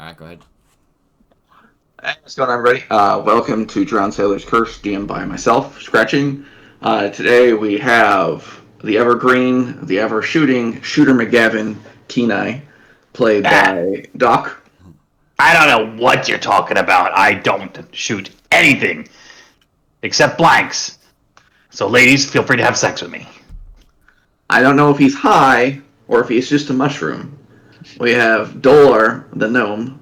Alright, go ahead. Hey, what's going on, everybody? Welcome to Drowned Sailor's Curse, DM'd by myself, Skratching. Today we have the evergreen, the ever-shooting Shooter McGavin, Keeneye, played by Doc. I don't know what you're talking about. I don't shoot anything except blanks. So, ladies, feel free to have sex with me. I don't know if he's high or if he's just a mushroom. We have Dolor, the gnome,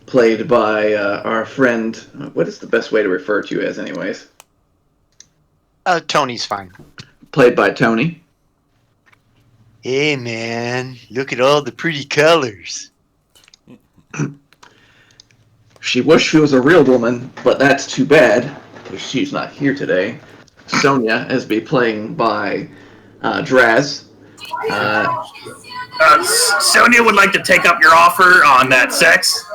played by our friend. What is the best way to refer to you as, anyways? Tony's fine. Played by Tony. Hey, man, look at all the pretty colors. She wished she was a real woman, but that's too bad, because she's not here today. Sonja is be playing by Drahzar. Sonja would like to take up your offer on that sex.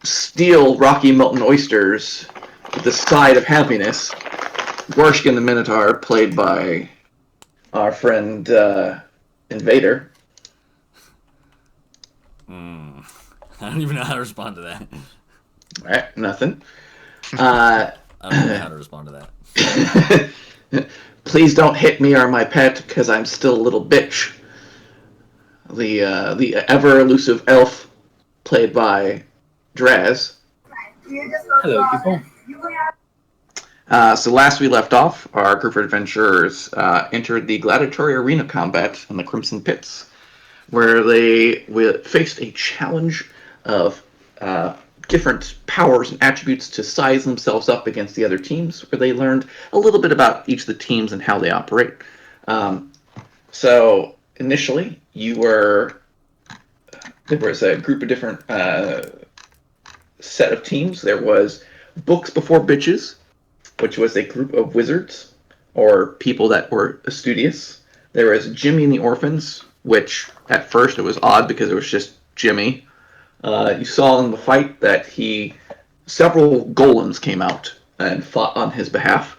Steal Rocky Mountain Oysters, the side of happiness. Gorshgan the Minotaur, played by our friend Invader. I don't even know how to respond to that. Alright, nothing. I don't know how to respond to that. Please don't hit me or my pet, because I'm still a little bitch. The ever elusive elf, played by Drahzar. Hello, people. So last we left off, our group of adventurers entered the gladiatory arena combat in the Crimson Pits, where they faced a challenge of different powers and attributes to size themselves up against the other teams, where they learned a little bit about each of the teams and how they operate. So initially, there was a group of different set of teams. There was Books Before Bitches, which was a group of wizards, or people that were studious. There was Jimmy and the Orphans, which at first it was odd because it was just Jimmy. You saw in the fight that several golems came out and fought on his behalf.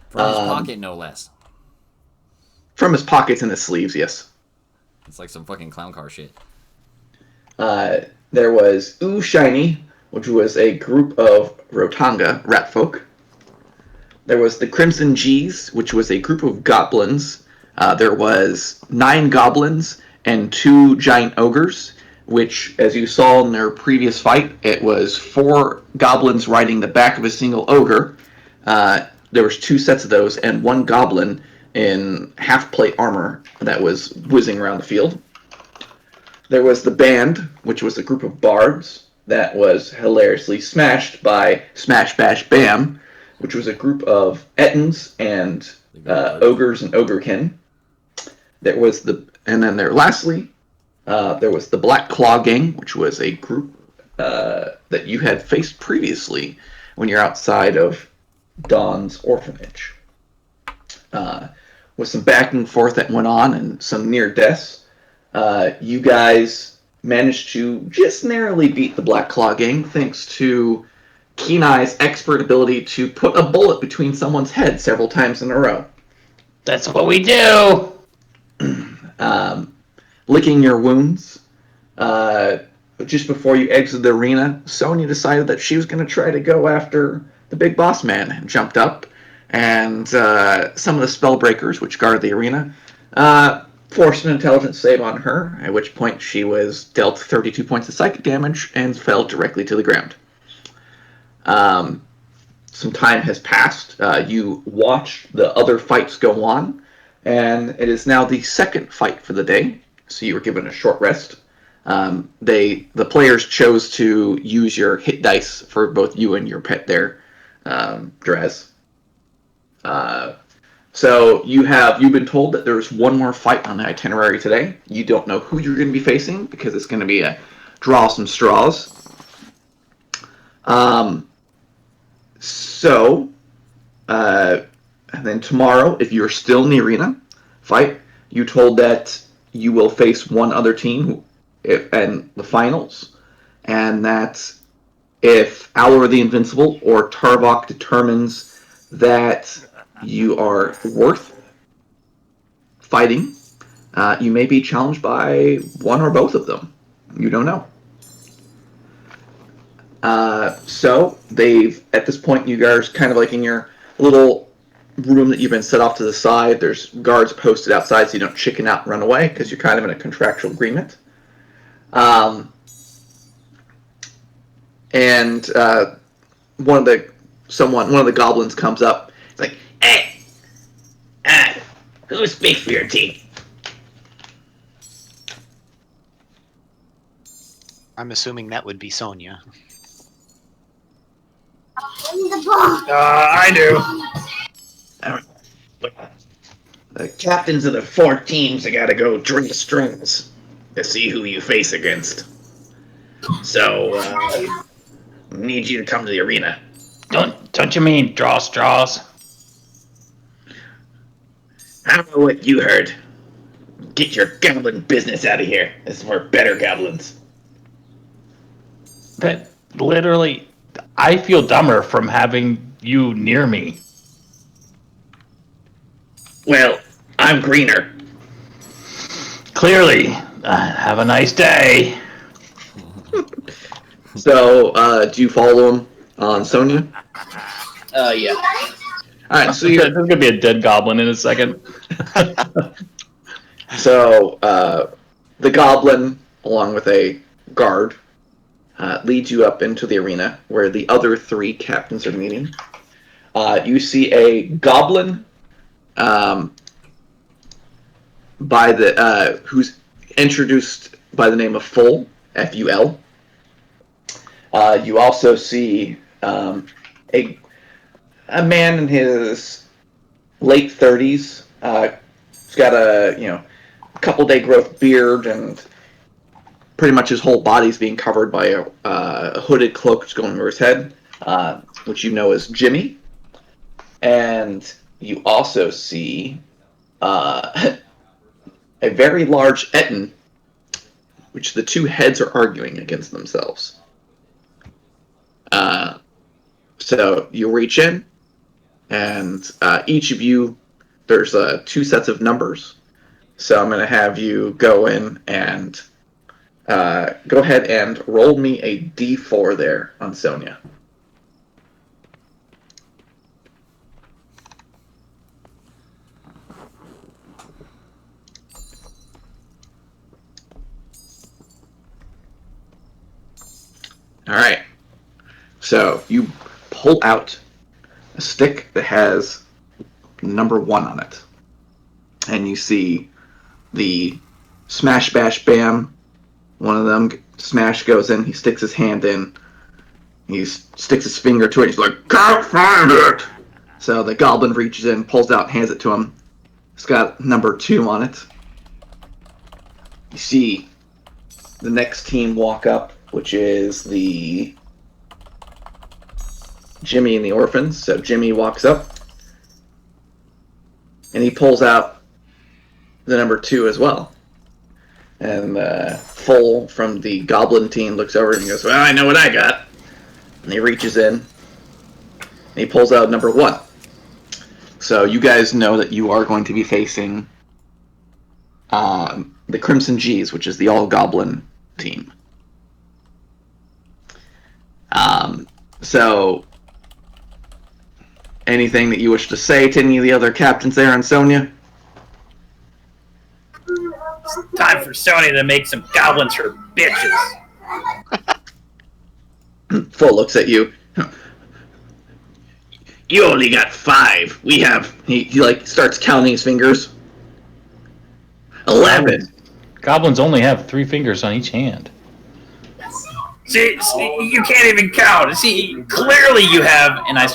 From his pocket, no less. From his pockets and his sleeves, yes. It's like some fucking clown car shit. There was Ooh Shiny, which was a group of Rotanga rat folk. There was the Crimson G's, which was a group of goblins. There was 9 goblins and 2 giant ogres, which, as you saw in their previous fight, it was 4 goblins riding the back of a single ogre. There was 2 sets of those, and 1 goblin in half-plate armor that was whizzing around the field. There was the band, which was a group of bards that was hilariously smashed by Smash Bash Bam, which was a group of Ettins and ogres and ogrekin. Lastly, there was the Black Claw Gang, which was a group that you had faced previously when you're outside of Dawn's orphanage. With some back and forth that went on and some near deaths, you guys managed to just narrowly beat the Black Claw Gang thanks to Keeneye's expert ability to put a bullet between someone's head several times in a row. That's what we do. Licking your wounds. Just before you exit the arena, Sonja decided that she was going to try to go after the big boss man and jumped up. And some of the spellbreakers, which guard the arena, forced an intelligence save on her, at which point she was dealt 32 points of psychic damage and fell directly to the ground. Some time has passed. You watch the other fights go on, and it is now the second fight for the day, so you were given a short rest. The players chose to use your hit dice for both you and your pet there, Drahzar. So you've been told that there's one more fight on the itinerary today. You don't know who you're going to be facing because it's going to be a draw some straws. And then tomorrow, if you're still in the arena fight, you told that you will face one other team in the finals, and that if Alor the Invincible or Tarbok determines that you are worth fighting. You may be challenged by one or both of them. You don't know. So they've, at this point, you guys kind of like in your little room that you've been set off to the side. There's guards posted outside so you don't chicken out and run away because you're kind of in a contractual agreement. And one of the goblins comes up. It's like, Hey! Who speaks for your team? I'm assuming that would be Sonja. I do. The captains of the 4 teams have got to go drink strings to see who you face against. So, need you to come to the arena. Don't you mean Drahzar? I don't know what you heard. Get your goblin business out of here. This is for better goblins. That literally, I feel dumber from having you near me. Well, I'm greener. Clearly, have a nice day. so, do you follow him on Sonja? Yeah. Alright, so There's going to be a dead goblin in a second. So, the goblin, along with a guard, leads you up into the arena where the other 3 captains are meeting. You see a goblin who's introduced by the name of Full, F-U-L. You also see a man in his late 30s. He's got a couple day growth beard, and pretty much his whole body's being covered by a hooded cloak that's going over his head, which you know is Jimmy. And you also see a very large Etten, which the 2 heads are arguing against themselves. So you reach in, and each of you, there's 2 sets of numbers. So I'm going to have you go in and go ahead and roll me a d4 there on Sonja. All right. So you pull out a stick that has number 1 on it. And you see the smash, bash, bam. One of them, smash goes in, he sticks his hand in, he sticks his finger to it, he's like, can't find it! So the goblin reaches in, pulls out, hands it to him. It's got number 2 on it. You see the next team walk up, which is the Jimmy and the orphans. So Jimmy walks up, and he pulls out the number 2 as well. And Full from the Goblin team looks over and goes, well, I know what I got. And he reaches in, and he pulls out number 1. So you guys know that you are going to be facing the Crimson G's, which is the all-Goblin team. So, anything that you wish to say to any of the other captains there on Sonja? It's time for Sony to make some goblins her bitches. Full looks at you. You only got 5. We have... He like starts counting his fingers. 11. Goblins only have 3 fingers on each hand. See, you can't even count. See, clearly you have, and I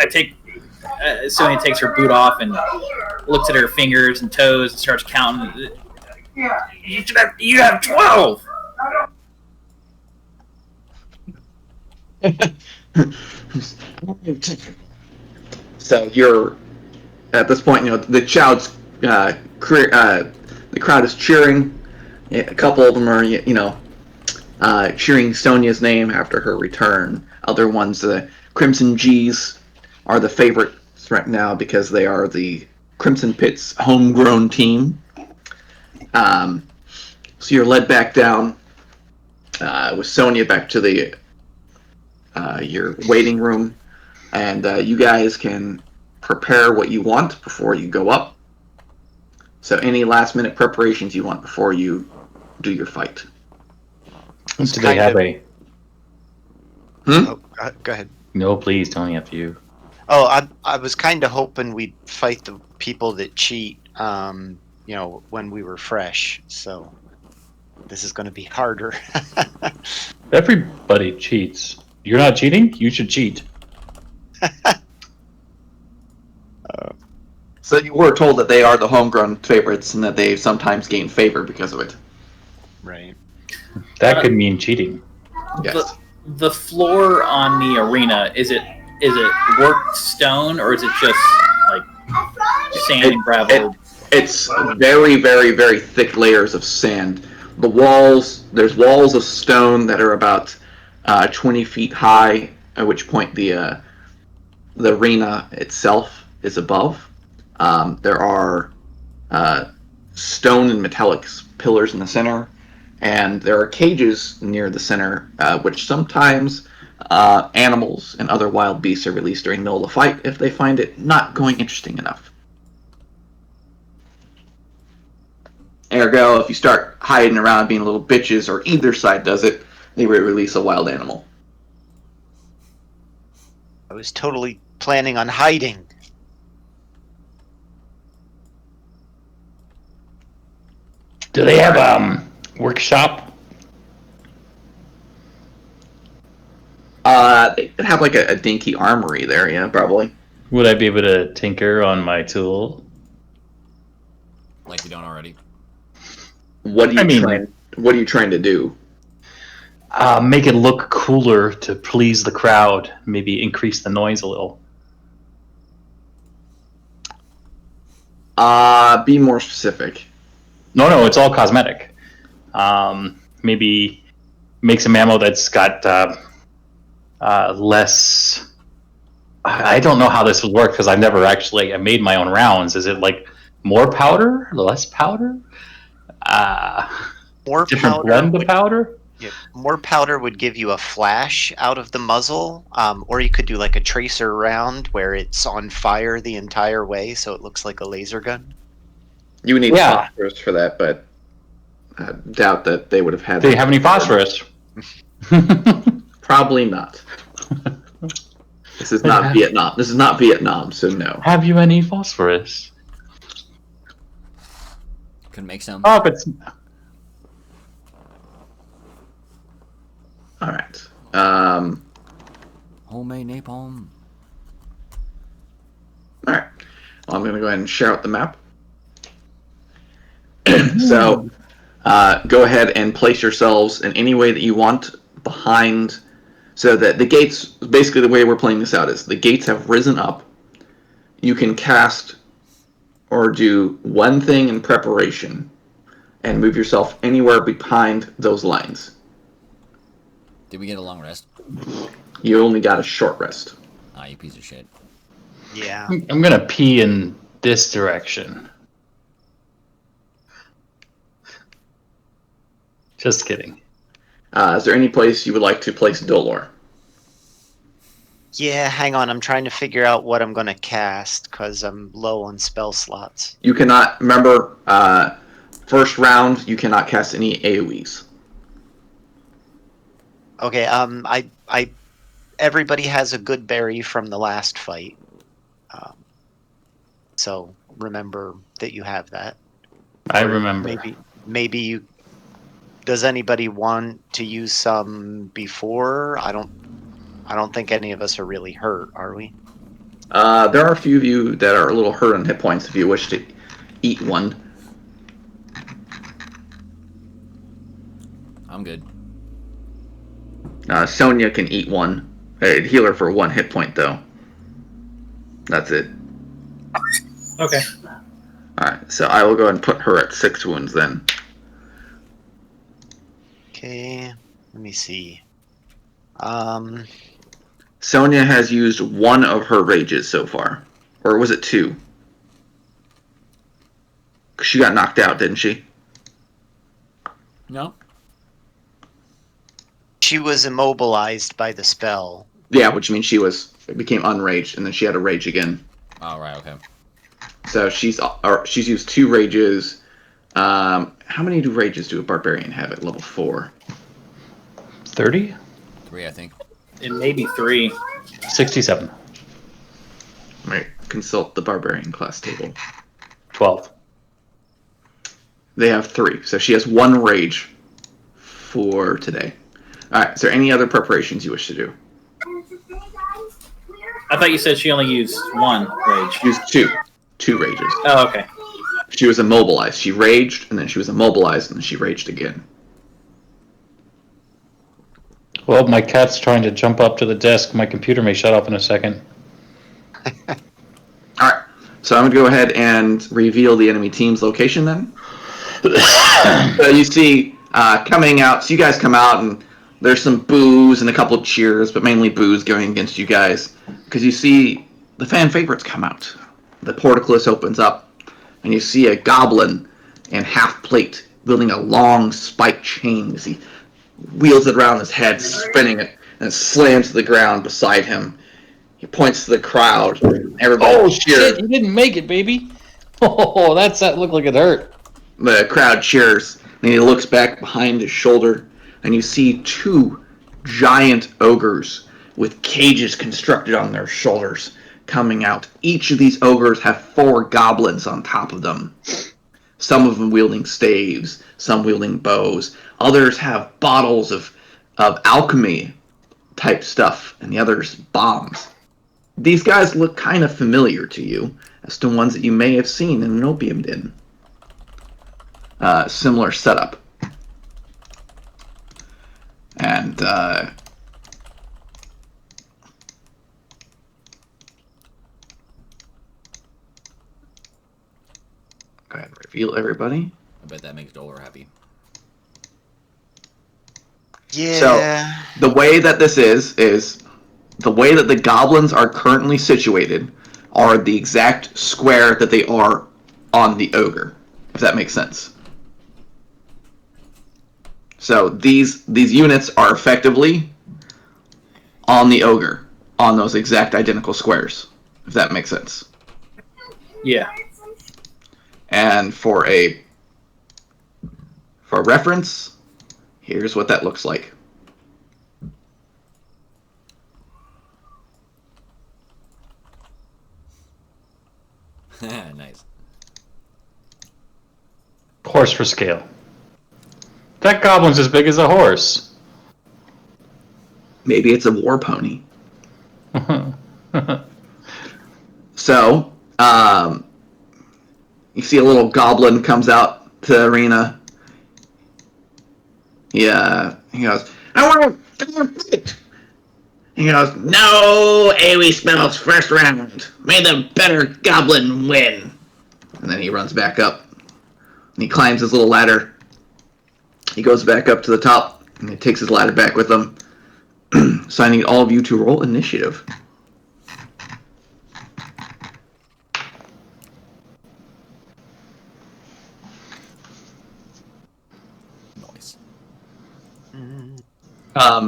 take, Sonya takes her boot off and looks at her fingers and toes and starts counting. You have 12. So you're at this point, the crowd is cheering. A couple of them are, cheering Sonja's name after her return. Other ones, the Crimson G's, are the favorites right now because they are the Crimson Pit's homegrown team. So you're led back down with Sonja back to the your waiting room, and you guys can prepare what you want before you go up. So any last minute preparations you want before you do your fight. Do they have a... Oh, go ahead. No, please, Tony, after you. Oh, I was kind of hoping we'd fight the people that cheat, when we were fresh. So this is going to be harder. Everybody cheats. You're not cheating? You should cheat. So you were told that they are the homegrown favorites and that they sometimes gain favor because of it. Right. That could mean cheating. Yes. The floor on the arena, is it worked stone or is it just like sand and gravel? It's very, very, very thick layers of sand. The walls, there's walls of stone that are about 20 feet high, at which point the arena itself is above. There are stone and metallic pillars in the center, and there are cages near the center, which sometimes animals and other wild beasts are released during the middle of the fight if they find it not going interesting enough. Ergo, if you start hiding around being little bitches, or either side does it, they will release a wild animal. I was totally planning on hiding. Do they have workshop? They could have like a dinky armory there, yeah, probably. Would I be able to tinker on my tool? Like you don't already. What are you trying to do? Make it look cooler to please the crowd. Maybe increase the noise a little. Be more specific. No, it's all cosmetic. Maybe make some ammo that's got less... I don't know how this would work because I made my own rounds. Is it like more powder, less powder? More different powder blend of powder? Yeah, more powder would give you a flash out of the muzzle, or you could do like a tracer round where it's on fire the entire way, so it looks like a laser gun. You would need phosphorus for that, but I doubt that they would have had. Do you have any phosphorus? Probably not. This is not Vietnam. This is not Vietnam, so no. Have you any phosphorus? Can make some. Oh, but it's... All right. Homemade napalm. All right. Well, I'm going to go ahead and share out the map. So, go ahead and place yourselves in any way that you want behind, so that the gates, basically the way we're playing this out is the gates have risen up. You can cast or do one thing in preparation and move yourself anywhere behind those lines. Did we get a long rest? You only got a short rest. Ah, you piece of shit. Yeah. I'm gonna pee in this direction. Just kidding. Is there any place you would like to place Dolor? Yeah, hang on. I'm trying to figure out what I'm going to cast because I'm low on spell slots. You cannot, remember, first round, you cannot cast any AoEs. Okay, everybody has a good berry from the last fight. So remember that you have that. I remember. Maybe you... Does anybody want to use some before? I don't think any of us are really hurt, are we? There are a few of you that are a little hurt on hit points if you wish to eat one. I'm good. Sonja can eat one. It'd heal her for 1 hit point, though. That's it. Okay. Alright, so I will go ahead and put her at 6 wounds then. Okay, let me see. Sonja has used 1 of her rages so far. Or was it 2? She got knocked out, didn't she? No. She was immobilized by the spell. Yeah, which means she became unraged, and then she had to rage again. Oh, right, okay. So she's used 2 rages. How many rages do a barbarian have at level 4? 30? 3, I think. It may be 3. 67. Right. Consult the barbarian class table. 12. They have 3, so she has 1 rage for today. All right. Is there any other preparations you wish to do? I thought you said she only used 1 rage. She used 2 rages. Oh, okay. She was immobilized. She raged, and then she was immobilized, and then she raged again. Well, my cat's trying to jump up to the desk. My computer may shut off in a second. All right. So I'm going to go ahead and reveal the enemy team's location then. So you see coming out, so you guys come out, and there's some boos and a couple of cheers, but mainly boos going against you guys. Because you see the fan favorites come out. The portcullis opens up, and you see a goblin in half plate wielding a long spiked chain as he wheels it around his head, spinning it, and it slams to the ground beside him. He points to the crowd. Everybody cheers. Shit, you didn't make it, baby. Oh, that looked like it hurt. The crowd cheers, and he looks back behind his shoulder, and you see 2 giant ogres with cages constructed on their shoulders coming out. Each of these ogres have 4 goblins on top of them. Some of them wielding staves, some wielding bows. Others have bottles of alchemy type stuff, and the others bombs. These guys look kind of familiar to you as to ones that you may have seen in an opium den. Similar setup. And go ahead and reveal everybody. I bet that makes Dolor happy. Yeah. So the way that this is the way that the goblins are currently situated are the exact square that they are on the ogre, if that makes sense. So these units are effectively on the ogre, on those exact identical squares, if that makes sense. Yeah. And for reference, here's what that looks like. Nice. Horse for scale. That goblin's as big as a horse. Maybe it's a war pony. So, you see a little goblin comes out to the arena. Yeah, he goes, I want to fight. He goes, no AoE spells first round. May the better goblin win. And then he runs back up. And he climbs his little ladder. He goes back up to the top. And he takes his ladder back with him. So I need all of you to roll initiative. Nice.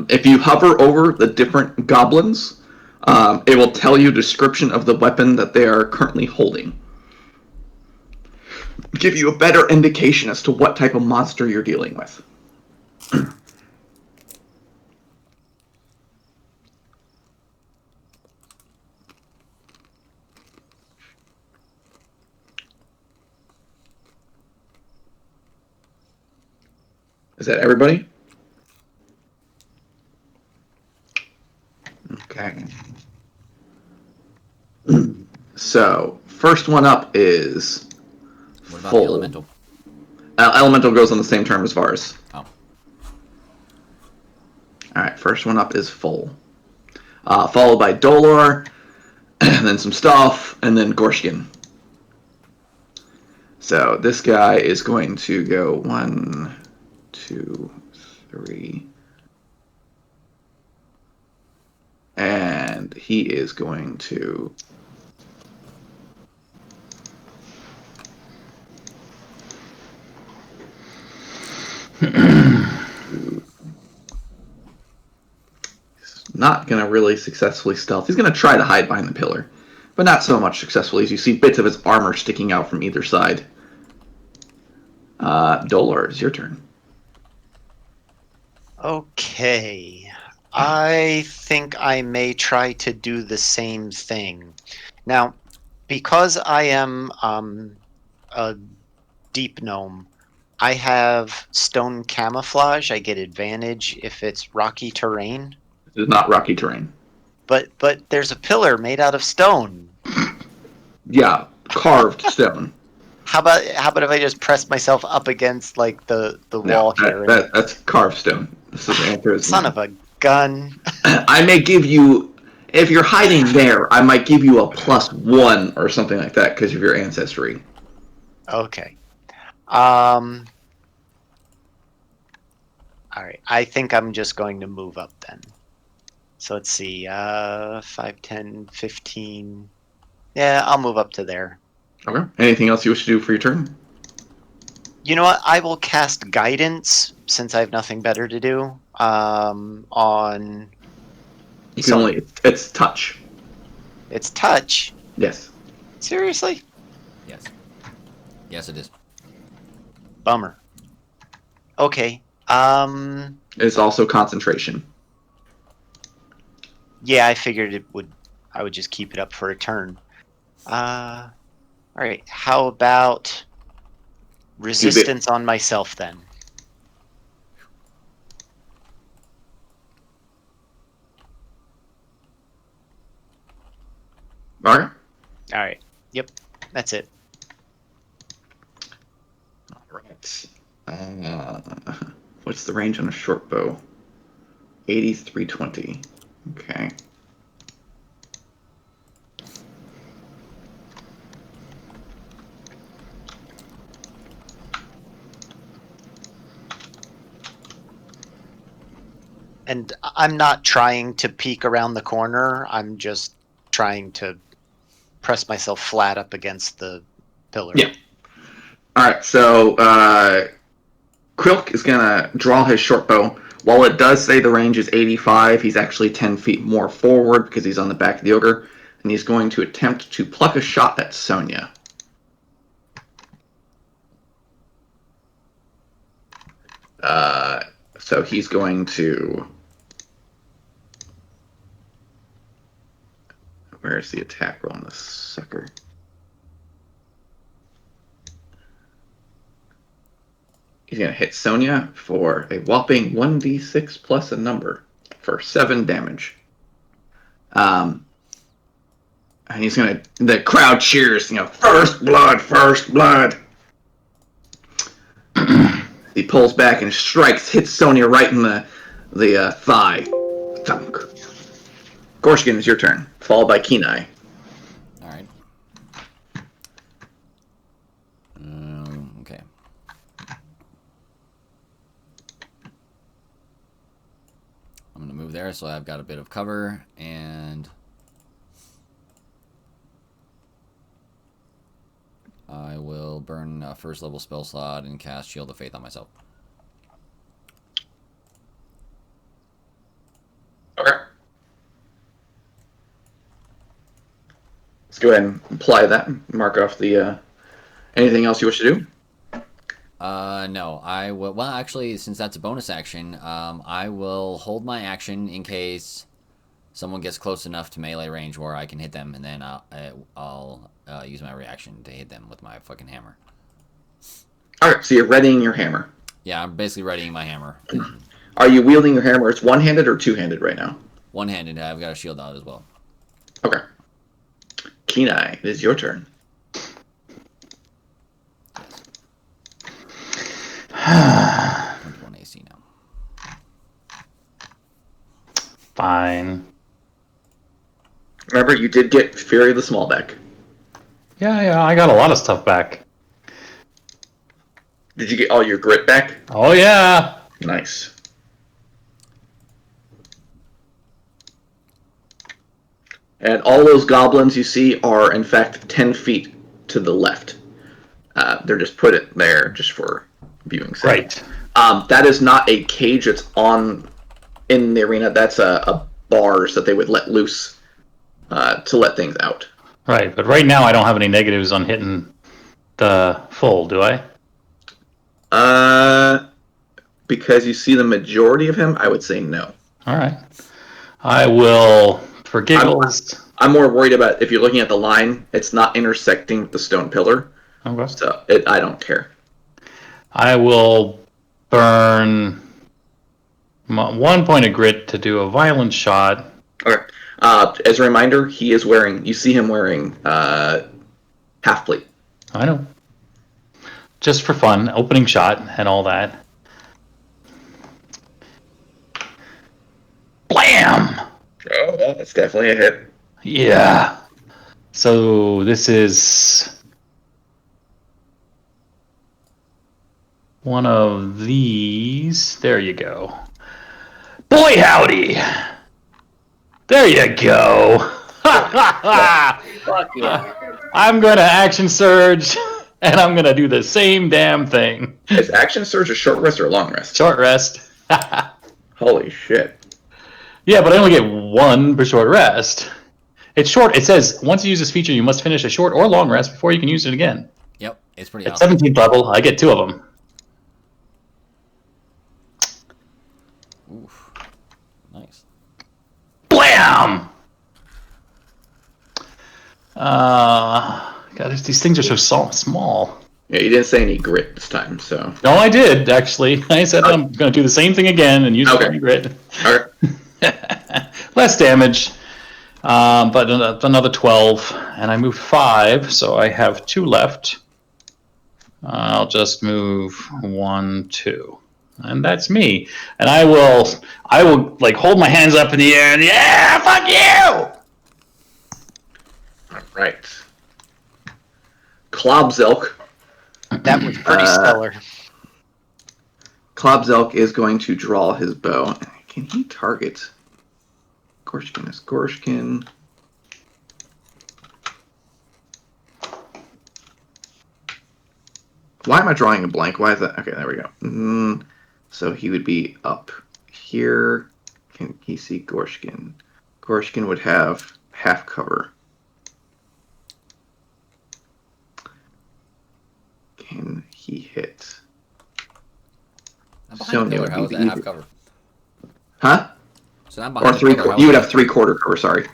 If you hover over the different goblins, it will tell you a description of the weapon that they are currently holding. Give you a better indication as to what type of monster you're dealing with. Is that everybody? Okay. So, first one up is What about Full. the elemental? Elemental goes on the same term as Varis. Oh. Alright, first one up is Full. Followed by Dolor, and then some stuff, and then Gorshgan. So this guy is going to go 1, 2, 3. And he is going to Not going to really successfully stealth. He's going to try to hide behind the pillar, but not so much successfully as you see bits of his armor sticking out from either side. Dolor, it's your turn. Okay. I think I may try to do the same thing. Now, because I am a deep gnome, I have stone camouflage. I get advantage if it's rocky terrain. This is not rocky terrain. But there's a pillar made out of stone. Yeah, carved stone. How about if I just press myself up against like the wall here? That's carved stone. This is the answer. Son of a gun. I may give you, if you're hiding there, I might give you a +1 or something like that because of your ancestry. Okay. All right. I think I'm just going to move up then. So let's see. 5, 10, 15. Yeah, I'll move up to there. Okay. Anything else you wish to do for your turn? You know what? I will cast guidance since I have nothing better to do. On. You can only. It's touch. It's touch. Yes. Seriously? Yes. Yes, it is. Bummer. Okay. It's also concentration. Yeah, I figured I would just keep it up for a turn. All right. How about resistance on myself then? All right. All right. Yep. That's it. All right. What's the range on a short bow? 8320. Okay. And I'm not trying to peek around the corner. I'm just trying to press myself flat up against the pillar. Yeah. All right. So Quilk is gonna draw his short bow. While it does say the range is 85, he's actually 10 feet more forward because he's on the back of the ogre, and he's going to attempt to pluck a shot at Sonja. So he's going to. Where's the attack roll on this sucker? He's going to hit Sonja for a whopping 1d6 plus a number for 7 damage. And he's going to... The crowd cheers, first blood, first blood. He pulls back and strikes, hits Sonja right in the thigh. Thunk. Gorshgan, it's your turn, followed by Keeneye. Alright. Okay. I'm gonna move there so I've got a bit of cover, and I will burn a first level spell slot and cast Shield of Faith on myself. Okay. Let's go ahead and apply that. Mark off the. Anything else you wish to do? No. I will. Well, actually, since that's a bonus action, I will hold my action in case someone gets close enough to melee range where I can hit them, and then I'll use my reaction to hit them with my fucking hammer. All right. So you're readying your hammer. Yeah, I'm basically readying my hammer. Are you wielding your hammer? It's one-handed or two-handed right now? One-handed. I've got a shield out as well. Okay. Keeneye, it is your turn. Yes. 21 AC now. Fine. Remember, you did get Fury of the Smallback. Yeah, I got a lot of stuff back. Did you get all your grit back? Oh, yeah. Nice. And all those goblins you see are, in fact, 10 feet to the left. They're just put it there just for viewing sake. Right. That is not a cage. It's in the arena. That's a bars that they would let loose to let things out. Right, but right now I don't have any negatives on hitting the full, do I? Because you see the majority of him, I would say no. All right. I will, for giggles. I'm more worried about if you're looking at the line, it's not intersecting with the stone pillar. Okay. So I don't care. I will burn 1 point of grit to do a violent shot. Okay. As a reminder, you see him wearing half plate. I know. Just for fun, opening shot and all that. Blam! Oh, that's definitely a hit. Yeah. So this is one of these. There you go. Boy howdy! There you go. Fuck yeah. I'm going to action surge, and I'm going to do the same damn thing. Is action surge a short rest or a long rest? Short rest. Holy shit. Yeah, but I only get 1 per short rest. It's short. It says, once you use this feature, you must finish a short or long rest before you can use it again. Yep, it's pretty At awesome. 17th level, I get 2 of them. Oof. Nice. Blam! God, these things are so small. Yeah, you didn't say any grit this time, so. No, I did, actually. I said I'm going to do the same thing again and use Okay. grit. All right. Less damage, but another 12. And I moved 5, so I have 2 left. I'll just move 1, 2. And that's me. And I will like hold my hands up in the air and yeah, fuck you! All right. Klobzelk. That was pretty stellar. Klobzelk is going to draw his bow. Can he target? Gorshgan is Gorshgan. Why am I drawing a blank? Why is that? Okay, there we go. So he would be up here. Can he see Gorshgan? Gorshgan would have half cover. Can he hit? I'm behind the pillar. would How be is that the half cover? Huh? So I'm Or behind the three. pillar. How You is would that- have 3/4 cover. Sorry.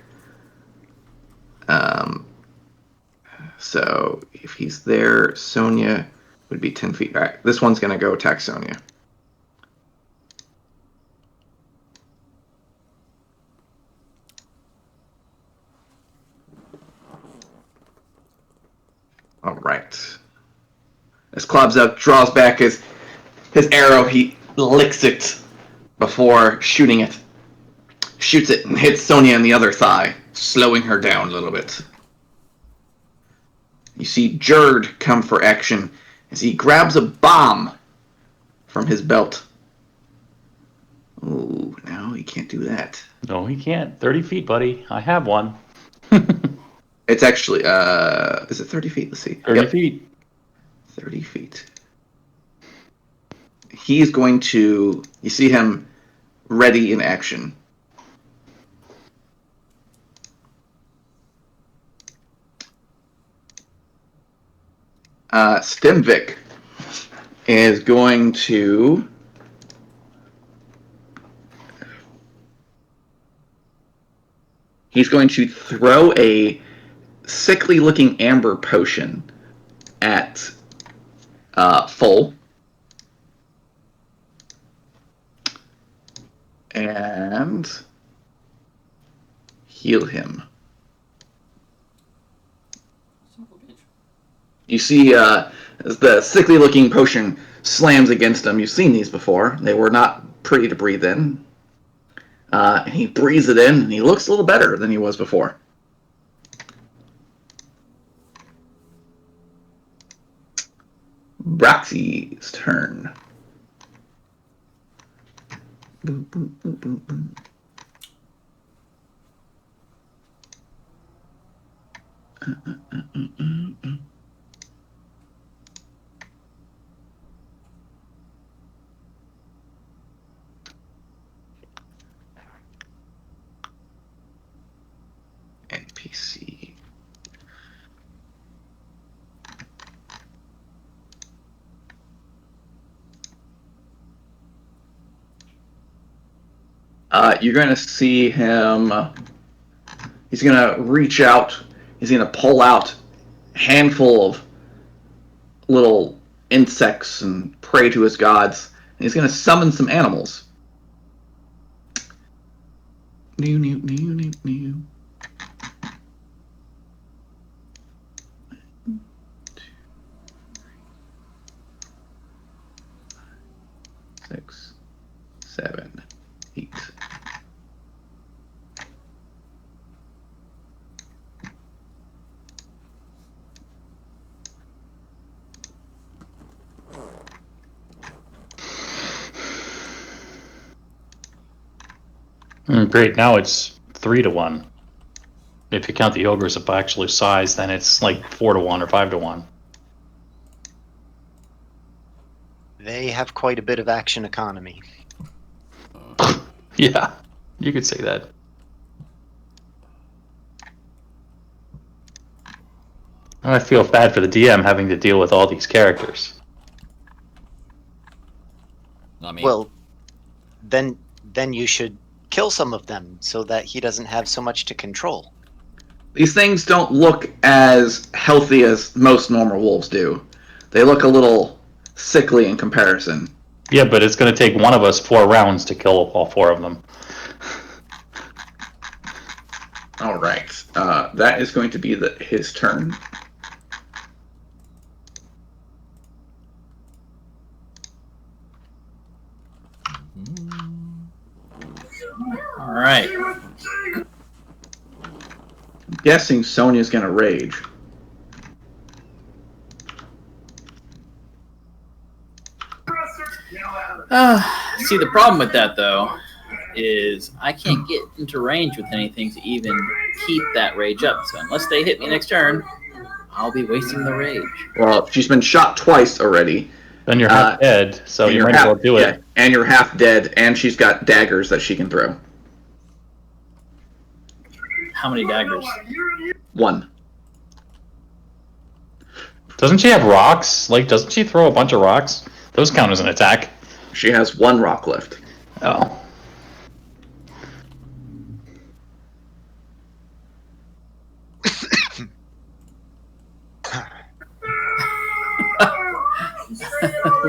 So if he's there, Sonja would be 10 feet back. This one's going to go attack Sonja. All right. As Klobzelk draws back his arrow, he licks it before shooting it. Shoots it and hits Sonja in the other thigh, slowing her down a little bit. You see Jerd come for action as he grabs a bomb from his belt. Oh, no, he can't do that. No, he can't. 30 feet, buddy. I have one. It's actually, is it 30 feet? Let's see. 30 feet. 30 feet. He's going to, you see him ready in action. Stimvik is going to throw a sickly looking amber potion at Full and heal him. You see, as the sickly-looking potion slams against him. You've seen these before. They were not pretty to breathe in. He breathes it in, and he looks a little better than he was before. Braxy's turn. Boom, boom, boom, boom, boom. Mm-mm-mm-mm-mm. You're going to see him. He's going to reach out. He's going to pull out a handful of little insects and pray to his gods. And he's going to summon some animals. New, new, new, new, new. 6, 7, 8. Great, now it's 3-1. If you count the ogres of actual size, then it's like 4-1 or 5-1. They have quite a bit of action economy. Yeah, you could say that. I feel bad for the DM having to deal with all these characters. Not me. Well, then you should kill some of them so that he doesn't have so much to control. These things don't look as healthy as most normal wolves do. They look a little sickly in comparison. Yeah, but it's going to take one of us 4 rounds to kill all 4 of them. All right. That is going to be his turn. All right. I'm guessing Sonja's going to rage. See, the problem with that, though, is I can't get into range with anything to even keep that rage up. So unless they hit me next turn, I'll be wasting the rage. Well, she's been shot twice already. Then you're half dead, so you might as well do it. And you're half dead, and she's got daggers that she can throw. How many daggers? 1. Doesn't she have rocks? Like, doesn't she throw a bunch of rocks? Those count as an attack. She has 1 rock left. Oh.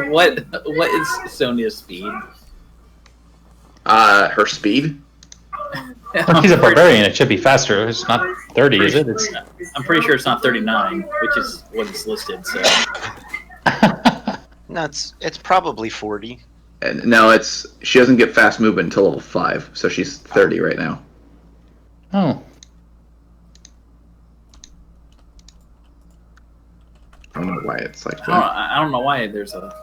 What is Sonja's speed? Her speed? Well, she's a barbarian. It should be faster. It's not 30, is it? I'm pretty sure it's not 39, which is what it's listed. So. No, it's probably 40. No, she doesn't get fast movement until level 5, so she's 30 right now. Oh. I don't know why it's like that. I don't know why there's a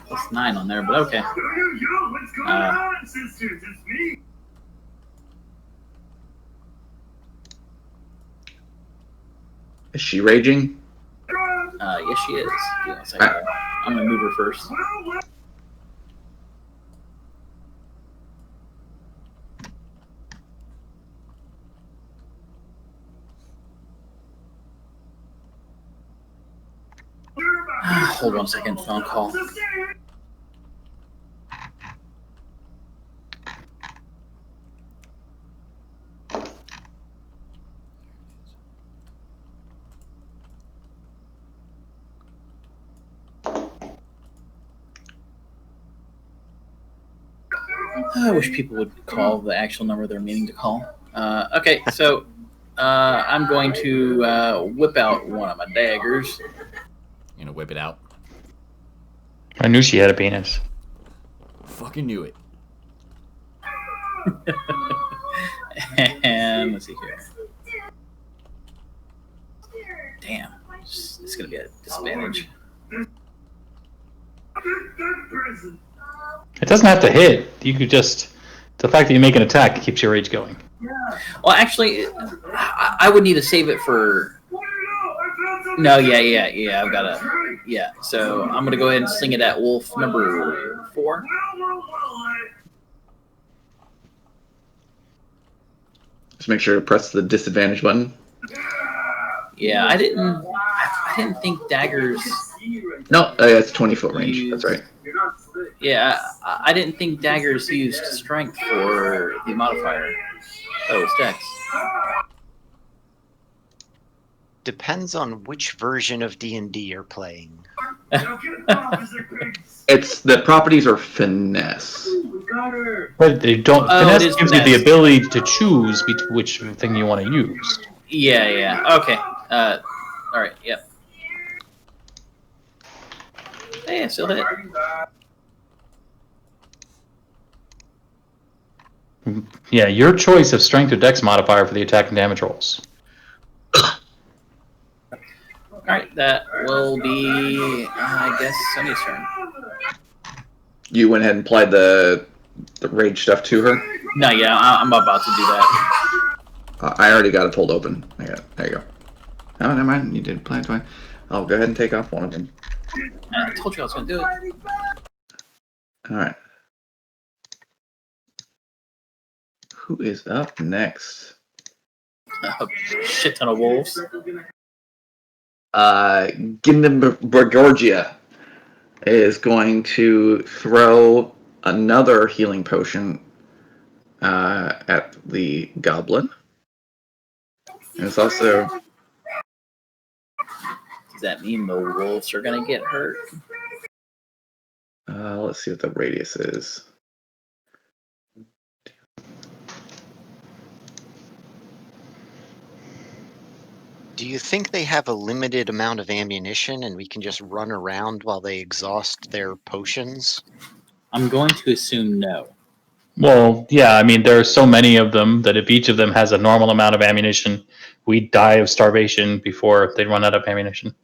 +9 on there, but okay. What's going on, sisters? It's me. Is she raging? Yes, she is. Yes, I'm gonna move her first. Hold on a second, phone call. I wish people would call the actual number they're meaning to call. Okay, so I'm going to whip out one of my daggers. You gonna whip it out? I knew she had a penis. Fucking knew it. And let's see here. Damn, it's gonna be a disadvantage. It doesn't have to hit. You could just... The fact that you make an attack keeps your rage going. Well, actually, I would need to save it for... No, yeah, I've got to... Yeah, so I'm going to go ahead and sling it at wolf number 4. Just make sure to press the disadvantage button. Yeah, I didn't think daggers... No, it's 20-foot range. That's right. Yeah, I didn't think daggers used strength for the modifier. Oh, it's dex. Depends on which version of D&D you're playing. It's the properties are finesse. But they don't. Oh, finesse it is gives you the finesse. ability to choose which thing you want to use. Yeah. Okay. All right. Yep. Hey, I still hit. Yeah, your choice of strength or dex modifier for the attack and damage rolls. All right, that will be, I guess, Sonja's turn. You went ahead and applied the rage stuff to her? No, yeah, I'm about to do that. I already got it pulled open. There you go. Oh, never mind. You did plan twice. I'll go ahead and take off one of them. I told you I was going to do it. All right. Who is up next? A shit ton of wolves. Gorshgan is going to throw another healing potion at the goblin. And it's also... Does that mean the wolves are going to get hurt? let's see what the radius is. Do you think they have a limited amount of ammunition and we can just run around while they exhaust their potions? I'm going to assume no. Well, yeah, I mean, there are so many of them that if each of them has a normal amount of ammunition, we'd die of starvation before they run out of ammunition.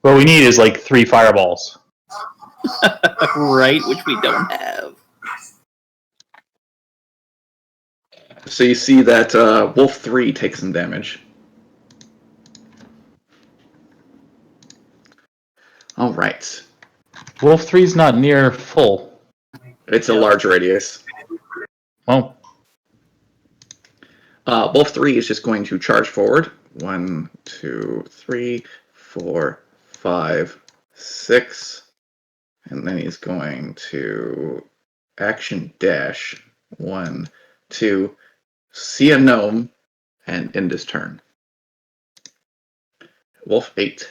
What we need is like 3 fireballs. Right, which we don't have. So you see that Wolf 3 takes some damage. All right. Wolf 3's not near full. It's a large radius. Well, Wolf 3 is just going to charge forward. 1, 2, 3, 4, 5, 6. And then he's going to action dash. 1, 2, see a gnome, and end his turn. Wolf 8.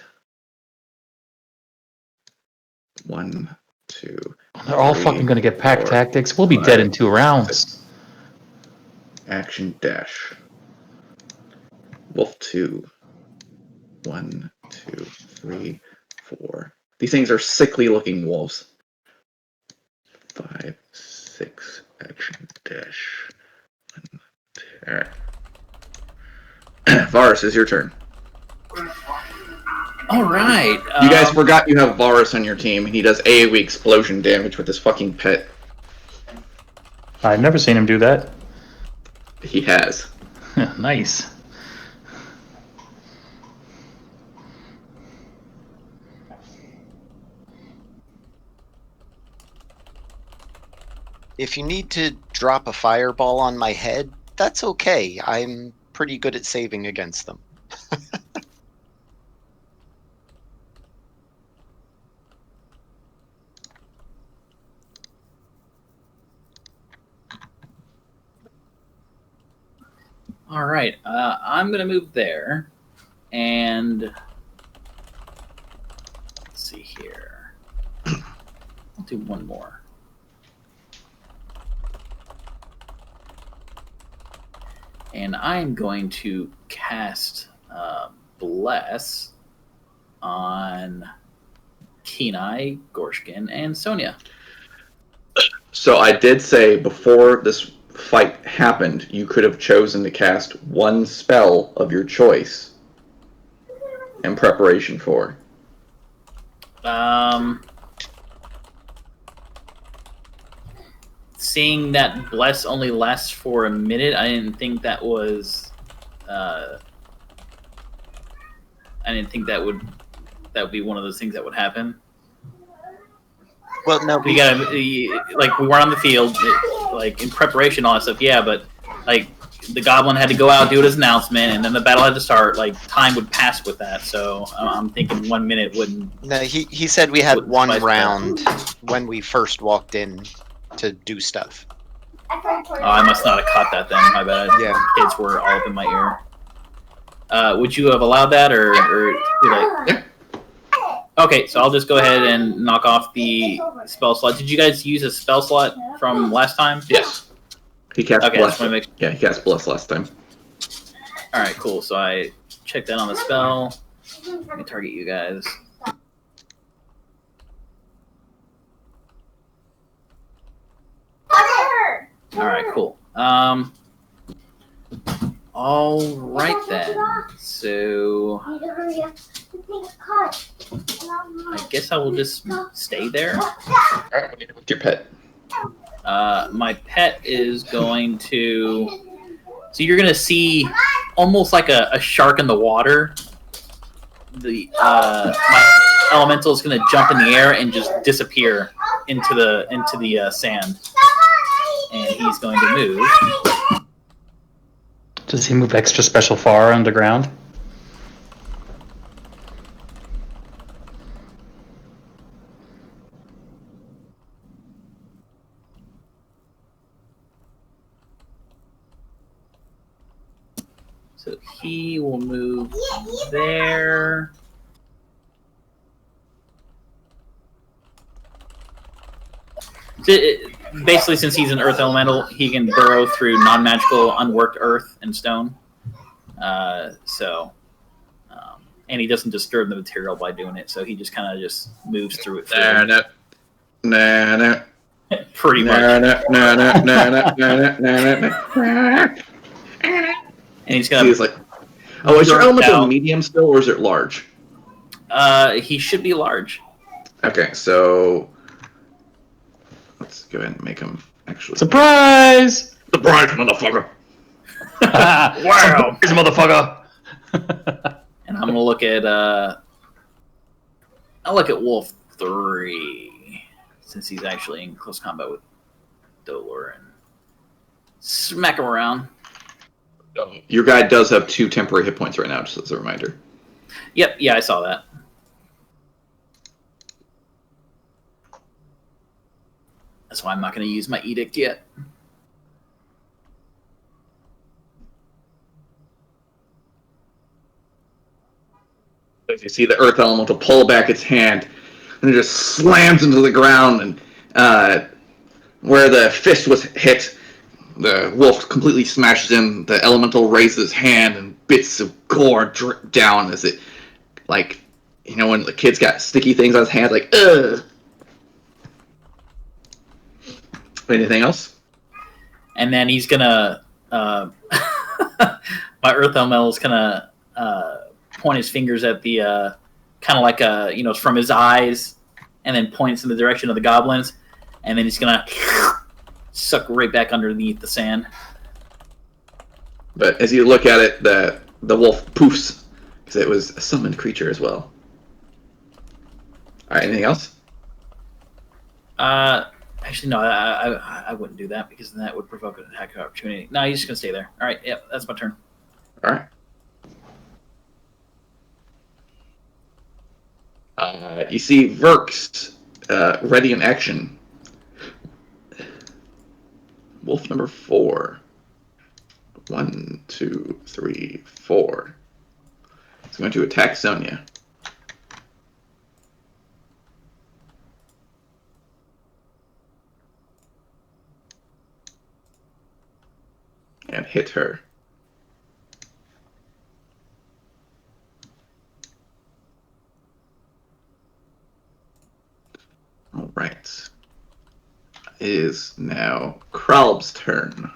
1, 2. they're all 3, fucking going to get pack 4, tactics. We'll be 5, dead in 2 rounds. Action dash. Wolf 2. 1, 2, 3, 4. These things are sickly looking wolves. 5, 6. Action dash. 1, 2. Alright. Varis, is your turn. All right. You guys forgot you have Varis on your team. He does AoE explosion damage with his fucking pet. I've never seen him do that. He has. Nice. If you need to drop a fireball on my head, that's okay. I'm pretty good at saving against them. All right. I'm going to move there. And let's see here. I'll do one more. And I'm going to cast Bless on Keeneye, Gorshgan, and Sonja. So I did say before this fight happened, you could have chosen to cast one spell of your choice in preparation for. Seeing that Bless only lasts for a minute, I didn't think that was. I didn't think that would be one of those things that would happen. Well, no, We gotta like we weren't on the field, like in preparation, all that stuff. Yeah, but like the goblin had to go out, do his announcement, and then the battle had to start. Like, time would pass with that. So I'm thinking 1 minute wouldn't. No, he said we had Wouldn't one spice it up. round when we first walked in to do stuff. Oh, I must not have caught that then. My bad. Yeah. Kids were all up in my ear. Would you have allowed that, or too late? Yeah. Okay, so I'll just go ahead and knock off the spell slot. Did you guys use a spell slot from last time? Yes. He cast Okay, I Bless. just want to make. Yeah, he cast Bless last time. All right, cool. So I checked that on the spell. Let me target you guys. All right, cool. All right then. So I guess I will just stay there. Alright, what do you do with your pet? My pet is going to. So you're gonna see almost like a shark in the water. The my elemental is gonna jump in the air and just disappear into the sand, and he's going to move. Does he move extra special far underground? So he will move there. So basically, since he's an earth elemental, he can burrow through non-magical, unworked earth and stone. And he doesn't disturb the material by doing it, so he just kind of just moves through it. Nah. Pretty much. And he's gonna. He's like, oh, is your Burnt elemental out. medium still, or is it large? He should be large. Okay, so let's go ahead and make him actually. Surprise! Surprise, motherfucker! Wow. Surprise, motherfucker! And I'm gonna look at. I'll look at Wolf 3 since he's actually in close combat with Dolor and smack him around. Your guy does have 2 temporary hit points right now, just as a reminder. Yep, yeah, I saw that. That's why I'm not going to use my edict yet. As you see the earth elemental pull back its hand, and it just slams into the ground, and where the fist was hit, the wolf completely smashes in. The elemental raises his hand, and bits of gore drip down as it, like, you know, when the kid's got sticky things on his hands, like, ugh. Anything else? And then he's going to... my earth elemental is going to point his fingers at the... kind of like, from his eyes, and then points in the direction of the goblins, and then he's going to... suck right back underneath the sand. But as you look at it, the wolf poofs, because it was a summoned creature as well. Alright, anything else? Actually, no, I wouldn't do that, because then that would provoke an attack opportunity. No, he's just going to stay there. Alright, yep, that's my turn. Alright. You see Verks ready in action. Wolf number 4. 1, 2, 3, 4. He's going to attack Sonja. And hit her. All right. Is now Kralb's turn.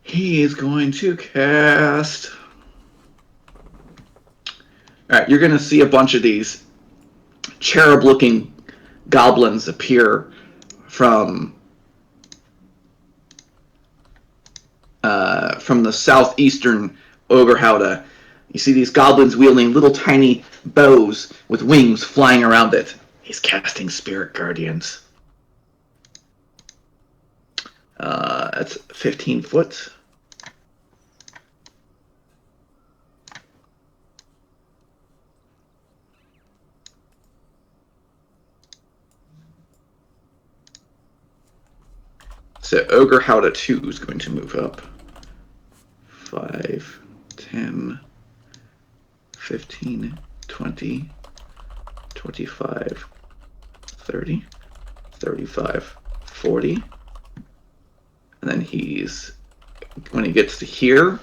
He is going to cast... Alright, you're going to see a bunch of these cherub-looking goblins appear from the southeastern Ogre-Hauda. You see these goblins wielding little tiny bows with wings flying around it. He's casting Spirit Guardians. That's 15 foot. So Ogre Howda 2 is going to move up. 5, 10, 15, 20, 25, 30, 35, 40. And then when he gets to here,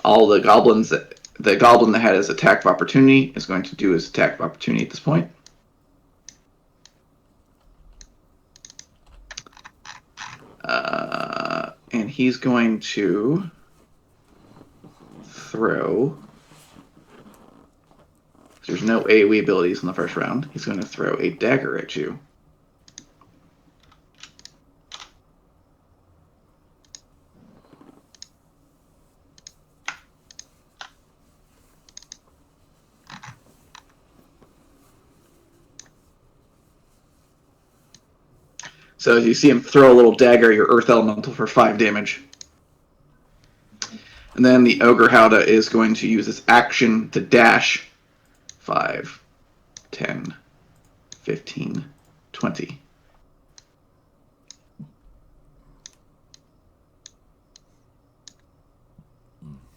all the goblins, the goblin that had his attack of opportunity is going to do his attack of opportunity at this point. And he's going to throw. There's no AoE abilities in the first round. He's going to throw a dagger at you. So as you see him throw a little dagger at your Earth Elemental for 5 damage. And then the Ogre Howda is going to use his action to dash 5, 10, 15, 20.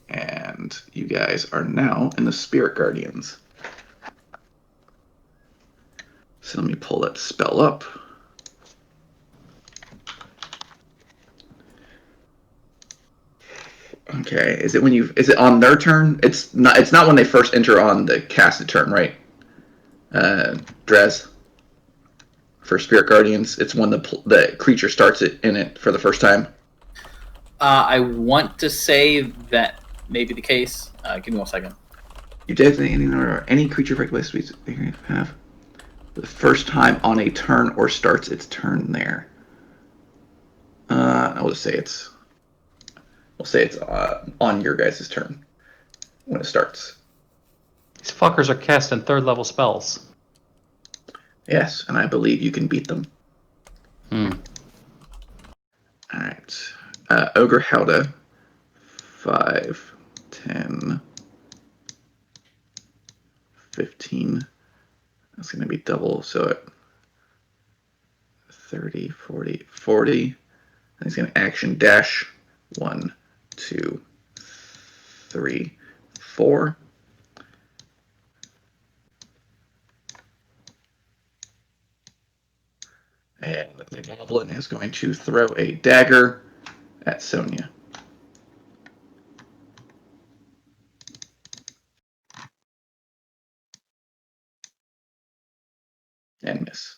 And you guys are now in the Spirit Guardians. So let me pull that spell up. Okay, is it on their turn? It's not when they first enter on the casted turn, right? Drez. For Spirit Guardians, it's when the creature starts in it for the first time. I want to say that may be the case. Give me 1 second. You designate any creature affected by speech you have the first time on a turn or starts its turn there. We'll say it's on your guys' turn when it starts. These fuckers are casting 3rd level spells. Yes, and I believe you can beat them. Hmm. All right. Ogre Howda. 5, 10, 15. That's going to be double, so at 30, 40, 40. And he's going to action dash 1, 2, 3, 4. And the Goblin is going to throw a dagger at Sonja. And miss.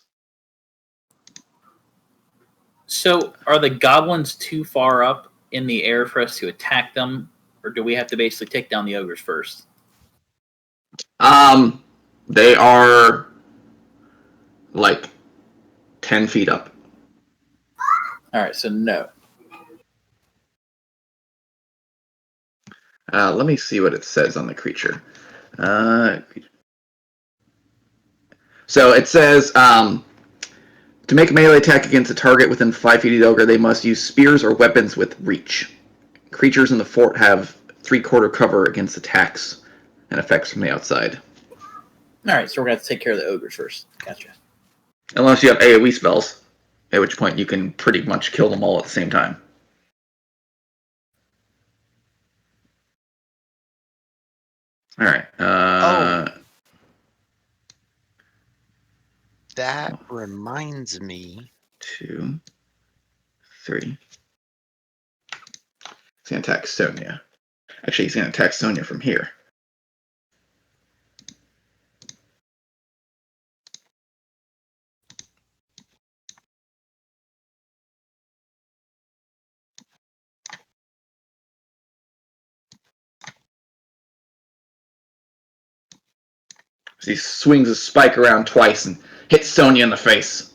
So, are the goblins too far up in the air for us to attack them, or do we have to basically take down the ogres first? They are like 10 feet up. All right, so no. Let me see what it says on the creature. So it says, to make a melee attack against a target within 5 feet of the ogre, they must use spears or weapons with reach. Creatures in the fort have 3/4 cover against attacks and effects from the outside. All right, so we're going to have to take care of the ogres first. Gotcha. Unless you have AoE spells, at which point you can pretty much kill them all at the same time. All right. That reminds me. 2, 3. He's going to attack Sonja. Actually, he's going to attack Sonja from here. So he swings his spike around twice and hits Sonja in the face.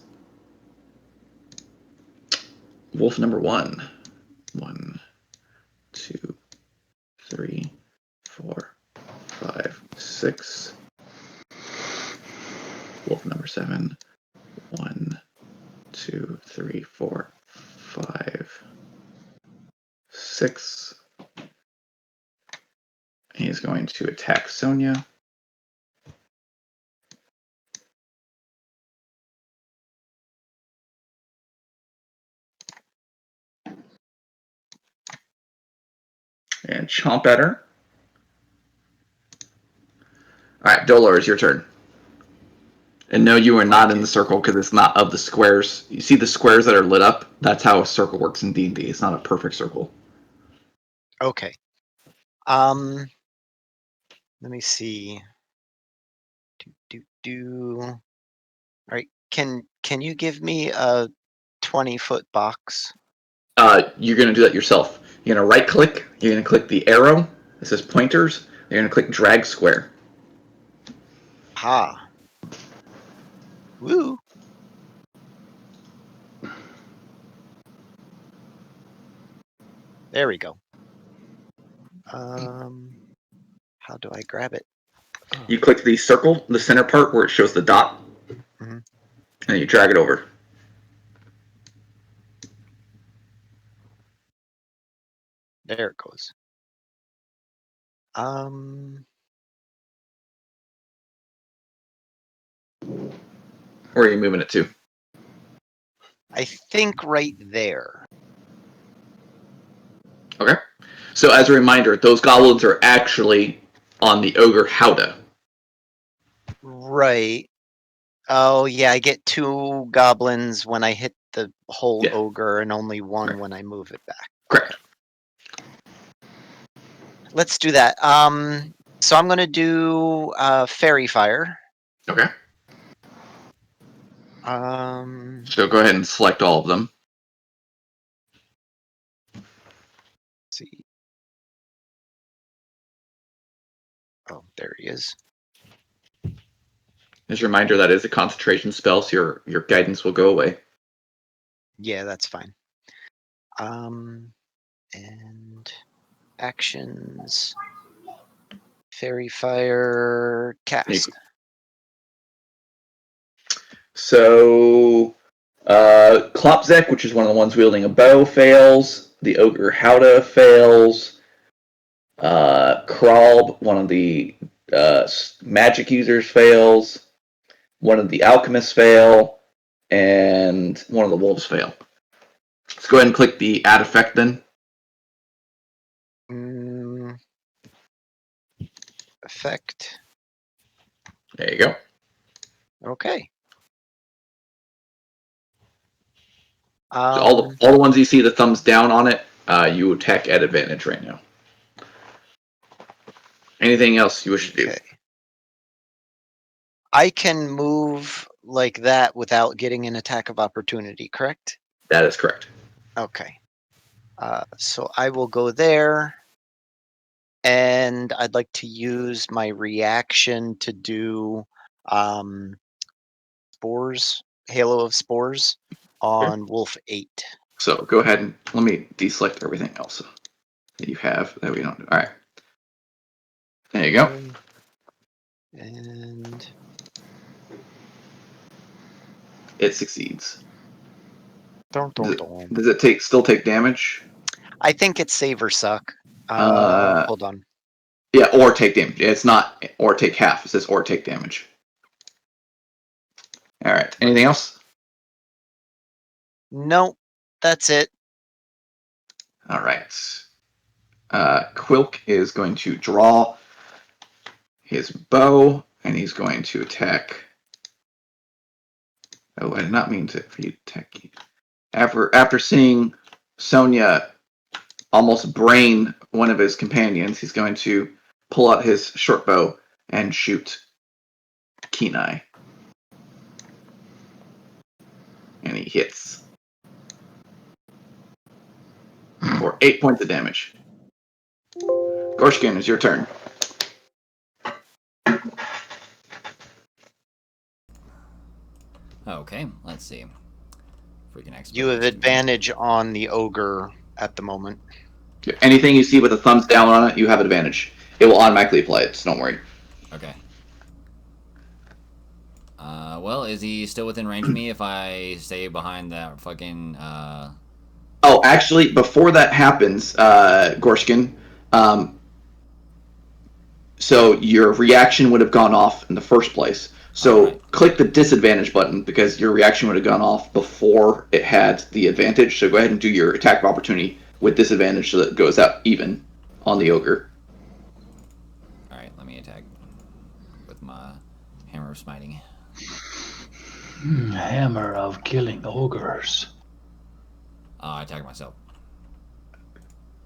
Wolf number 1. 1, 2, 3, 4, 5, 6. Wolf number 7. 1, 2, 3, 4, 5, 6. He's going to attack Sonja. And chomp at her. Alright, Dolor, it's your turn. And no, you are not in the circle because it's not of the squares. You see the squares that are lit up? That's how a circle works in D&D. It's not a perfect circle. Okay. Let me see. All right. Can you give me a 20-foot box? You're going to do that yourself. You're going to right-click. You're going to click the arrow. It says pointers. You're going to click drag square. Ha. Woo. There we go. How do I grab it? You click the circle, the center part where it shows the dot, Mhm. and you drag it over. There it goes. Where are you moving it to? I think right there. Okay. So as a reminder, those goblins are actually on the ogre Howdah. Right. Oh, yeah, I get 2 goblins when I hit the whole Yeah. ogre and only 1 Correct. when I move it back. Correct. Let's do that. So I'm going to do Fairy Fire. Okay. Um, So go ahead and select all of them. let's see. Oh, there he is. As a reminder, that is a concentration spell, so your guidance will go away. Yeah, that's fine. And actions. Fairy Fire cast. So, Klopzek, which is one of the ones wielding a bow, fails. The ogre Howdah fails. Kralb, one of the magic users, fails. One of the alchemists fail, and one of the wolves fail. Let's go ahead and click the add effect then. Effect. There you go. Okay. So all the ones you see the thumbs down on it, you attack at advantage right now. Anything else you wish to do? Okay. I can move like that without getting an attack of opportunity, correct? That is correct. Okay. So I will go there, and I'd like to use my reaction to do spores, Halo of Spores on Wolf 8. So go ahead and let me deselect everything else that you have that we don't do. All right. There you go. And It succeeds. dun, dun, dun. Does it still take damage? I think it's save or suck. Hold on. Yeah, or take damage. It's not or take half. It says or take damage. All right. Anything else? Nope. That's it. All right. Quilk is going to draw his bow, and he's going to attack. Oh, I did not mean for you to attack you. After seeing Sonja almost brain one of his companions, he's going to pull out his short bow and shoot Keeneye. And he hits. For 8 points of damage. Gorshgan, it's your turn. Okay, let's see. Freaking expert. You have advantage on the ogre at the moment. Anything you see with a thumbs down on it, you have advantage. It will automatically apply it, so don't worry. Okay. Well, is he still within range of me if I stay behind that fucking, Oh, actually, before that happens, Gorshgan, so your reaction would have gone off in the first place. So Alright. click the disadvantage button because your reaction would have gone off before it had the advantage. So go ahead and do your attack of opportunity with disadvantage so that it goes out even on the ogre. All right, let me attack with my hammer of smiting. Hammer of killing ogres. I attack myself.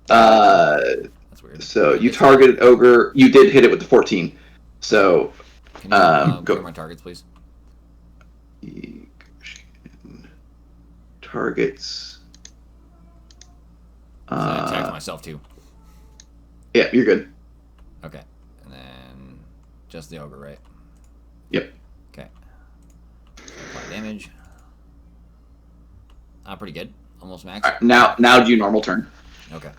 That's weird. So you targeted ogre. You did hit it with the 14. So Can you go. clear my targets, please? Targets. So I attack myself too. Yeah, you're good. Okay, and then just the ogre, right? Yep. Okay. Apply damage. Pretty good. Almost max. All right, now do your normal turn. Okay.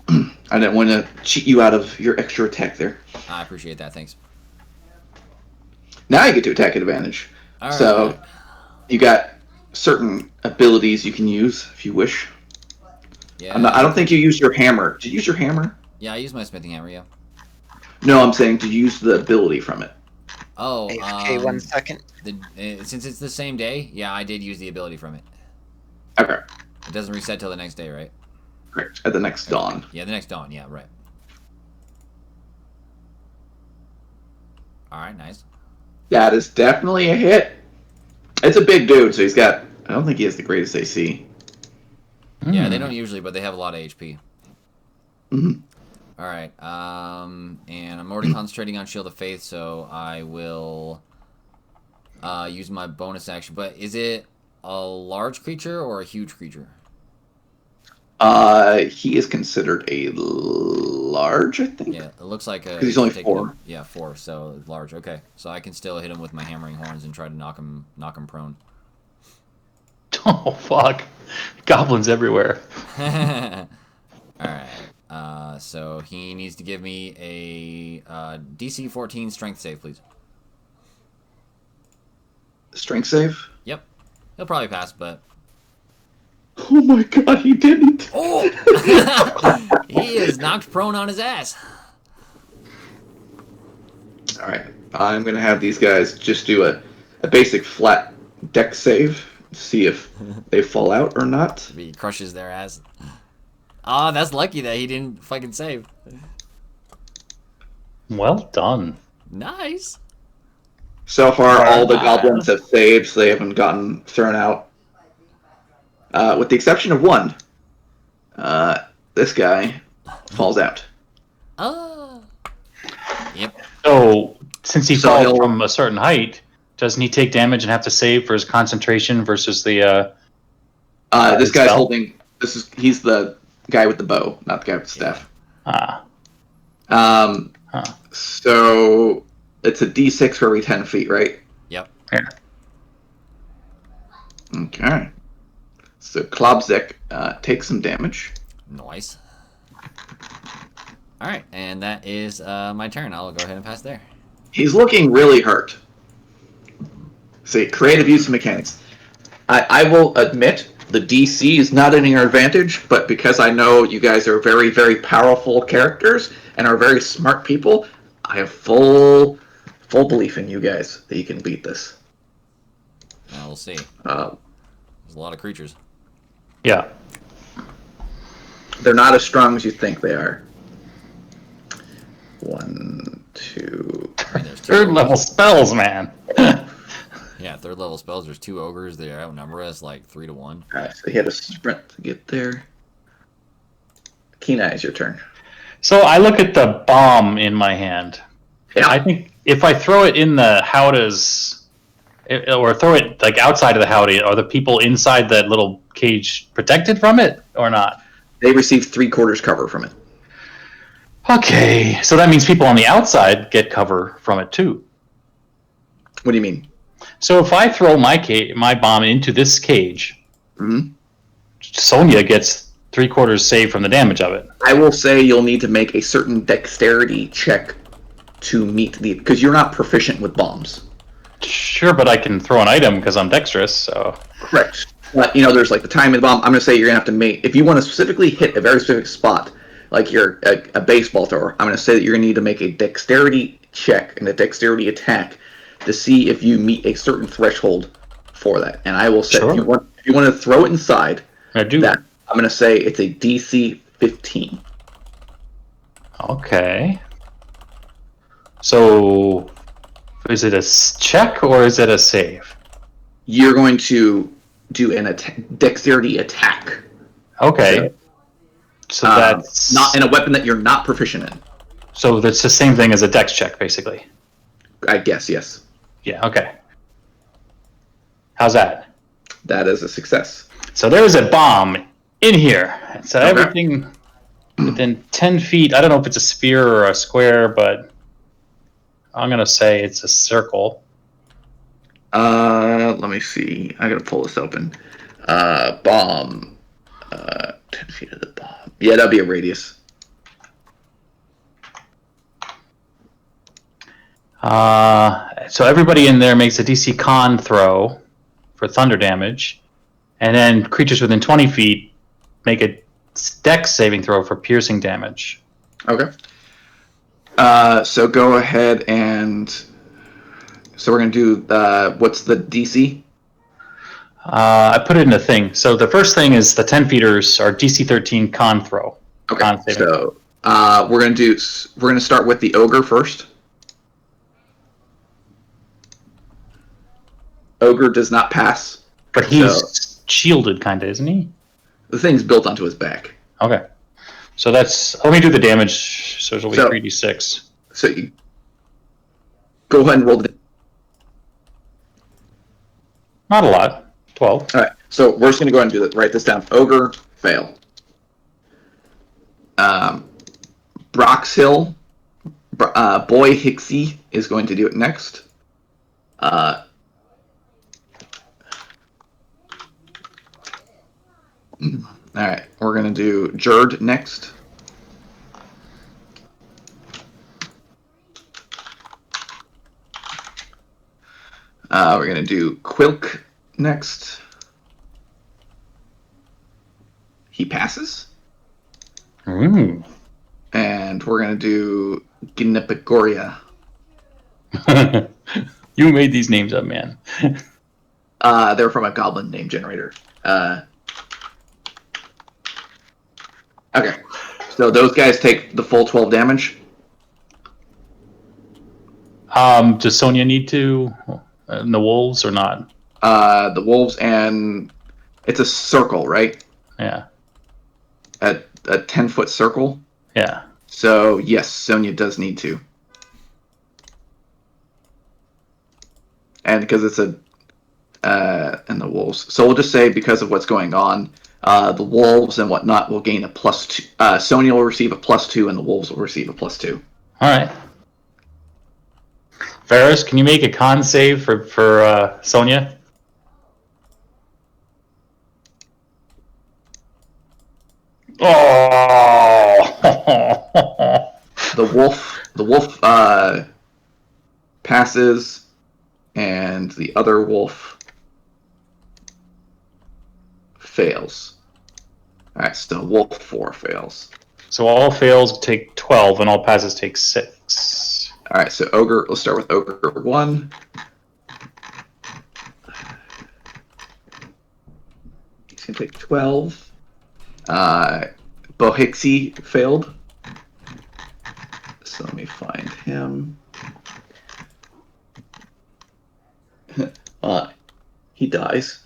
I didn't want to cheat you out of your extra attack there. I appreciate that. Thanks. Now you get to attack at advantage. All So right. you got certain abilities you can use if you wish. Yeah. I don't think you used your hammer. Did you use your hammer? Yeah, I use my smithing hammer. Yeah. No, I'm saying did you use the ability from it? Oh. AFK 1 second. Since it's the same day, yeah, I did use the ability from it. Okay, It doesn't reset till the next day, right? correct. At the next dawn. Yeah, the next dawn. Yeah, right. All right, nice. That is definitely a hit. It's a big dude, so he's got. I don't think he has the greatest AC. Yeah, they don't usually, but they have a lot of HP. Mhm. All right. And I'm already concentrating on Shield of Faith, so I will use my bonus action. But is it a large creature or a huge creature? He is considered a large, I think. Yeah, it looks like a. 'Cause he's only taking 4. him- Yeah, 4. So large. Okay, so I can still hit him with my hammering horns and try to knock him prone. Oh, fuck. Goblins everywhere. All right. So he needs to give me a DC 14 Strength save, please. Strength save. Yep. He'll probably pass, but. Oh my god, he didn't. Oh! He is knocked prone on his ass. All right, I'm gonna have these guys just do a basic flat deck save, see if they fall out or not. He crushes their ass. Oh, that's lucky that he didn't fucking save. Well done. Nice. So far, all the goblins have saved, so they haven't gotten thrown out. With the exception of one. This guy falls out. Oh. Yep. So, since he So falls he'll- from a certain height, doesn't he take damage and have to save for his concentration versus the? This guy's spell? holding. He's the guy with the bow, not the guy with the staff. Ah. So it's a D6 for every 10 feet, right? Yep. Yeah. Okay. So Klobzik takes some damage. Nice. All right, and that is my turn. I'll go ahead and pass there. He's looking really hurt. See, creative use of mechanics. I will admit the DC is not in your advantage, but because I know you guys are very, very powerful characters and are very smart people, I have full belief in you guys that you can beat this. Now we'll see. Uh, There's a lot of creatures. Yeah. They're not as strong as you think they are. 1, 2. I mean, there's 2 Third ogres. level spells, man. Yeah, 3rd level spells. There's 2 ogres. They outnumber us like 3 to 1. Alright, so he had a sprint to get there. Keeneye, it's your turn. So I look at the bomb in my hand. Yeah. I think if I throw it in the howdahs, or throw it like outside of the howdah, are the people inside that little cage protected from it or not? They receive 3/4 cover from it. Okay, so that means people on the outside get cover from it too. What do you mean? So if I throw my bomb into this cage, Hmm? Sonja gets 3/4 save from the damage of it. I will say you'll need to make a certain dexterity check to meet the... Because you're not proficient with bombs. Sure, but I can throw an item because I'm dexterous, so... Correct. But, there's like the time of the bomb. I'm going to say you're going to have to make... If you want to specifically hit a very specific spot, like you're a baseball thrower, I'm going to say that you're going to need to make a dexterity check and a dexterity attack to see if you meet a certain threshold for that. And I will say, Sure. if you want to throw it inside, I do. that I'm going to say it's a DC 15. Okay. So, is it a check or is it a save? You're going to do an dexterity attack. Okay. So that's not in a weapon that you're not proficient in. So that's the same thing as a dex check, basically. I guess, yes. Yeah. Okay. How's that? That is a success. So there's a bomb in here. So Okay. everything within 10 feet. I don't know if it's a sphere or a square, but I'm gonna say it's a circle. Let me see. I gotta pull this open. Bomb. 10 feet of the bomb. Yeah, that'd be a radius. So everybody in there makes a DC con throw for thunder damage, and then creatures within 20 feet make a dex saving throw for piercing damage. Okay. So go ahead and... So we're going to do... what's the DC? I put it in a thing. So the first thing is the 10 feeters are DC 13 con throw. Okay. Con saving. So we're going to start with the ogre first. Ogre does not pass. But he's shielded, kind of, isn't he? The thing's built onto his back. Okay. So that's... Let me do the damage. So it'll be 3d6. So you go ahead and roll the... Not a lot. 12. All right. So we're just going to go ahead and do that. Write this down. Ogre, fail. Broxhill, Boy Hixie is going to do it next. All right, we're going to do Jerd next. We're going to do Quilk next. He passes. Mm. And we're going to do Gnipagoria. You made these names up, man. They're from a goblin name generator. Okay, so those guys take the full 12 damage. Does Sonja need to... the wolves or not? The wolves, and it's a circle, right? Yeah. A 10-foot circle. Yeah. So, yes, Sonja does need to. And because it's and the wolves. So we'll just say because of what's going on, the wolves and whatnot will gain a +2. Sonja will receive a +2, and the wolves will receive a +2. All right. Varis, can you make a con save for Sonja? Oh! The wolf passes, and the other wolf fails. All right, so wolf 4 fails. So all fails take 12, and all passes take 6. All right, so ogre. Let's start with ogre 1. He's gonna take 12. Bohixie failed. So let me find him. He dies,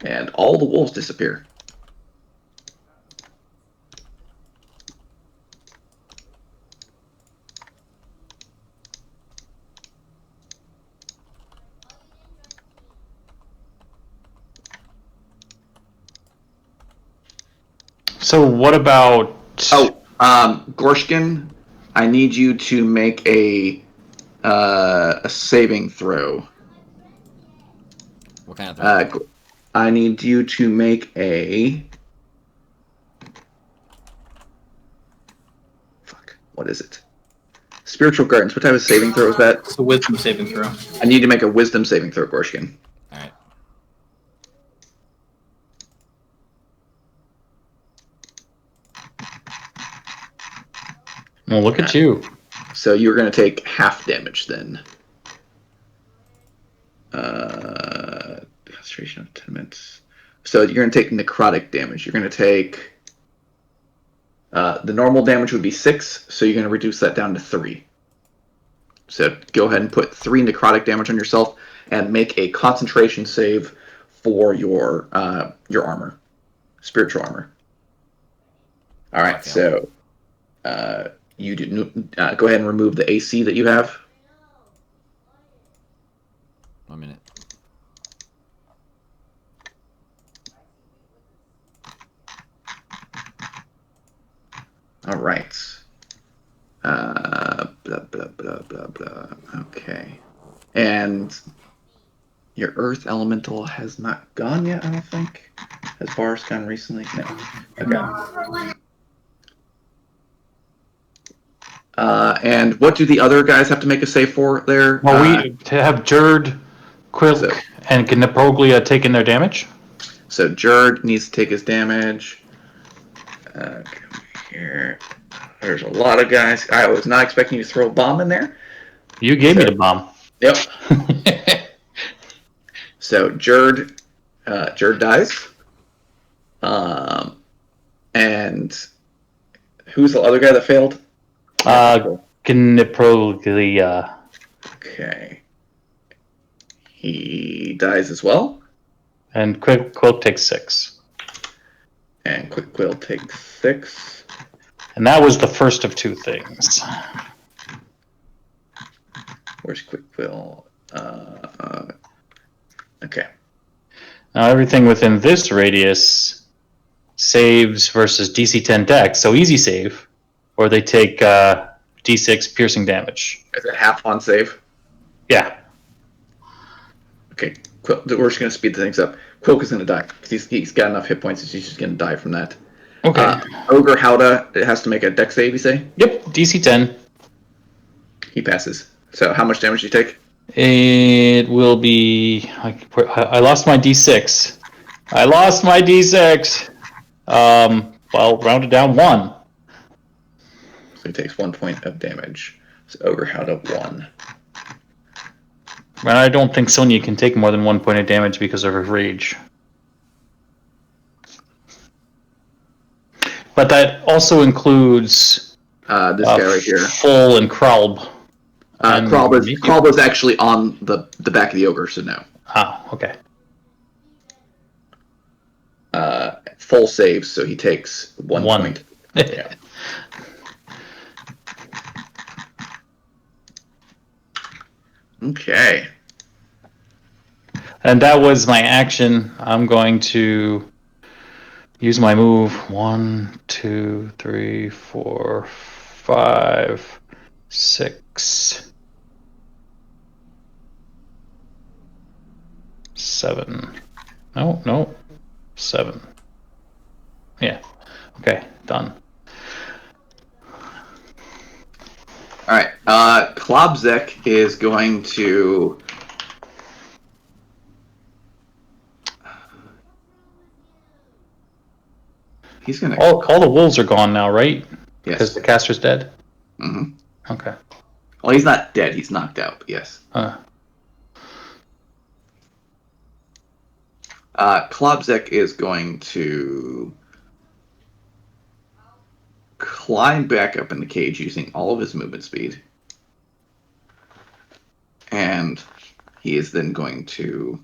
and all the wolves disappear. So what about... Gorshgan, I need you to make a saving throw. What kind of throw? I need you to make a... Fuck, what is it? Spiritual Guidance. What type of saving throw is that? It's a wisdom saving throw. I need to make a wisdom saving throw, Gorshgan. Alright. Well, look at you. So you're going to take half damage then. Concentration of 10 minutes. So you're going to take necrotic damage. You're going to take The normal damage would be 6, so you're going to reduce that down to 3. So go ahead and put 3 necrotic damage on yourself and make a concentration save for your armor, spiritual armor. All right, so you go ahead and remove the AC that you have. 1 minute. All right. Blah, blah, blah, blah, blah. Okay. And your Earth Elemental has not gone yet, I don't think. Has Varis gone recently? No. Okay. And what do the other guys have to make a save for there? Well, we have Jerd, Quilk, and Gneproglia taking their damage. So Jerd needs to take his damage. Come here. There's a lot of guys. I was not expecting you to throw a bomb in there. You gave me the bomb. Yep. So Jerd dies. And who's the other guy that failed? Gneproglia. Okay. He dies as well. And Quilk takes 6. And Quill takes 6. And that was the first of 2 things. Where's Quill? Okay. Now everything within this radius saves versus DC 10 dex, so easy save, or they take D6 piercing damage. Is it half on save? Yeah. Okay. We're just going to speed things up. Quilk is going to die. He's got enough hit points. He's just going to die from that. Okay. Ogre Howda, it has to make a dex save, you say? Yep, DC 10. He passes. So how much damage do you take? It will be... I lost my D6. Well, rounded down 1. So he takes 1 point of damage. So Ogre Howda 1. And I don't think Sonja can take more than 1 point of damage because of her rage. But that also includes this guy right here. Full and Kralb. Kralb is actually on the back of the ogre, so no. Ah, okay. Full saves, so he takes 1 point. Yeah. Okay. And that was my action. I'm going to use my move. 1, 2, 3, 4, 5, 6, 7. No. 7. Yeah. Okay, done. All right. Klobzek is going to... He's going to... All the wolves are gone now, right? Yes. Because the caster's dead? Mm-hmm. Okay. Well, he's not dead. He's knocked out, but yes. Klobzek is going to climb back up in the cage using all of his movement speed. And he is then going to...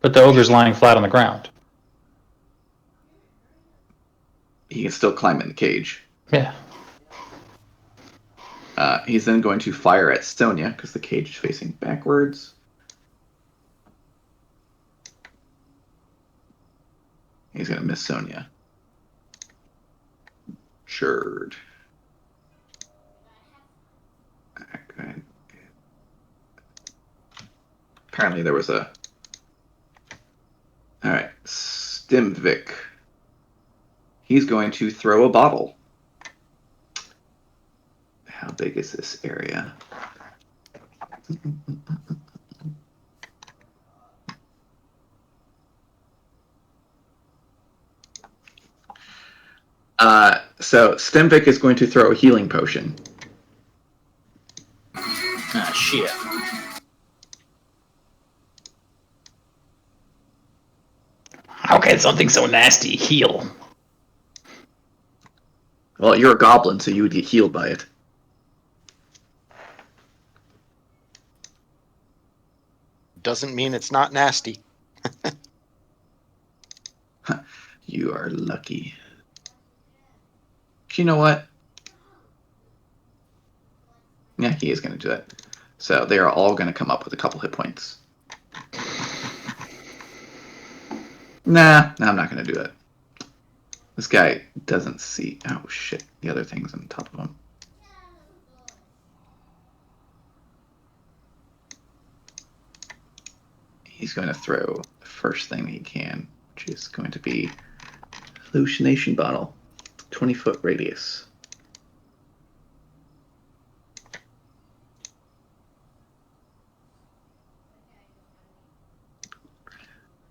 But the ogre's lying flat on the ground. He can still climb in the cage. Yeah. He's then going to fire at Sonja because the cage is facing backwards. He's going to miss Sonja. Jerd. Okay. Apparently there was a... Alright. Stimvik. He's going to throw a bottle. How big is this area? So Stimvik is going to throw a healing potion. Ah, shit. How can something so nasty heal? Well, you're a goblin, so you would get healed by it. Doesn't mean it's not nasty. You are lucky. You know what? Yeah, he is going to do that. So they are all going to come up with a couple hit points. Nah, I'm not going to do it. This guy doesn't see... Oh, shit. The other thing's on top of him. He's going to throw the first thing he can, which is going to be hallucination bottle. 20-foot radius.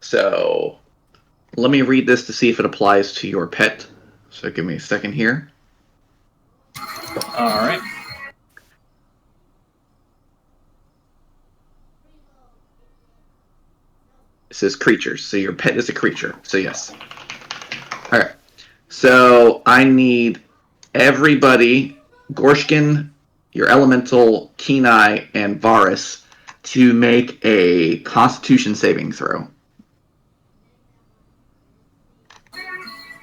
So, let me read this to see if it applies to your pet. So give me a second here. All right. It says creatures, so your pet is a creature. So yes. All right. So I need everybody, Gorshgan, your elemental, Keeneye, and Varis, to make a Constitution saving throw.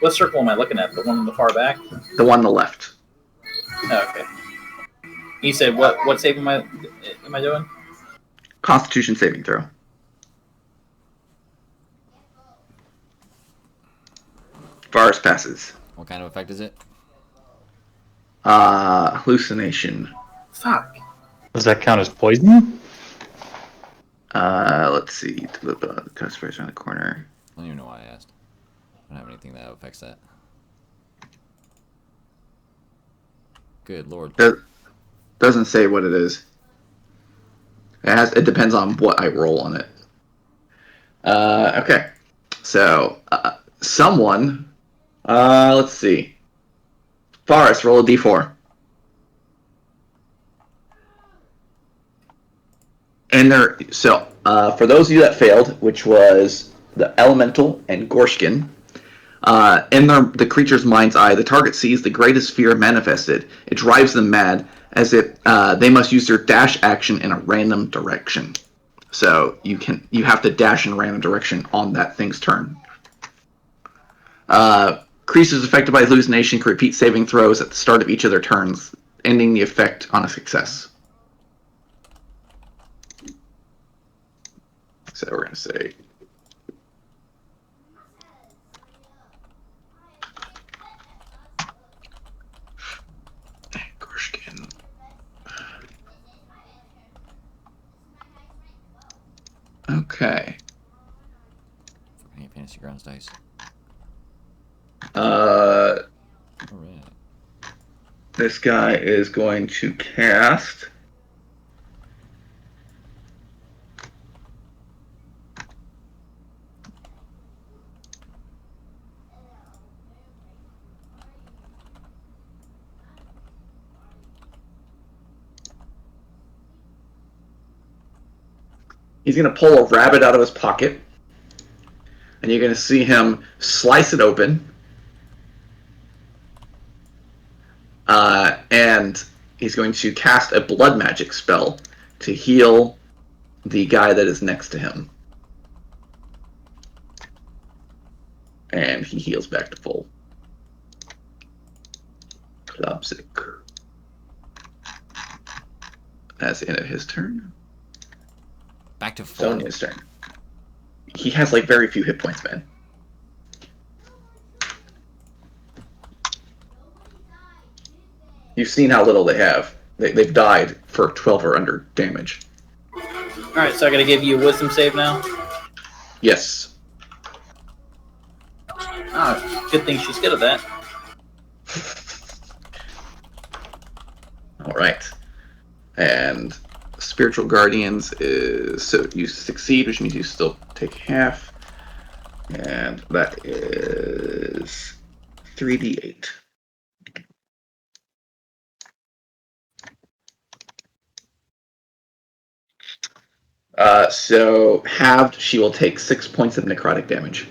What circle am I looking at? The one in the far back? The one on the left. Oh, okay. You said what save am I doing? Constitution saving throw. Varis passes. What kind of effect is it? Hallucination. Fuck. Does that count as poison? Let's see. Customers around the corner. I don't even know why I asked. I don't have anything that affects that. Good lord. Doesn't say what it is. It depends on what I roll on it. Okay. So, someone... let's see. Varis, roll a d4. And for those of you that failed, which was the Elemental and Gorshgan, in the creature's mind's eye, the target sees the greatest fear manifested. It drives them mad, as if they must use their dash action in a random direction. So you have to dash in a random direction on that thing's turn. Creatures affected by hallucination can repeat saving throws at the start of each of their turns, ending the effect on a success. So we're going to say... Gorshgan. Okay. Fantasy Grounds dice. Alright. Alright. This guy is going to cast... He's going to pull a rabbit out of his pocket, and you're going to see him slice it open, and he's going to cast a blood magic spell to heal the guy that is next to him. And he heals back to full. Klobzik. That's the end of his turn. Back to full. Sonja's turn. He has like very few hit points, man. You've seen how little they have. They've died for 12 or under damage. Alright, so I gotta give you a wisdom save now? Yes. Oh, good thing she's good at that. Alright. And Spiritual Guardians is... So you succeed, which means you still take half. And that is 3d8. So halved, she will take 6 points of necrotic damage.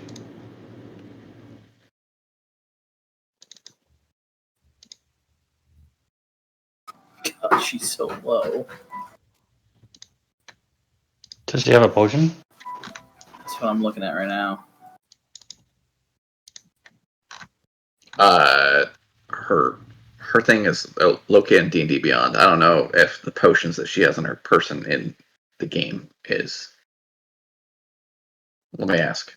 she's so low. Does she have a potion? That's what I'm looking at right now. Her thing is located in D&D Beyond. I don't know if the potions that she has on her person in the game is. Let me ask.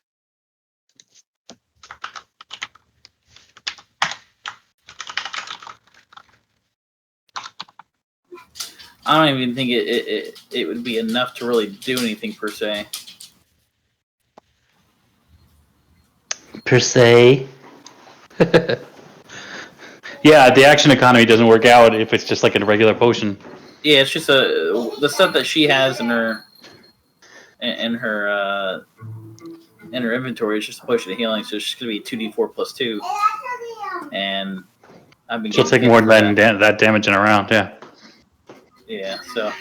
I don't even think it would be enough to really do anything per se. Per se. Yeah, the action economy doesn't work out if it's just like a regular potion. Yeah, it's just the stuff that she has in her inventory is just a potion of healing, so it's just gonna be 2d4 plus 2. And I've been. She'll take more than that damage in a round. Yeah. Yeah. So.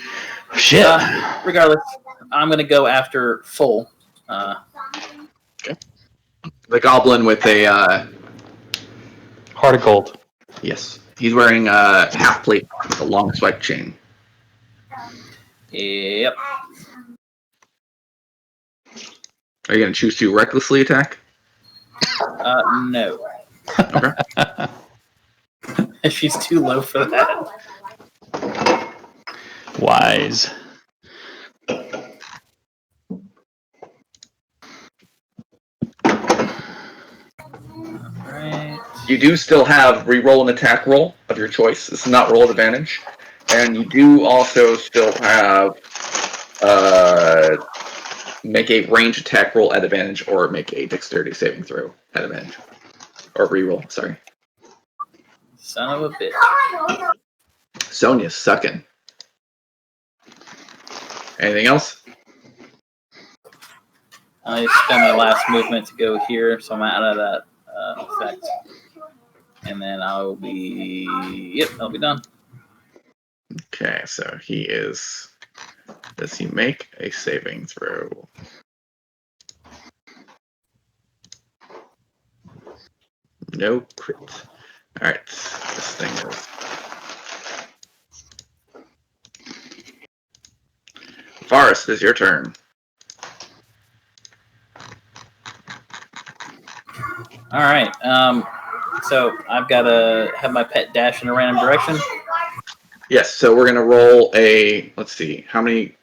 Shit. Regardless, I'm gonna go after full. Okay. The goblin with a Heart of gold. yes, he's wearing a half plate with a long spike chain. Yep. Are you going to choose to recklessly attack? No. Okay. She's too low for that. Wise. Right. You do still have re-roll an attack roll of your choice. This is not roll advantage. And you do also still have make a range attack roll at advantage or make a dexterity saving throw at advantage. Or re-roll, sorry. Son of a bitch. Sonja's sucking. Anything else? I spend my last movement to go here, so I'm out of that effect. And then I'll be... Yep, I'll be done. Okay, so he is... Does he make a saving throw? No crit. Alright, this thing is... Varis, it is your turn. Alright, so I've got to have my pet dash in a random direction. Yes, so we're going to roll a... Let's see, how many...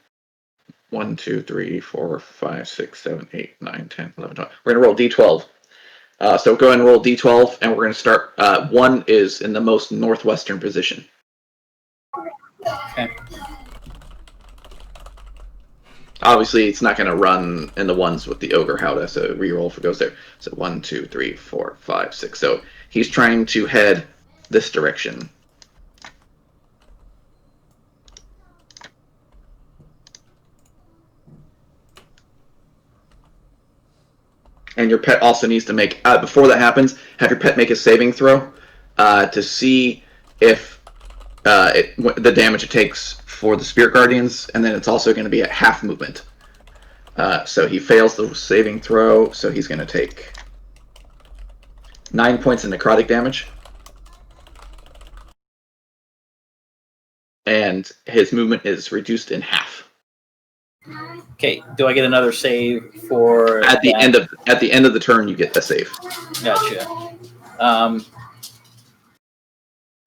1, 2, 3, 4, 5, 6, 7, 8, 9, 10, 11, 12. We're going to roll D12. So go ahead and roll D12, and we're going to start... 1 is in the most northwestern position. Okay. Obviously, it's not going to run in the ones with the Ogre Howdah, so reroll if it goes there. So 1, 2, 3, 4, 5, 6. So he's trying to head this direction. And your pet also needs to make, before that happens, have your pet make a saving throw to see if the damage it takes for the Spirit Guardians, and then it's also going to be at half movement. So he fails the saving throw, so he's going to take 9 points of necrotic damage. And his movement is reduced in half. Okay, do I get another save for At the end of the turn, you get a save. Gotcha.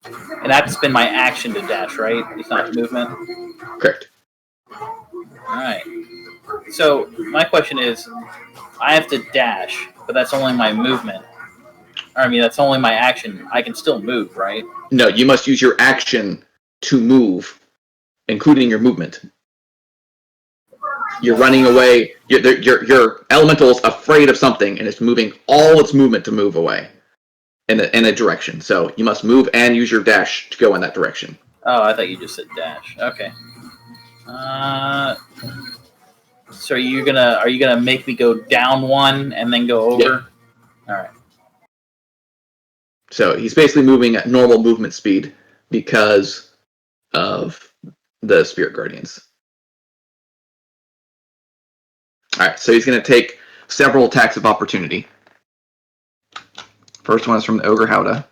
And I have to spend my action to dash, right? It's not movement. Correct. All right. So my question is, I have to dash, but that's only my movement. I mean, that's only my action. I can still move, right? No, you must use your action to move, including your movement. You're running away. Your elemental's afraid of something, and it's moving all its movement to move away in a direction. So you must move and use your dash to go in that direction. Oh, I thought you just said dash. Okay. So are you gonna make me go down one and then go over? Yeah. All right. So he's basically moving at normal movement speed because of the Spirit Guardians. Alright, so he's going to take several attacks of opportunity. First one is from the Ogre Howdah.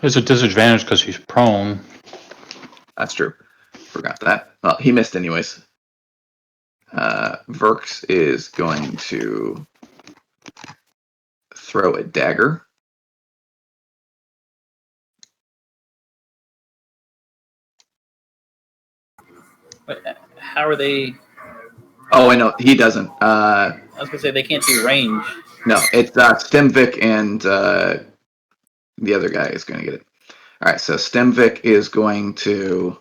There's a disadvantage because he's prone. That's true. Forgot that. Well, he missed anyways. Verks is going to throw a dagger. But how are they? Oh, I know. He doesn't. I was gonna say they can't do range. No, it's Stemvik and the other guy is going to get it. All right, so Stemvik is going to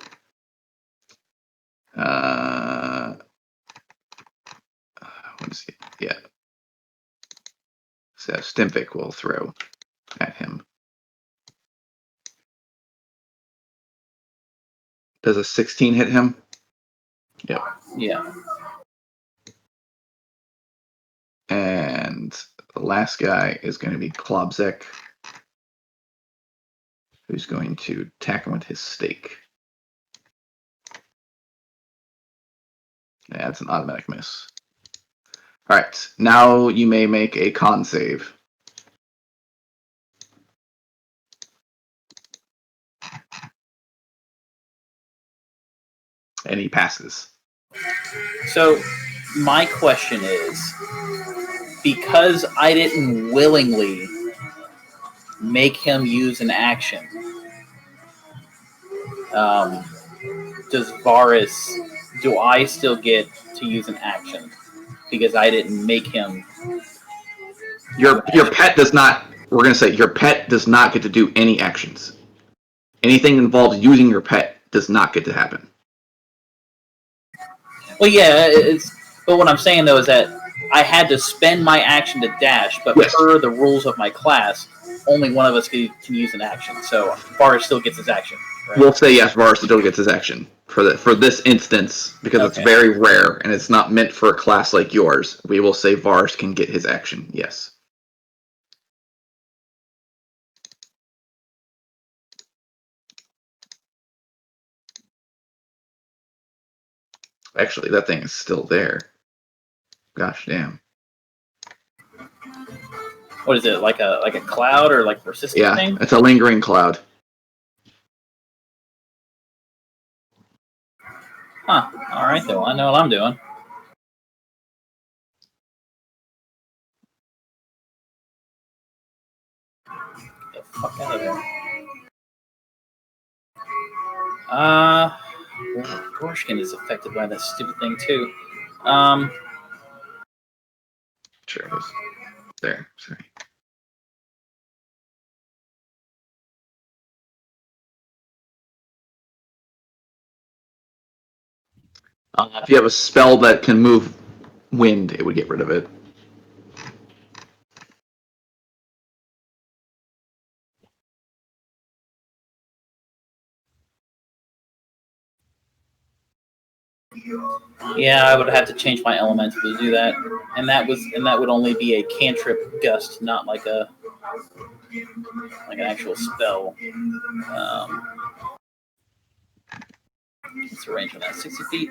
what is it? Yeah. So Stemvik will throw at him. Does a 16 hit him? Yep. Yeah. And the last guy is going to be Klobzek, who's going to attack him with his stake. Yeah, it's an automatic miss. All right, now you may make a con save. And he passes. So my question is, because I didn't willingly make him use an action, does Varis? Do I still get to use an action because I didn't make him? Your pet does not. We're going to say your pet does not get to do any actions. Anything involved using your pet does not get to happen. Well, yeah, but what I'm saying though is that I had to spend my action to dash, but Yes. per the rules of my class, only one of us can use an action. So Varis still gets his action. Right? We'll say yes, Varis still gets his action for this instance because it's very rare and it's not meant for a class like yours. We will say Varis can get his action. Yes. Actually, that thing is still there. Gosh damn. What is it, like a cloud or like persistent Yeah, thing? it's a lingering cloud. Huh. All right, then. Well, I know what I'm doing. Get the fuck out of there. Gorshgan is affected by that stupid thing too. Sure, it was there. Sorry. If you have a spell that can move wind, it would get rid of it. Yeah, I would have to change my elemental to do that, and that would only be a cantrip gust, not like an actual spell. What's the range on that? 60 feet.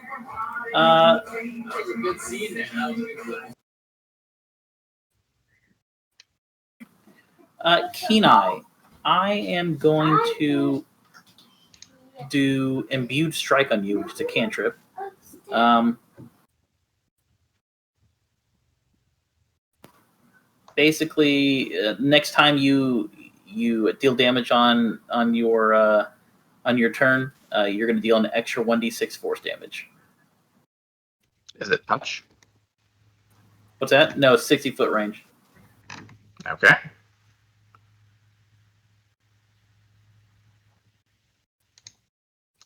Keeneye, I am going to do imbued strike on you, which is a cantrip. Basically, next time you deal damage on your turn, you're going to deal an extra 1d6 force damage. Is it touch? What's that? No, it's 60-foot range. Okay.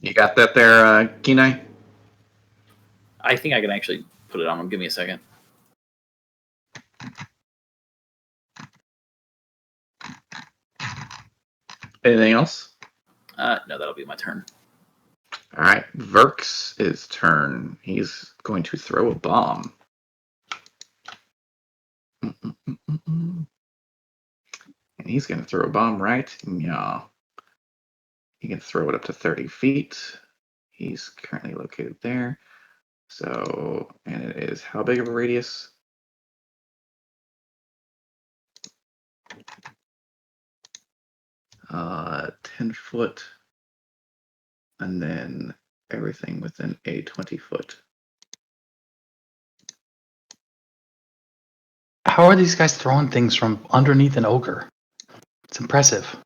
You got that there, Keeneye? I think I can actually put it on him. Give me a second. Anything else? No, that'll be my turn. All right, Verks' turn. He's going to throw a bomb. And he's going to throw a bomb right. Yeah. He can throw it up to 30 feet. He's currently located there. So, and it is how big of a radius? 10 foot, and then everything within a 20 foot. How are these guys throwing things from underneath an ogre? It's impressive.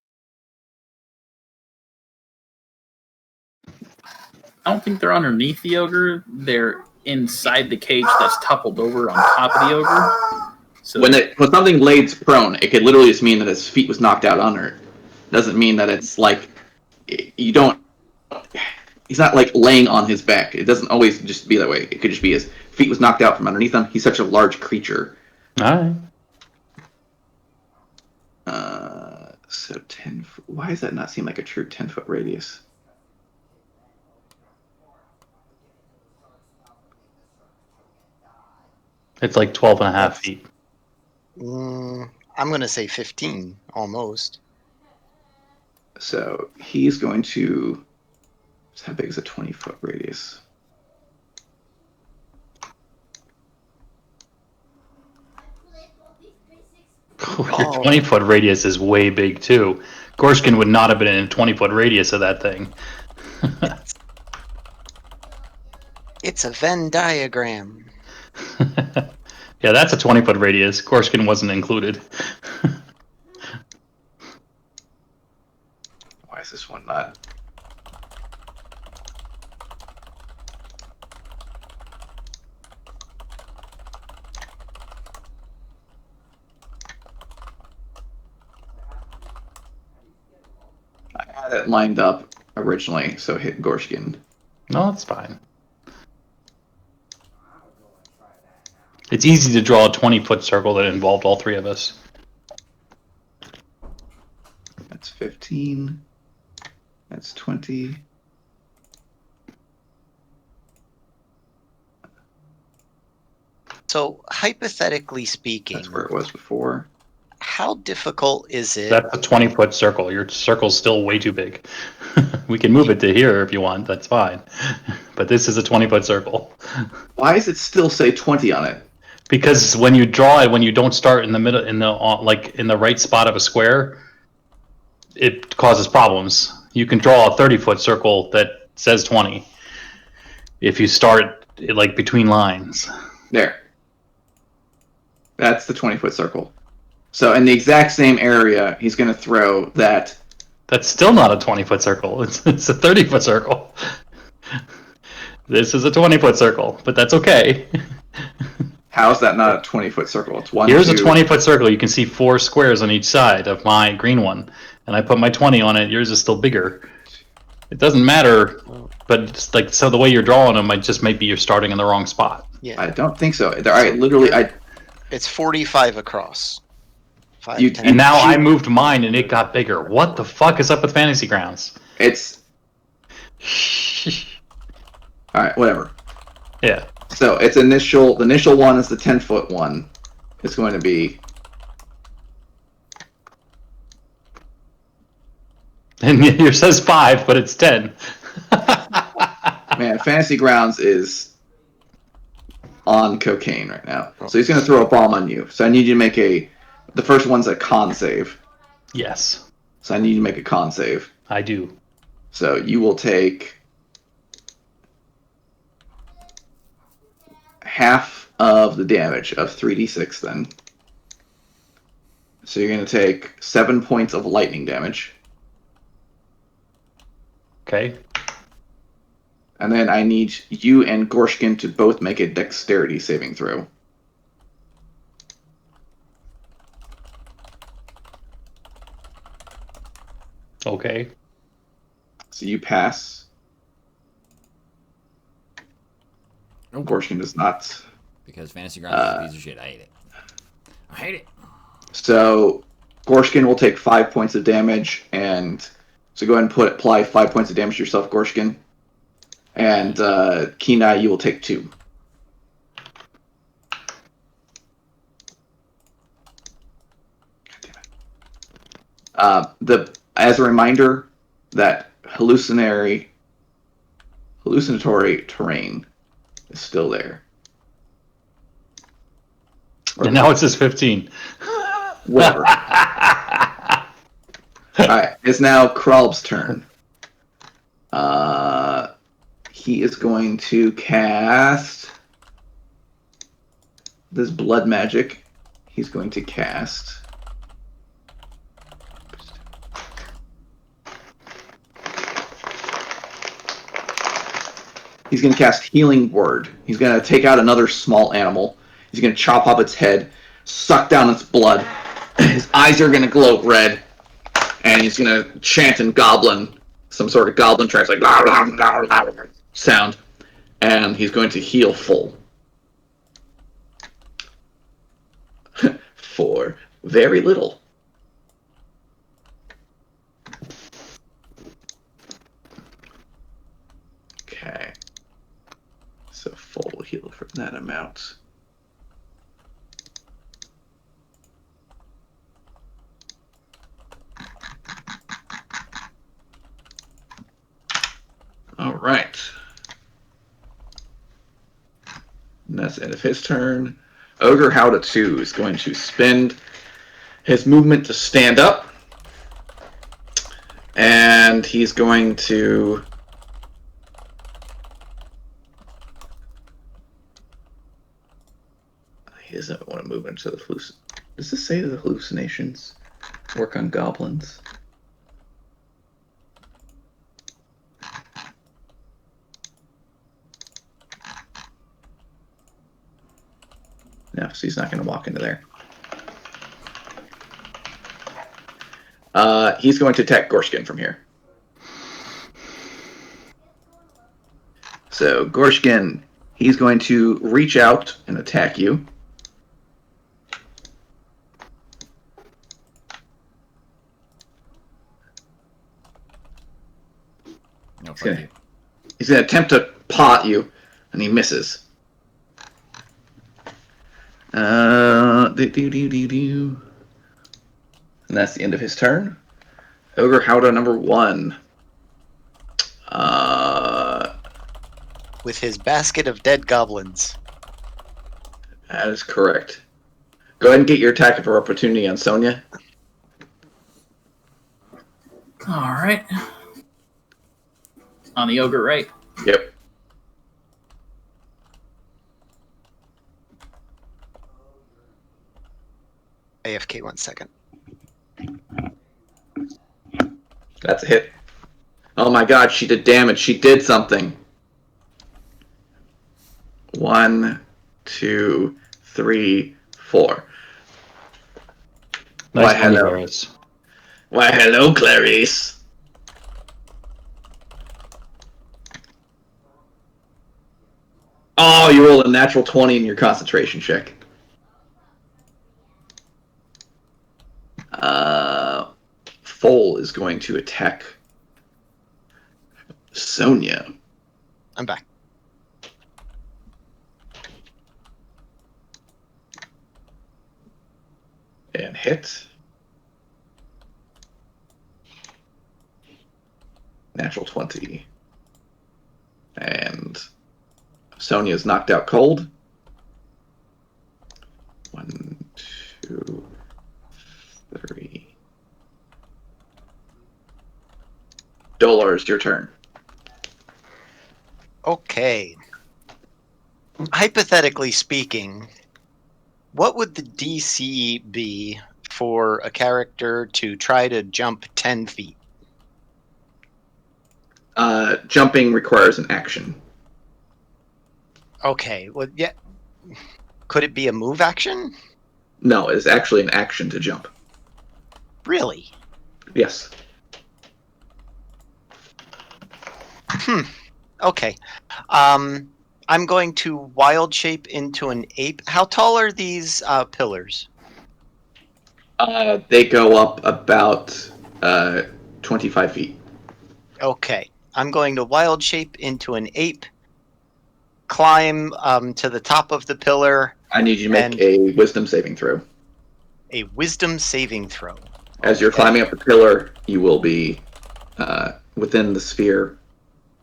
I don't think they're underneath the ogre. They're inside the cage that's toppled over on top of the ogre. So When something lays prone, it could literally just mean that his feet was knocked out under it. Doesn't mean that it's like you don't. He's not like laying on his back. It doesn't always just be that way. It could just be his feet was knocked out from underneath him. He's such a large creature. All right. So 10. Why does that not seem like a true 10-foot radius? It's like 12 and a half feet. I'm going to say 15, almost. So he's going to. How big is a 20-foot radius? Your 20-foot radius is way big, too. Gorshgan would not have been in a 20-foot radius of that thing. It's a Venn diagram. Yeah, that's a 20-foot radius. Gorshgan wasn't included. Why is this one not? I had it lined up originally, so hit Gorshgan. No, it's fine. It's easy to draw a 20-foot circle that involved all three of us. That's 15. That's 20. So, hypothetically speaking, That's where it was before. how difficult is it? That's a 20-foot circle. Your circle's still way too big. We can move it to here if you want. That's fine. But this is a 20-foot circle. Why does it still say 20 on it? Because when you draw it, when you don't start in the middle, in the right spot of a square, it causes problems. You can draw a 30-foot circle that says 20 if you start like between lines. There. That's the 20-foot circle. So in the exact same area, he's going to throw that. That's still not a 20-foot circle. It's a 30-foot circle. This is a 20-foot circle, but that's okay. How is that not a 20-foot circle? It's one. Here's two. a 20-foot circle. You can see 4 squares on each side of my green one, and I put my 20 on it. Yours is still bigger. It doesn't matter, but it's like so the way you're drawing them, it just might be you're starting in the wrong spot. Yeah, I don't think so. I it's 45 across. 5, You- 10. And now I moved mine, and it got bigger. What the fuck is up with Fantasy Grounds? It's all right. Whatever. Yeah. So it's initial. The initial one is the 10-foot one. It's going to be. And yours says 5, but it's 10. Man, Fantasy Grounds is on cocaine right now. So he's going to throw a bomb on you. So I need you to make a. The first one's a con save. Yes, So I need you to make a con save. I do. So you will take half of the damage of 3d6 then. So you're going to take 7 points of lightning damage. Okay. And then I need you and Gorshgan to both make a dexterity saving throw. Okay. So you pass. Gorshgan does not. Because Fantasy Grounds is a piece of shit. I hate it. I hate it. So Gorshgan will take 5 points of damage, and so go ahead and apply 5 points of damage to yourself, Gorshgan. And Keeneye, you will take 2. As a reminder, that hallucinatory terrain is still there. And now it says 15. Whatever. Alright, it's now Kralb's turn. He is going to cast this blood magic. He's going to cast. He's going to cast Healing Word. He's going to take out another small animal. He's going to chop off its head, suck down its blood. His eyes are going to glow red, and he's going to chant in Goblin, some sort of Goblin trance, like blah, blah, blah, blah, sound, and he's going to heal full. For very little. Okay. So full heal for that amount. All right. And that's the end of his turn. Ogre Howda 2 is going to spend his movement to stand up. And he's going to... He doesn't want to move into the hallucinations. Does this say the hallucinations work on goblins? No, so he's not going to walk into there. He's going to attack Gorshgan from here. So, Gorshgan, he's going to reach out and attack you. No, He's going to attempt to pot you, and he misses. And that's the end of his turn. Ogre Howda number 1. With his basket of dead goblins. That is correct. Go ahead and get your attack of opportunity on Sonja. All right. On the ogre, right? Yep. AFK 1 second. That's a hit. Oh my god, she did damage. She did something. 1, 2, 3, 4. Nice Why, money, hello. Varis. Why, hello, Clarice. Oh, you roll a natural 20 in your concentration check. Foal is going to attack Sonja. I'm back. And hit. Natural 20. And Sonja is knocked out cold. 1, 2, 3. Dolor, it's your turn. Okay. Hypothetically speaking, what would the DC be for a character to try to jump 10 feet? Jumping requires an action. Okay, well, yeah. Could it be a move action? No, it's actually an action to jump. Really? Yes. Okay. I'm going to wild shape into an ape. How tall are these pillars? They go up about 25 feet. Okay. I'm going to wild shape into an ape, climb to the top of the pillar. I need you to make a wisdom saving throw. A wisdom saving throw. As you're climbing up the pillar, you will be within the sphere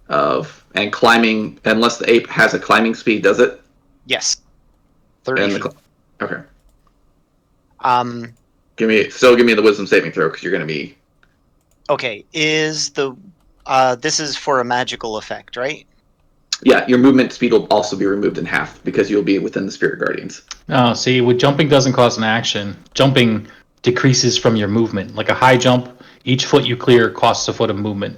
of... And climbing, unless the ape has a climbing speed, does it? Yes. 30 feet. Okay. Um, Give me the wisdom saving throw, because you're going to be Okay, is the this is for a magical effect, right? Yeah, your movement speed will also be removed in half because you'll be within the Spirit Guardians. Oh, see, with jumping doesn't cost an action. Jumping decreases from your movement. Like a high jump, each foot you clear costs a foot of movement.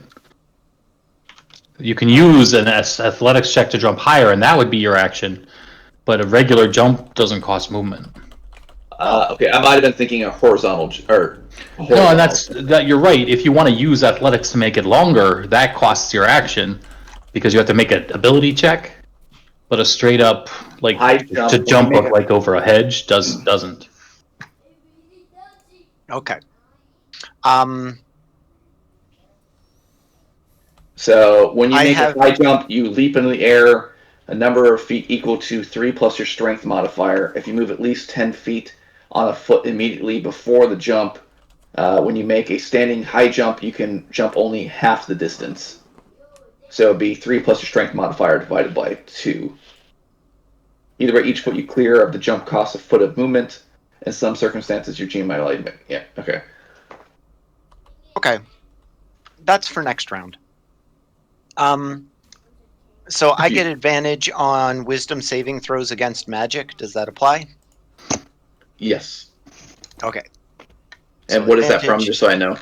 You can use an athletics check to jump higher, and that would be your action. But a regular jump doesn't cost movement. Okay, I might have been thinking a horizontal No, and that you're right. If you want to use athletics to make it longer, that costs your action because you have to make an ability check. But a straight up to jump like over a hedge doesn't. Okay. So when you make a high jump, you leap into the air a number of feet equal to 3 plus your strength modifier. If you move at least 10 feet on a foot immediately before the jump, when you make a standing high jump, you can jump only half the distance. So it'd be 3 plus your strength modifier divided by 2. Either way, each foot you clear of the jump costs a foot of movement. In some circumstances, your team might allow you to make. Yeah, okay. Okay. That's for next round. So I get advantage on wisdom saving throws against magic. Does that apply? Yes. Okay. And So what is that from, just so I know?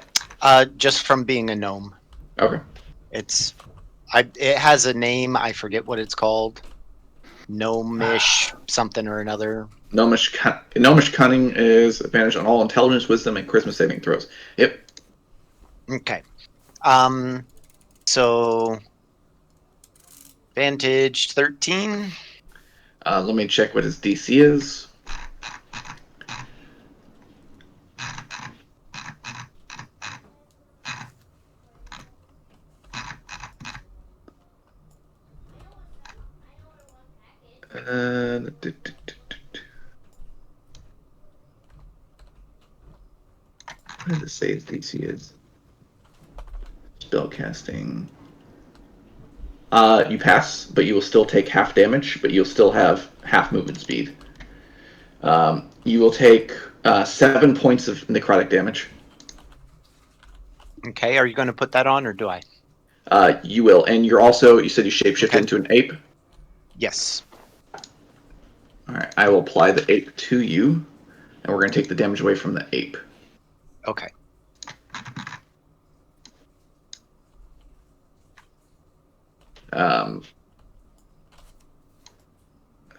Just from being a gnome. Okay. It has a name. I forget what it's called. Gnomish something or another. Gnomish cunning is advantage on all intelligence, wisdom, and charisma saving throws. Yep. Okay. So advantage 13. Let me check what his DC is. What does it say his DC is? Spellcasting. You pass, but you will still take half damage, but you'll still have half movement speed. You will take 7 points of necrotic damage. Okay, are you going to put that on, or do I? You will, and you said you shapeshift into an ape? Yes. Alright, I will apply the ape to you, and we're going to take the damage away from the ape. Okay.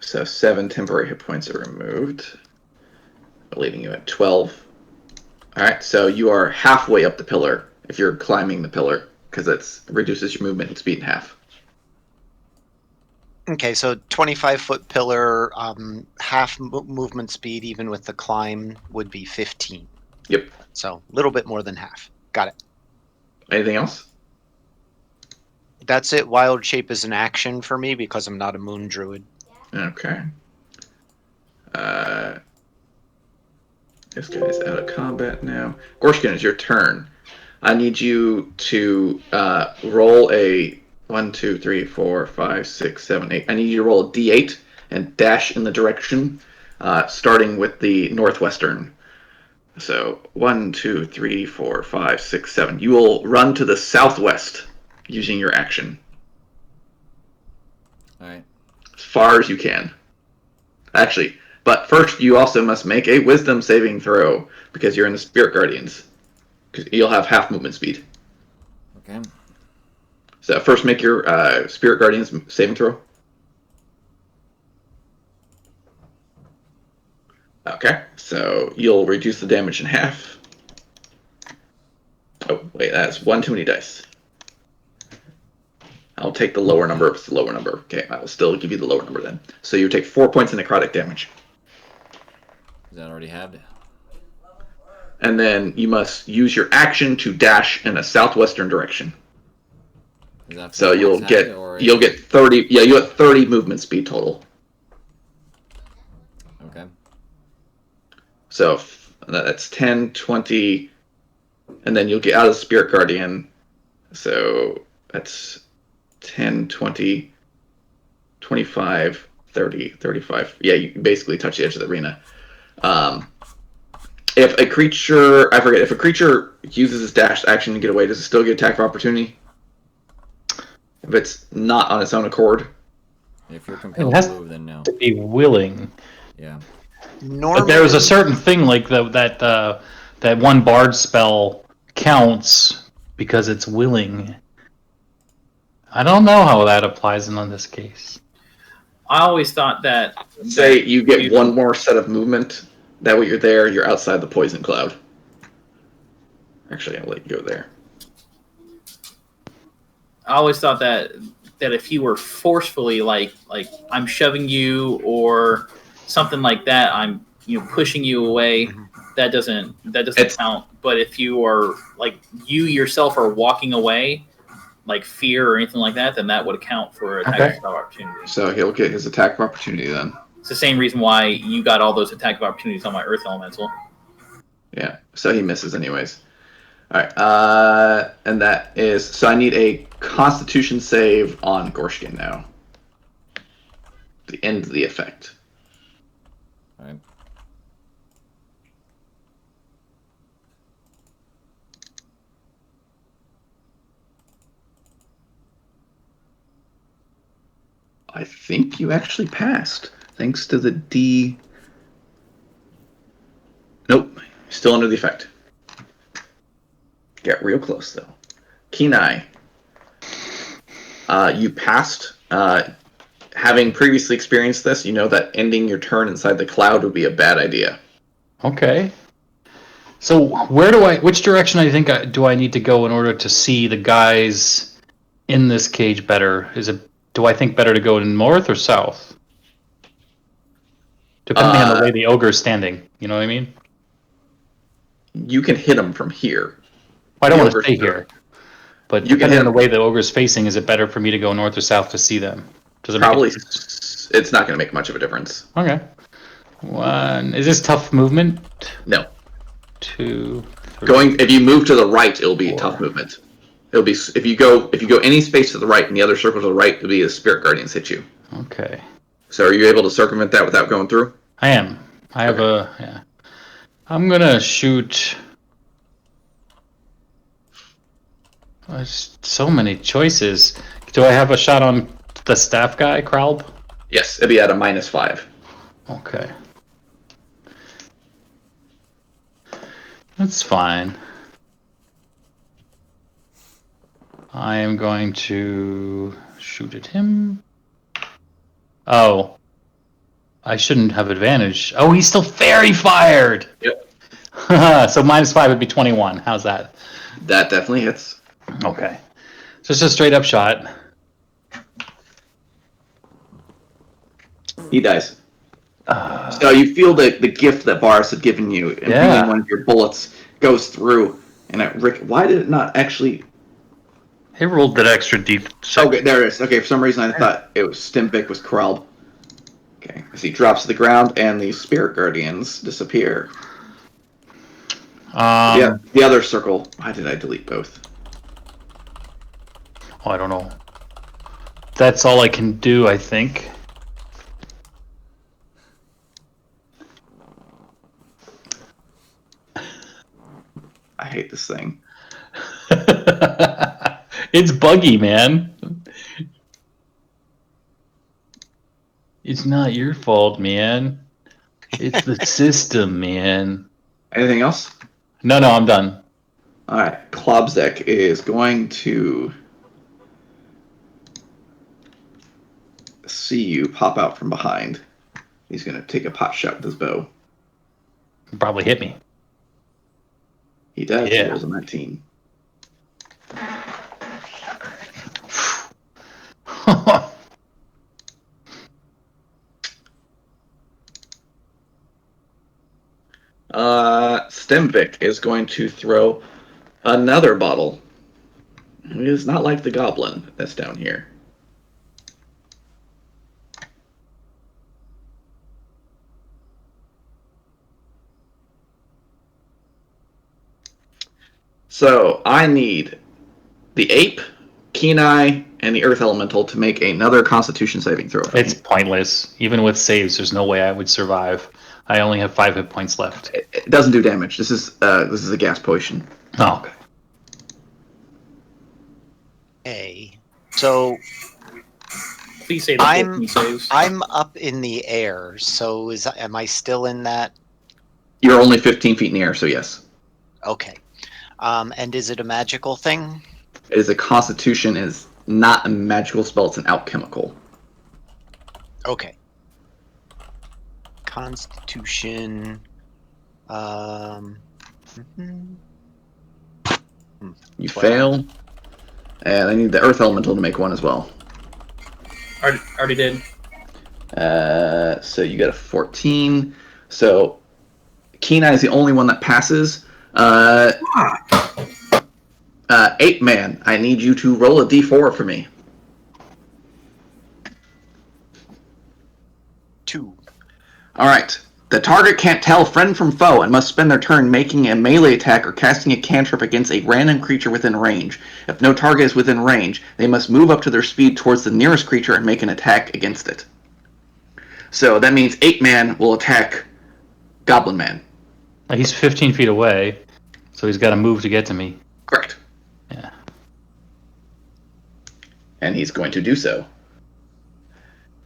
So 7 temporary hit points are removed, leaving you at 12. Alright, so you are halfway up the pillar if you're climbing the pillar, because it reduces your movement and speed in half. Okay, so 25-foot pillar, half movement speed, even with the climb, would be 15. Yep. So a little bit more than half. Got it. Anything else? That's it. Wild shape is an action for me because I'm not a moon druid. Okay. This guy's out of combat now. Gorshgan, it's your turn. I need you to roll a 1, 2, 3, 4, 5, 6, 7, 8. I need you to roll a d8 and dash in the direction, starting with the northwestern. So 1, 2, 3, 4, 5, 6, 7. You will run to the southwest using your action. All right. As far as you can. Actually, but first you also must make a wisdom saving throw because you're in the Spirit Guardians. Because you'll have half movement speed. Okay. So first make your Spirit Guardians saving throw. Okay, so you'll reduce the damage in half. Oh, wait, that's one too many dice. I'll take the lower number if it's the lower number. Okay, I will still give you the lower number then. So you take 4 points of necrotic damage. Is that already had? And then you must use your action to dash in a southwestern direction. So you'll get 30. Yeah, you get 30 movement speed total. Okay. So that's 10, 20, and then you'll get out of the Spirit Guardian. So that's 10, 20, 25, 30, 35. Yeah, you basically touch the edge of the arena. If a creature, I forget, if a creature uses its dash action to get away, does it still get attack of opportunity? If it's not on its own accord? If you're compelled has to move, then no. To be willing. Yeah. Normally, But there's a certain thing like that one bard spell counts because it's willing. I don't know how that applies in this case. I always thought that. Say you get one more set of movement. That way you're there, you're outside the poison cloud. Actually, I'll let you go there. I always thought that if you were forcefully like I'm shoving you or something like that, I'm pushing you away. That doesn't count. But if you are like you yourself are walking away, like fear or anything like that, then that would account for attack of opportunity. So he'll get his attack of opportunity then. It's the same reason why you got all those attack of opportunities on my Earth Elemental. Yeah, so he misses anyways. Alright, and that is... So I need a Constitution save on Gorshgan now. The end of the effect. Alright. I think you actually passed, thanks to the D... Nope, still under the effect. Get real close, though. Keeneye. You passed. Having previously experienced this, you know that ending your turn inside the cloud would be a bad idea. Okay. So which direction do I need to go in order to see the guys in this cage better? Do I think better to go north or south? Depending on the way the ogre's standing. You know what I mean? You can hit them from here. I don't want to stay here. But depending on the way the ogre's facing, is it better for me to go north or south to see them? Does it Probably. It's not going to make much of a difference. Okay. One. Is this tough movement? No. 2, 3. If you move to the right, it'll be tough movement. It'll be if you go any space to the right and the other circle to the right, it'll be the spirit guardians hit you. Okay. So are you able to circumvent that without going through? I am. I have yeah. I'm gonna shoot. There's so many choices. Do I have a shot on the staff guy, Kralb? Yes, it'll be at a -5. Okay. That's fine. I am going to shoot at him. Oh. I shouldn't have advantage. Oh, he's still fairy fired! Yep. So -5 would be 21. How's that? That definitely hits. Okay. Just a straight up shot. He dies. So you feel the gift that Varis had given you, and being one of your bullets goes through. And Rick, why did it not actually? He rolled that extra deep. Okay, there it is. Okay, for some reason I thought it was Stimvik was Kralb. Okay, as he drops to the ground, and the spirit guardians disappear. Yeah, the other circle. Why did I delete both? Oh, I don't know. That's all I can do, I think. I hate this thing. It's buggy, man. It's not your fault, man. It's the system, man. Anything else? No, I'm done. Alright, Klobzek is going to see you pop out from behind. He's going to take a pot shot with his bow. Probably hit me. He does. Yeah. He rolls a 19. Stimvik is going to throw another bottle. It is not like the goblin that's down here. So I need the ape, Keeneye, and the earth elemental to make another Constitution saving throw. It's pointless. Even with saves, there's no way I would survive. I only have 5 hit points left. It doesn't do damage. This is a gas potion. Oh, okay. Okay. So Please say the I'm saves. I'm up in the air. So am I still in that? You're only 15 feet in the air, so yes. Okay. And is it a magical thing? It is a Constitution. It is not a magical spell. It's an alchemical. Okay. Constitution. You 12. fail, and I need the Earth Elemental to make one as well. Already did. So you got a 14. So Keeneye is the only one that passes. Ape Man, I need you to roll a d4 for me. 2. All right. The target can't tell friend from foe and must spend their turn making a melee attack or casting a cantrip against a random creature within range. If no target is within range, they must move up to their speed towards the nearest creature and make an attack against it. So that means Ape Man will attack Goblin Man. He's 15 feet away, so he's got to move to get to me. Correct. Yeah. And he's going to do so.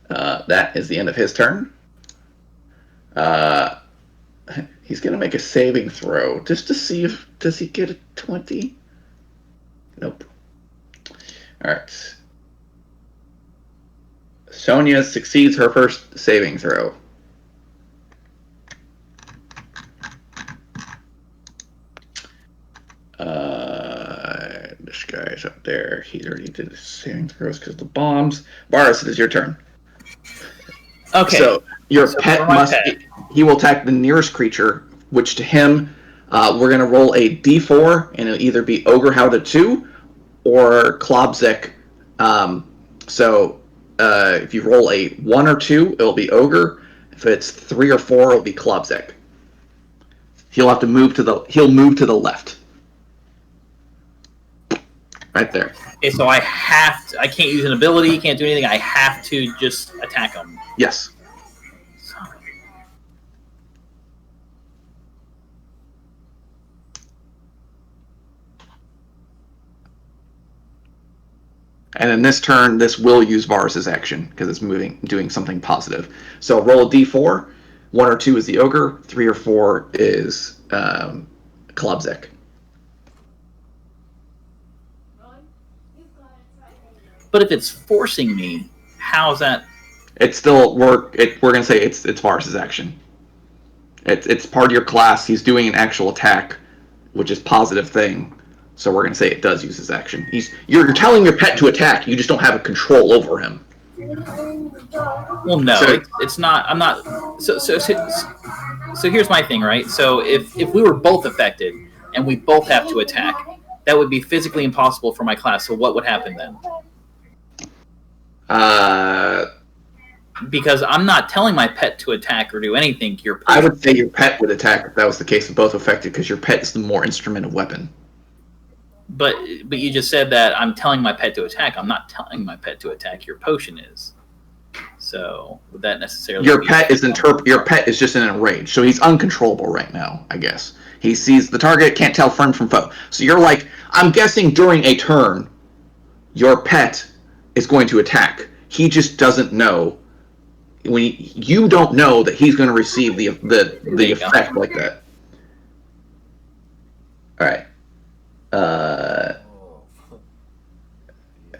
That is the end of his turn. He's going to make a saving throw just to see if does he get a 20. Nope. All right. Sonja succeeds her first saving throw. This guy's up there. He already did his saving throws because of the bombs. Varis, it is your turn. Okay. So your So pet for my must. pet. He will attack the nearest creature, which to him, we're going to roll a d4, and it'll either be Ogre Howda 2 or Klobzik. If you roll a 1 or 2, it'll be Ogre. If it's 3 or 4, it'll be Klobzik. He'll have to move to the. He'll move to the left. Right there. Okay, so I can't use an ability, can't do anything. I have to just attack him. Yes. And in this turn, this will use Varis' action because it's doing something positive. So roll a d4. 1 or 2 is the Ogre. 3 or 4 is Klobzik. But if it's forcing me, how's that? It's still we're gonna say it's Varis' action. It's part of your class. He's doing an actual attack, which is positive thing. So we're gonna say it does use his action. You're telling your pet to attack. You just don't have a control over him. Well, no, So- it's not. I'm not. So here's my thing, right? So if we were both affected and we both have to attack, that would be physically impossible for my class. So what would happen then? Because I'm not telling my pet to attack or do anything. I would say your pet would attack if that was the case of both affected, because your pet is the more instrument of weapon. But you just said that I'm telling my pet to attack. I'm not telling my pet to attack. Your potion is. So would that necessarily? Your pet is Your pet is just in a rage, so he's uncontrollable right now. I guess he sees the target, can't tell friend from foe. So you're like, I'm guessing during a turn, your pet is going to attack. He just doesn't know. You don't know that he's going to receive the effect like that. All right.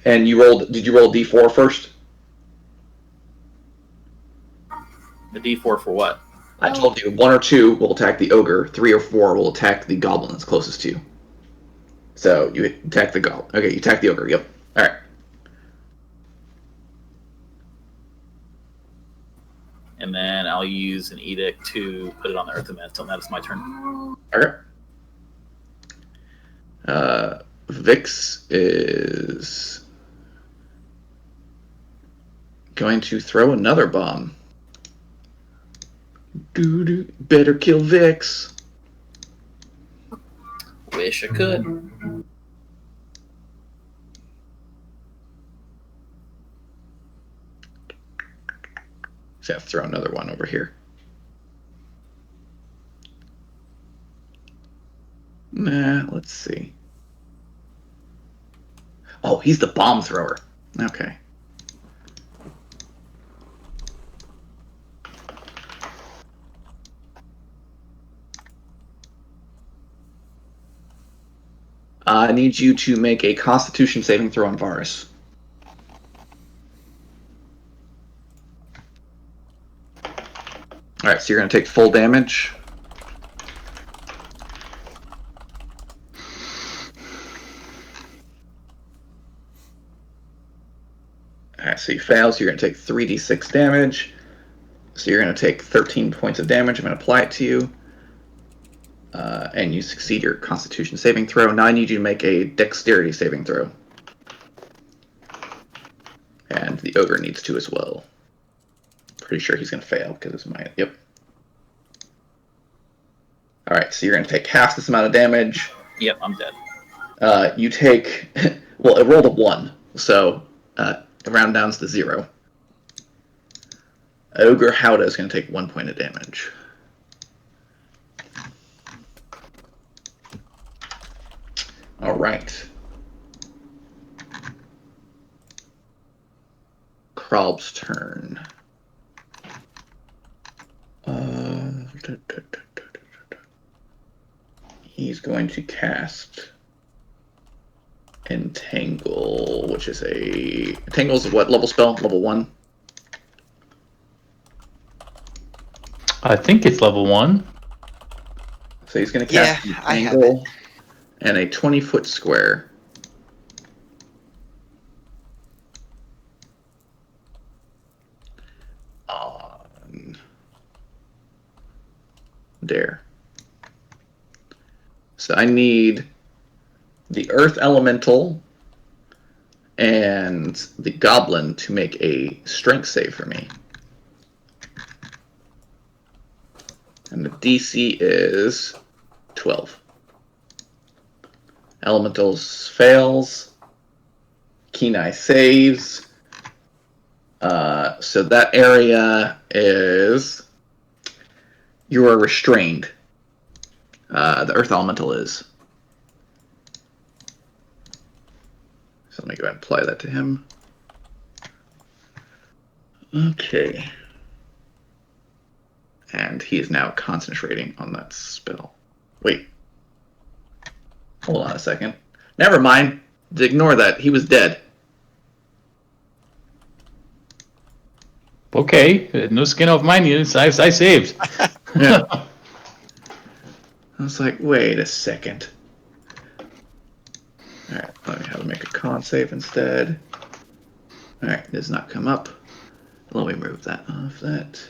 And you rolled? Did you roll d4 first? The D4 for what? I told you 1 or 2 will attack the ogre. 3 or 4 will attack the goblin that's closest to you. So you attack the goblin. Okay, you attack the ogre. Yep. All right. And then I'll use an edict to put it on the earth elemental. That is my turn. Okay. Vix is going to throw another bomb. Better kill Vix. Wish I could. Just have to throw another one over here. Nah, let's see. Oh, he's the bomb thrower. Okay. I need you to make a Constitution saving throw on Varis. Alright, so you're going to take full damage. Alright, so you fail, so you're going to take 3d6 damage. So you're going to take 13 points of damage. I'm going to apply it to you. And you succeed your Constitution saving throw. Now I need you to make a Dexterity saving throw. And the Ogre needs to as well. Pretty sure he's going to fail because it's my... Yep. Alright, so you're going to take half this amount of damage. Yep, I'm dead. You take... Well, it rolled a 1, so it round down to 0. Ogre Howdah is going to take 1 point of damage. Alright. Kralb's turn. He's going to cast Entangle, which is a... Entangle is a what level spell? Level 1? I think it's level 1. So he's going to cast Entangle and a 20-foot square. On there. So I need the Earth Elemental and the Goblin to make a Strength save for me. And the DC is 12. Elementals fails. Keeneye saves. So that area is... You are restrained. The Earth Elemental is. So let me go ahead and apply that to him. Okay. And he is now concentrating on that spell. Wait. Hold on a second. Never mind. Ignore that. He was dead. Okay, no skin off my knees. I saved. Yeah. I was like, wait a second. Alright, let me have him make a con save instead. Alright, it does not come up. Let me move that off that.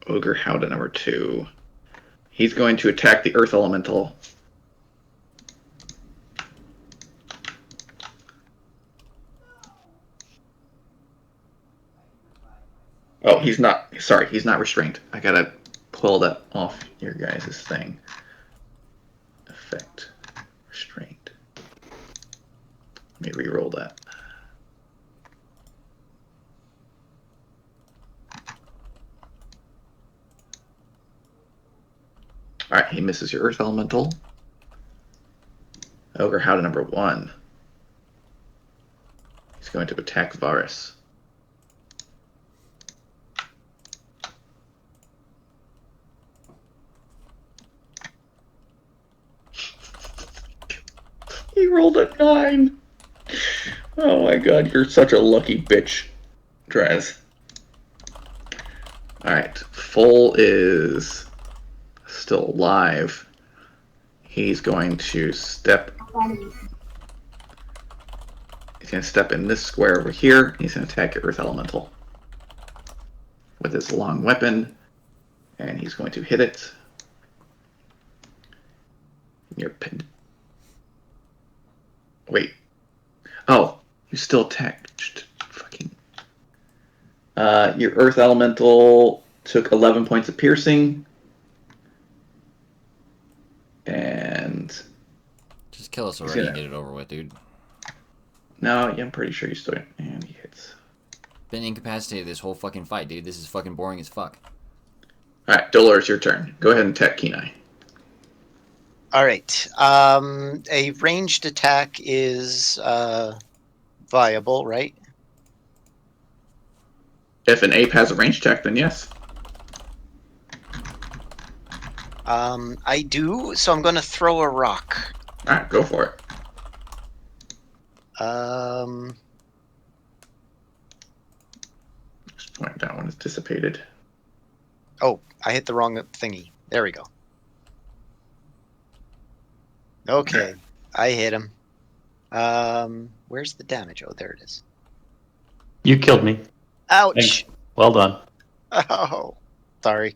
Ogre Howdah number 2. He's going to attack the Earth Elemental. Oh, he's not. Sorry, he's not restrained. I gotta pull that off your guys' thing. Effect. Restrained. Let me re-roll that. Alright, he misses your Earth Elemental. Ogre Howdah number 1. He's going to attack Varis. He rolled a 9. Oh my god, you're such a lucky bitch, Draz. Alright, Full is still alive. He's going to step... He's going to step in this square over here. He's going to attack your Earth Elemental with his long weapon. And he's going to hit it. You're pinned. Wait. Oh, you still attacked. Fucking. Your Earth Elemental took 11 points of piercing. And... Just kill us already and get it over with, dude. No, yeah, I'm pretty sure you still... And he hits. Been incapacitated this whole fucking fight, dude. This is fucking boring as fuck. All right, Dolor, it's your turn. Go ahead and attack Keeneye. All right. A ranged attack is viable, right? If an ape has a range check, then yes. I do, so I'm going to throw a rock. All right, go for it. Just point that one is dissipated. Oh, I hit the wrong thingy. There we go. Okay, I hit him. Where's the damage? Oh, there it is. You killed me. Ouch! Thanks. Well done. Oh, sorry.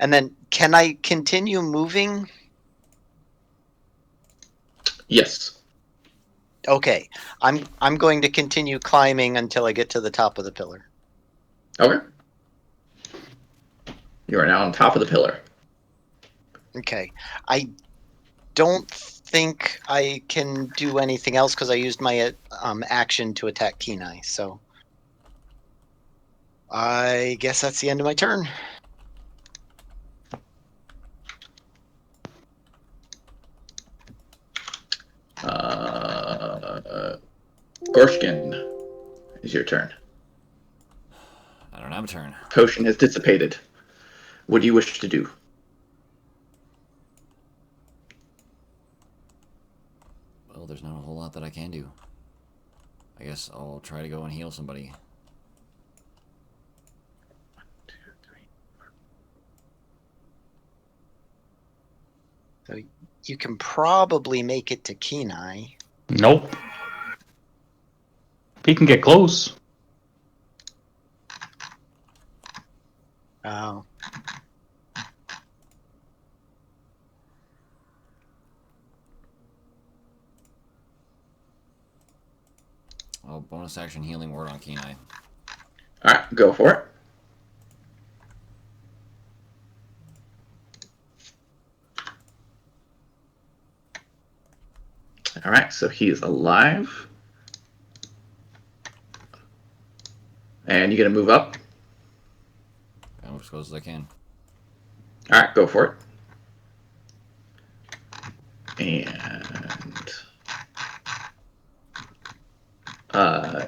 And then, can I continue moving? Yes. Okay, I'm going to continue climbing until I get to the top of the pillar. Okay. You are now on top of the pillar. Okay, I don't think I can do anything else because I used my action to attack Keeneye. So I guess that's the end of my turn. Gorshgan, is your turn. I don't have a turn. Potion has dissipated. What do you wish to do? Well, there's not a whole lot that I can do. I guess I'll try to go and heal somebody. 1, 2, 3. So you can probably make it to Keeneye. Nope. He can get close. Oh. Oh, bonus action healing word on Keeneye. All right, go for it. All right, so he is alive. And you gonna move up? I'll move as close as I can. All right, go for it. And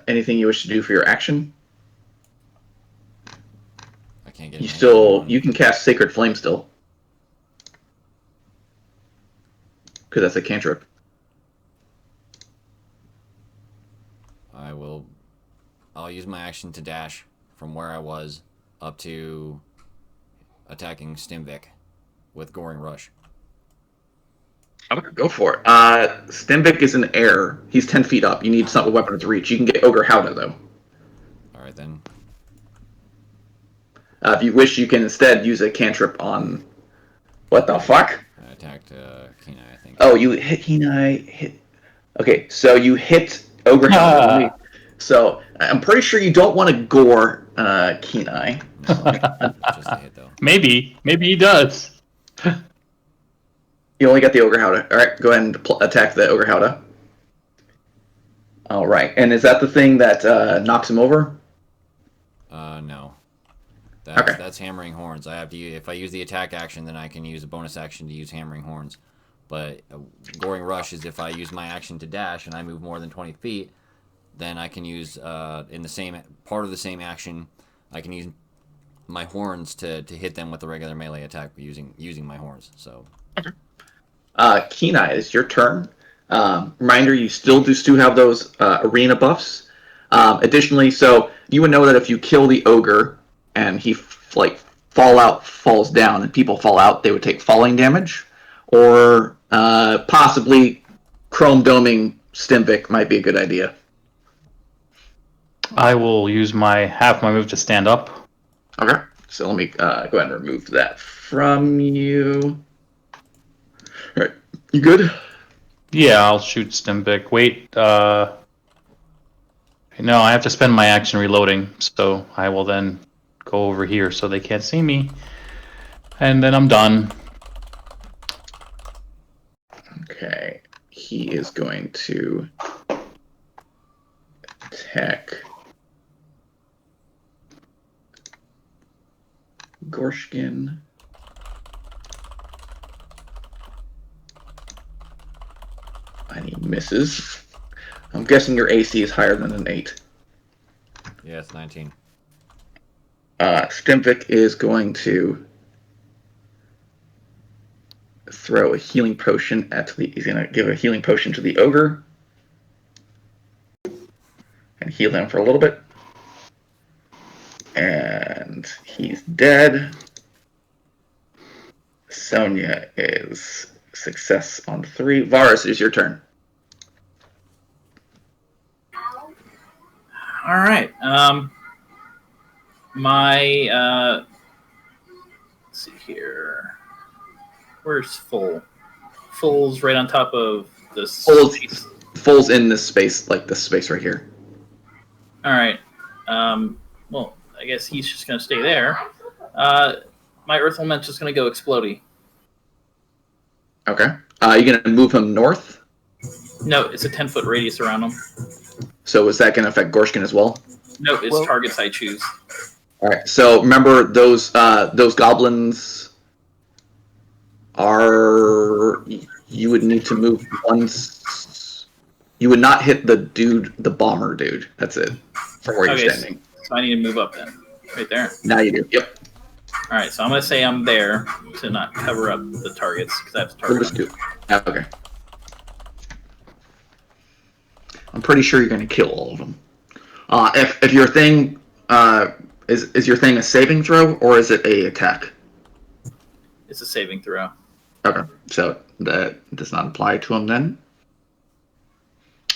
anything you wish to do for your action? I can't get. You can cast Sacred Flame still, because that's a cantrip. I'll use my action to dash from where I was up to attacking Stimvik with Goring Rush. Okay, go for it. Stimvik is in air. He's 10 feet up. You need some weapon to reach. You can get Ogre Howdah, though. Alright, then. If you wish, you can instead use a cantrip on... What the fuck? I attacked Keeneye, I think. Oh, you hit Keeneye. Okay, so you hit Ogre Howdah. So I'm pretty sure you don't want to gore Keeneye. No, just a hit, though. Maybe he does. You only got the Ogre Howdah. All right, go ahead and attack the Ogre Howdah. All right, and is that the thing that knocks him over? No. Okay. That's Hammering Horns. I have to if I use the attack action, then I can use a bonus action to use Hammering Horns. But Goring Rush is if I use my action to dash and I move more than 20 feet, then I can use in the same part of the same action, I can use my horns to hit them with a regular melee attack using my horns. So. Okay. Keeneye, it's your turn. Reminder: you still have those arena buffs. Additionally, so you would know that if you kill the ogre and he falls down and people fall out, they would take falling damage, or possibly chrome doming Stimvik might be a good idea. I will use half my move to stand up. Okay, so let me go ahead and remove that from you. All right, you good? Yeah, I'll shoot Stimvik. Wait, no, I have to spend my action reloading, so I will then go over here so they can't see me. And then I'm done. Okay, he is going to attack Gorshgan. And he misses. I'm guessing your AC is higher than an 8. Yeah, it's 19. Stimvik is going to throw a healing potion at the. He's going to give a healing potion to the ogre and heal him for a little bit. And he's dead. Sonja is success on 3. Varis, it is your turn. All right. Let's see here. Where's Full? Full's right on top of the space. Full's in this space, like this space right here. All right. Well, I guess he's just going to stay there. My Earth Element's just going to go explodey. Okay. You going to move him north? No, it's a 10-foot radius around him. So is that going to affect Gorshgan as well? No, it's targets I choose. All right. So remember those goblins are. You would need to move once. You would not hit the bomber dude. That's it. From where you're standing. So I need to move up then. Right there. Now you do. Yep. All right, so I'm going to say I'm there to not cover up the targets because I have to target them. Okay. I'm pretty sure you're going to kill all of them. If your thing is your thing a saving throw or is it a attack? It's a saving throw. Okay, so that does not apply to them then.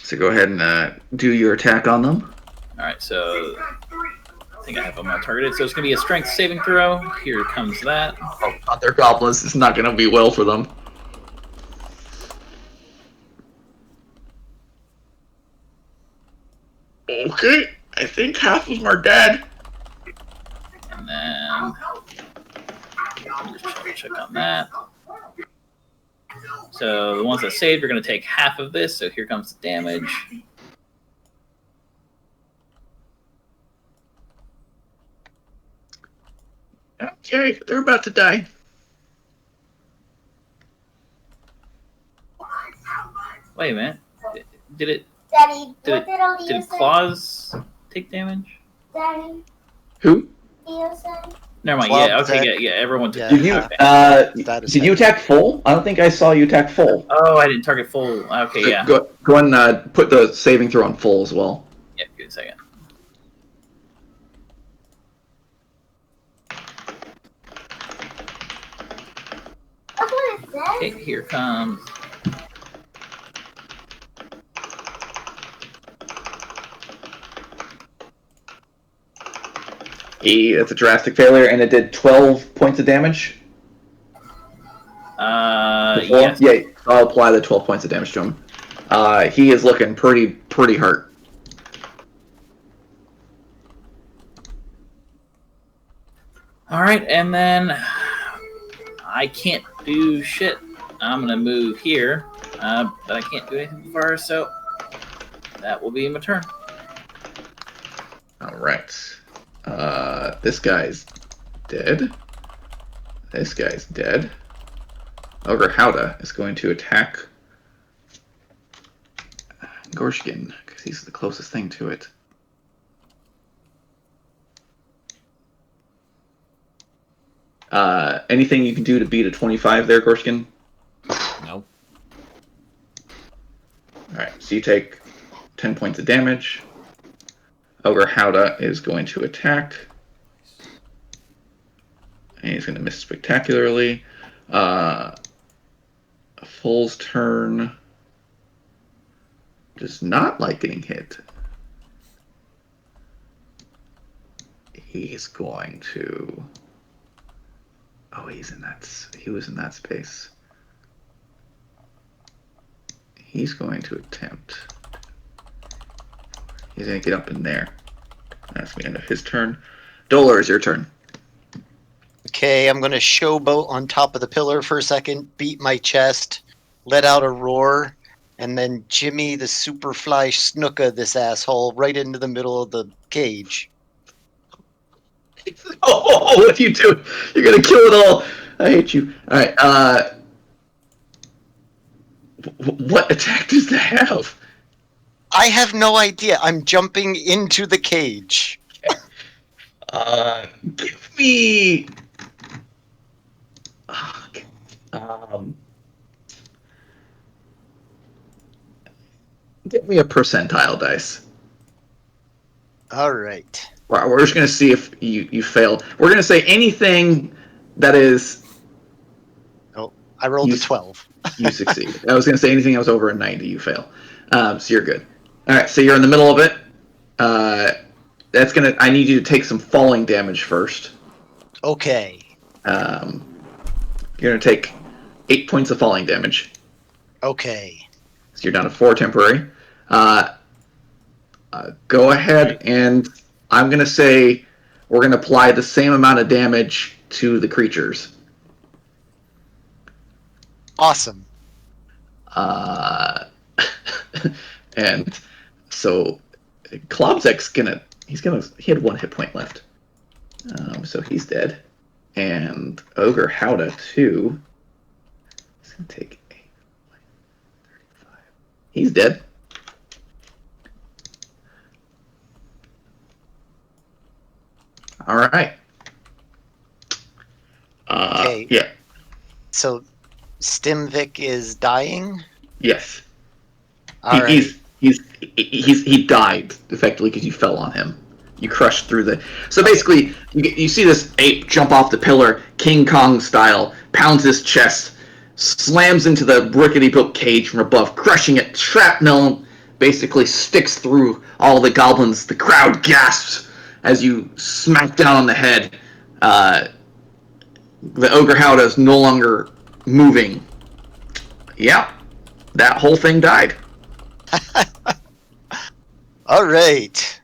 So go ahead and do your attack on them. All right, so I think I have them all targeted. So it's going to be a strength saving throw. Here comes that. Oh, they're goblins. It's not going to be well for them. Okay, I think half of them are dead. And then just check on that. So the ones that saved are going to take half of this. So here comes the damage. Okay, they're about to die. Wait a minute. Did Daddy, did claws take damage? Daddy, Who? Never mind. Club Yeah. Okay. attack. Yeah. Everyone took. Did you did you attack full? I don't think I saw you attack full. Oh, I didn't target full. Okay. Yeah. Go and put the saving throw on full as well. Yeah. Give me a second. Okay. Here comes. That's a drastic failure, and it did 12 points of damage. Yes. Yeah, I'll apply the 12 points of damage to him. He is looking pretty hurt. All right, and then I can't do shit. I'm gonna move here, but I can't do anything with Varis, so that will be my turn. All right. This guy's dead. This guy's dead. Ogre Howda is going to attack Gorshgan because he's the closest thing to it. Anything you can do to beat a 25 there, Gorshgan? No. Alright, so you take 10 points of damage. Ogre Howda is going to attack. And he's going to miss spectacularly. Full's turn does not like getting hit. He's going to... Oh, he was in that space. He's going to attempt. He's going to get up in there. That's the end of his turn. Dolor, is your turn. Okay, I'm going to showboat on top of the pillar for a second, beat my chest, let out a roar, and then Jimmy the Superfly Snooka this asshole right into the middle of the cage. Oh, what are you doing? You're gonna kill it all. I hate you. All right. What attack does that have? I have no idea. I'm jumping into the cage. Give me. Um, Give me a percentile dice. All right. We're just gonna see if you fail. We're gonna say anything that is. Oh, I rolled a 12. You succeed. I was gonna say anything that was over a 90, you fail. So you're good. All right. So you're in the middle of it. That's gonna. I need you to take some falling damage first. Okay. You're gonna take 8 points of falling damage. Okay. So you're down to 4 temporary. Go ahead, and I'm gonna say we're gonna apply the same amount of damage to the creatures. Awesome. And so Klobzek's he had 1 hit point left. So he's dead. And Ogre Howda too. He's gonna take 8, 35. He's dead. All right. Okay. Yeah. So, Stimvik is dying? Yes. All right. He died effectively because you fell on him. You crushed through the. So basically, you see this ape jump off the pillar, King Kong style, pounds his chest, slams into the rickety built cage from above, crushing it. Shrapnel basically sticks through all the goblins. The crowd gasps as you smack down on the head. The Ogre Howda is no longer moving. Yeah, that whole thing died. All right.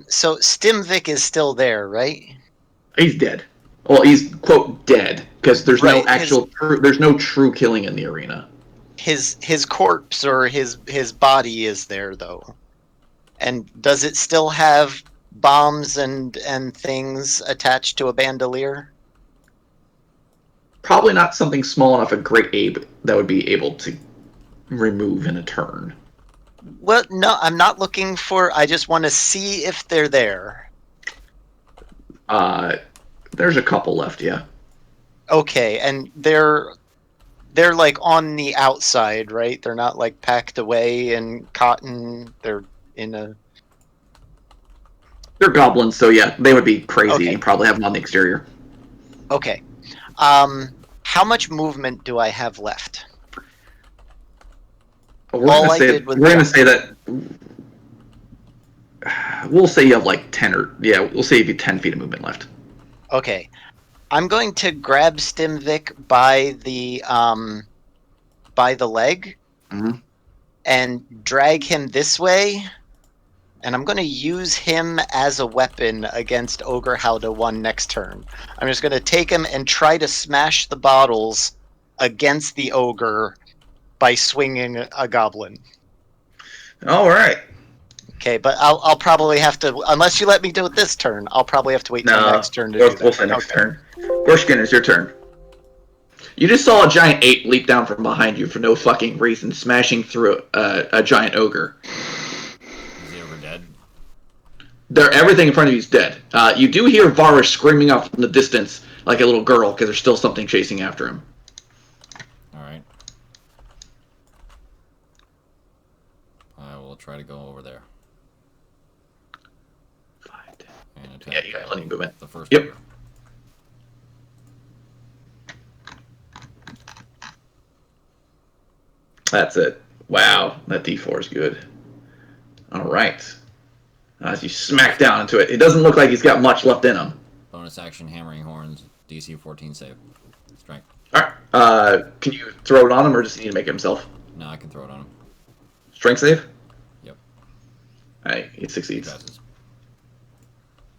So Stimvik is still there, right? He's dead. Well, he's quote dead because there's Right, no actual there's no true killing in the arena. His corpse or his body is there though. And does it still have bombs and things attached to a bandolier? Probably not something small enough a great ape that would be able to remove in a turn. Well, no, I'm not looking for. I just want to see if they're there. There's a couple left, yeah. Okay, and they're like on the outside, right? They're not like packed away in cotton. They're in a. They're goblins, so yeah, they would be crazy Okay. and probably have them on the exterior. Okay. How much movement do I have left? We're gonna say that. We'll say you have like 10 or yeah, we'll say you have 10 feet of movement left. Okay. I'm going to grab Stimvik by the leg Mhm. and drag him this way, and I'm going to use him as a weapon against Ogre Howda 1 next turn. I'm just going to take him and try to smash the bottles against the ogre by swinging a goblin. All right. Okay, but I'll probably have to, unless you let me do it this turn, I'll probably have to wait till next turn to do that. We'll say next turn. Gorshgan, it's your turn. You just saw a giant ape leap down from behind you for no fucking reason, smashing through a giant ogre. Is he ever dead? Everything in front of you is dead. You do hear Varis screaming out from the distance like a little girl because there's still something chasing after him. All right. I will try to go over there. 5, 10. And attack Yeah, you got plenty of movement. the first Yep. ogre. That's it. Wow, that D4 is good. All right. As you smack down into it, it doesn't look like he's got much left in him. Bonus action, hammering horns, DC 14 save. Strength. All right. Can you throw it on him, or does he need to make it himself? No, I can throw it on him. Strength save. Yep. All right, he He succeeds. passes.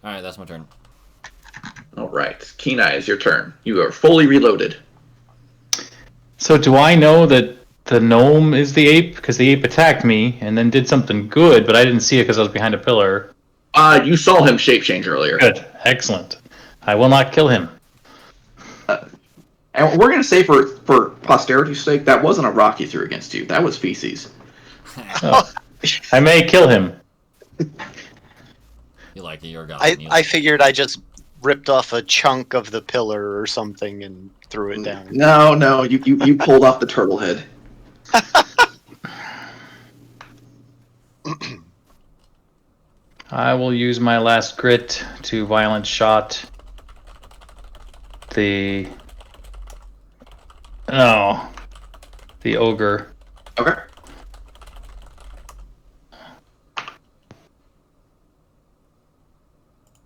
All right, that's my turn. All right, Keeneye, is your turn. You are fully reloaded. So do I know that the gnome is the ape? Because the ape attacked me and then did something good, but I didn't see it because I was behind a pillar. You saw him shape change earlier. Good. Excellent. I will not kill him. And we're going to say for posterity's sake, that wasn't a rock he threw against you. That was feces. Oh. I may kill him. You like it, you're a goblin. I figured I just ripped off a chunk of the pillar or something and threw it down. No, you pulled off the turtle head. I will use my last grit to violent shot the ogre. Okay.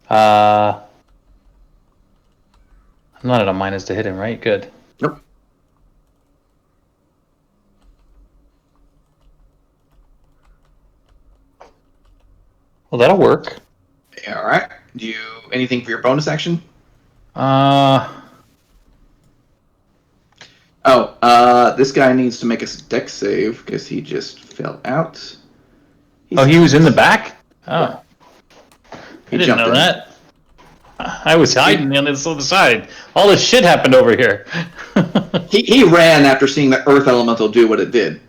I'm not at a minus to hit him, right? Good. Nope. Well, that'll work. Yeah, all right. Do you anything for your bonus action? This guy needs to make a dex save because he just fell out. He was in the back? Oh. I He didn't jumped know in. that. I was hiding on this other side. All this shit happened over here. He ran after seeing the earth elemental do what it did.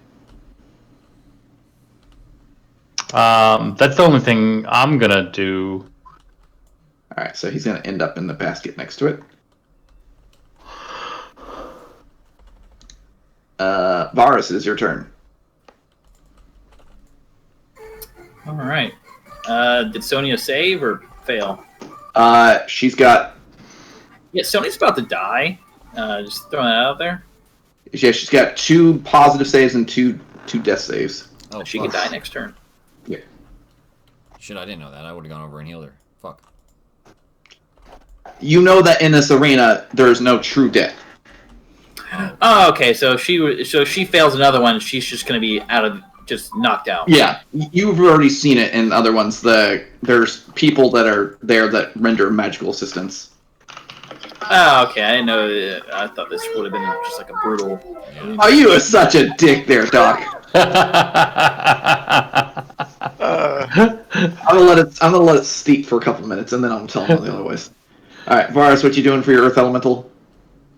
That's the only thing I'm gonna do. All right, so he's going to end up in the basket next to it. Varis, it is your turn. All right. Did Sonja save or fail? She's got. Yeah, Sonja's about to die. Just throwing that out there. Yeah, she's got 2 positive saves and two death saves. Oh, She fuck. could die next turn. Yeah. Shit, I didn't know that. I would have gone over and healed her. Fuck. You know that in this arena, there's no true death. Oh, okay. So she fails another one. She's just gonna be just knocked out. Yeah, you've already seen it in other ones. There's people that are there that render magical assistance. Oh, okay. I didn't know. I thought this would have been just like a brutal. Yeah. Oh, you are such a dick there, Doc. I'm gonna let it steep for a couple minutes, and then I'm telling you the other ways. All right, Varis, what you doing for your Earth Elemental?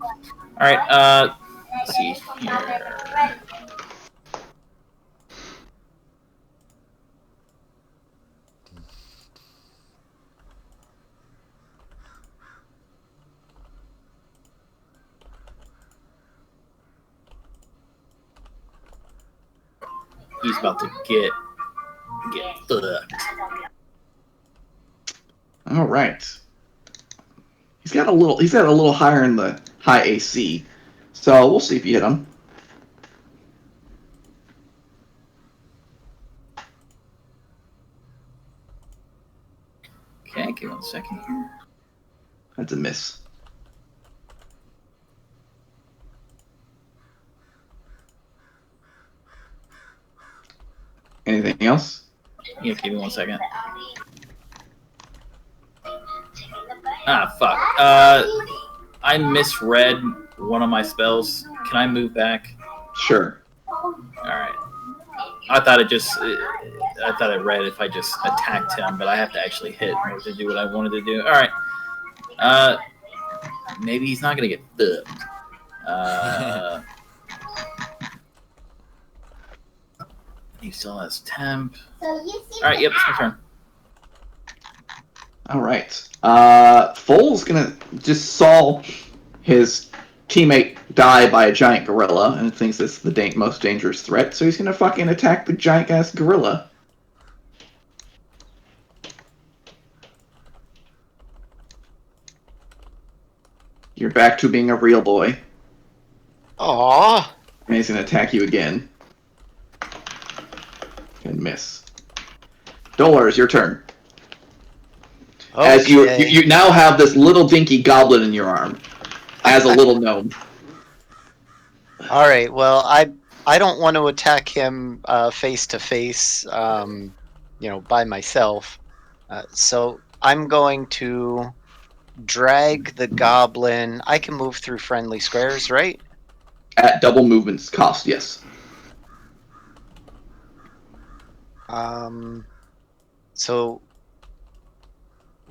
All right. Let's see here. He's about to get fucked. All right. He's got a little higher in the high AC, so we'll see if you hit him. Okay, give me 1 second here. That's a miss. Anything else? Yeah, give me 1 second. Ah, fuck. I misread one of my spells. Can I move back? Sure. Alright. I thought it read if I just attacked him, but I have to actually hit in order to do what I wanted to do. Alright. Maybe he's not gonna get fucked. He still has temp. Alright, yep, it's my turn. All right. Foal's gonna just saw his teammate die by a giant gorilla and thinks it's the most dangerous threat, so he's gonna fucking attack the giant ass gorilla. You're back to being a real boy, Aww. and he's gonna attack you again. And miss. Dolor, it's your turn. As you now have this little dinky goblin in your arm, as a little gnome. All right. Well, I don't want to attack him face to face, by myself. So I'm going to drag the goblin. I can move through friendly squares, right? At double movements cost, yes. So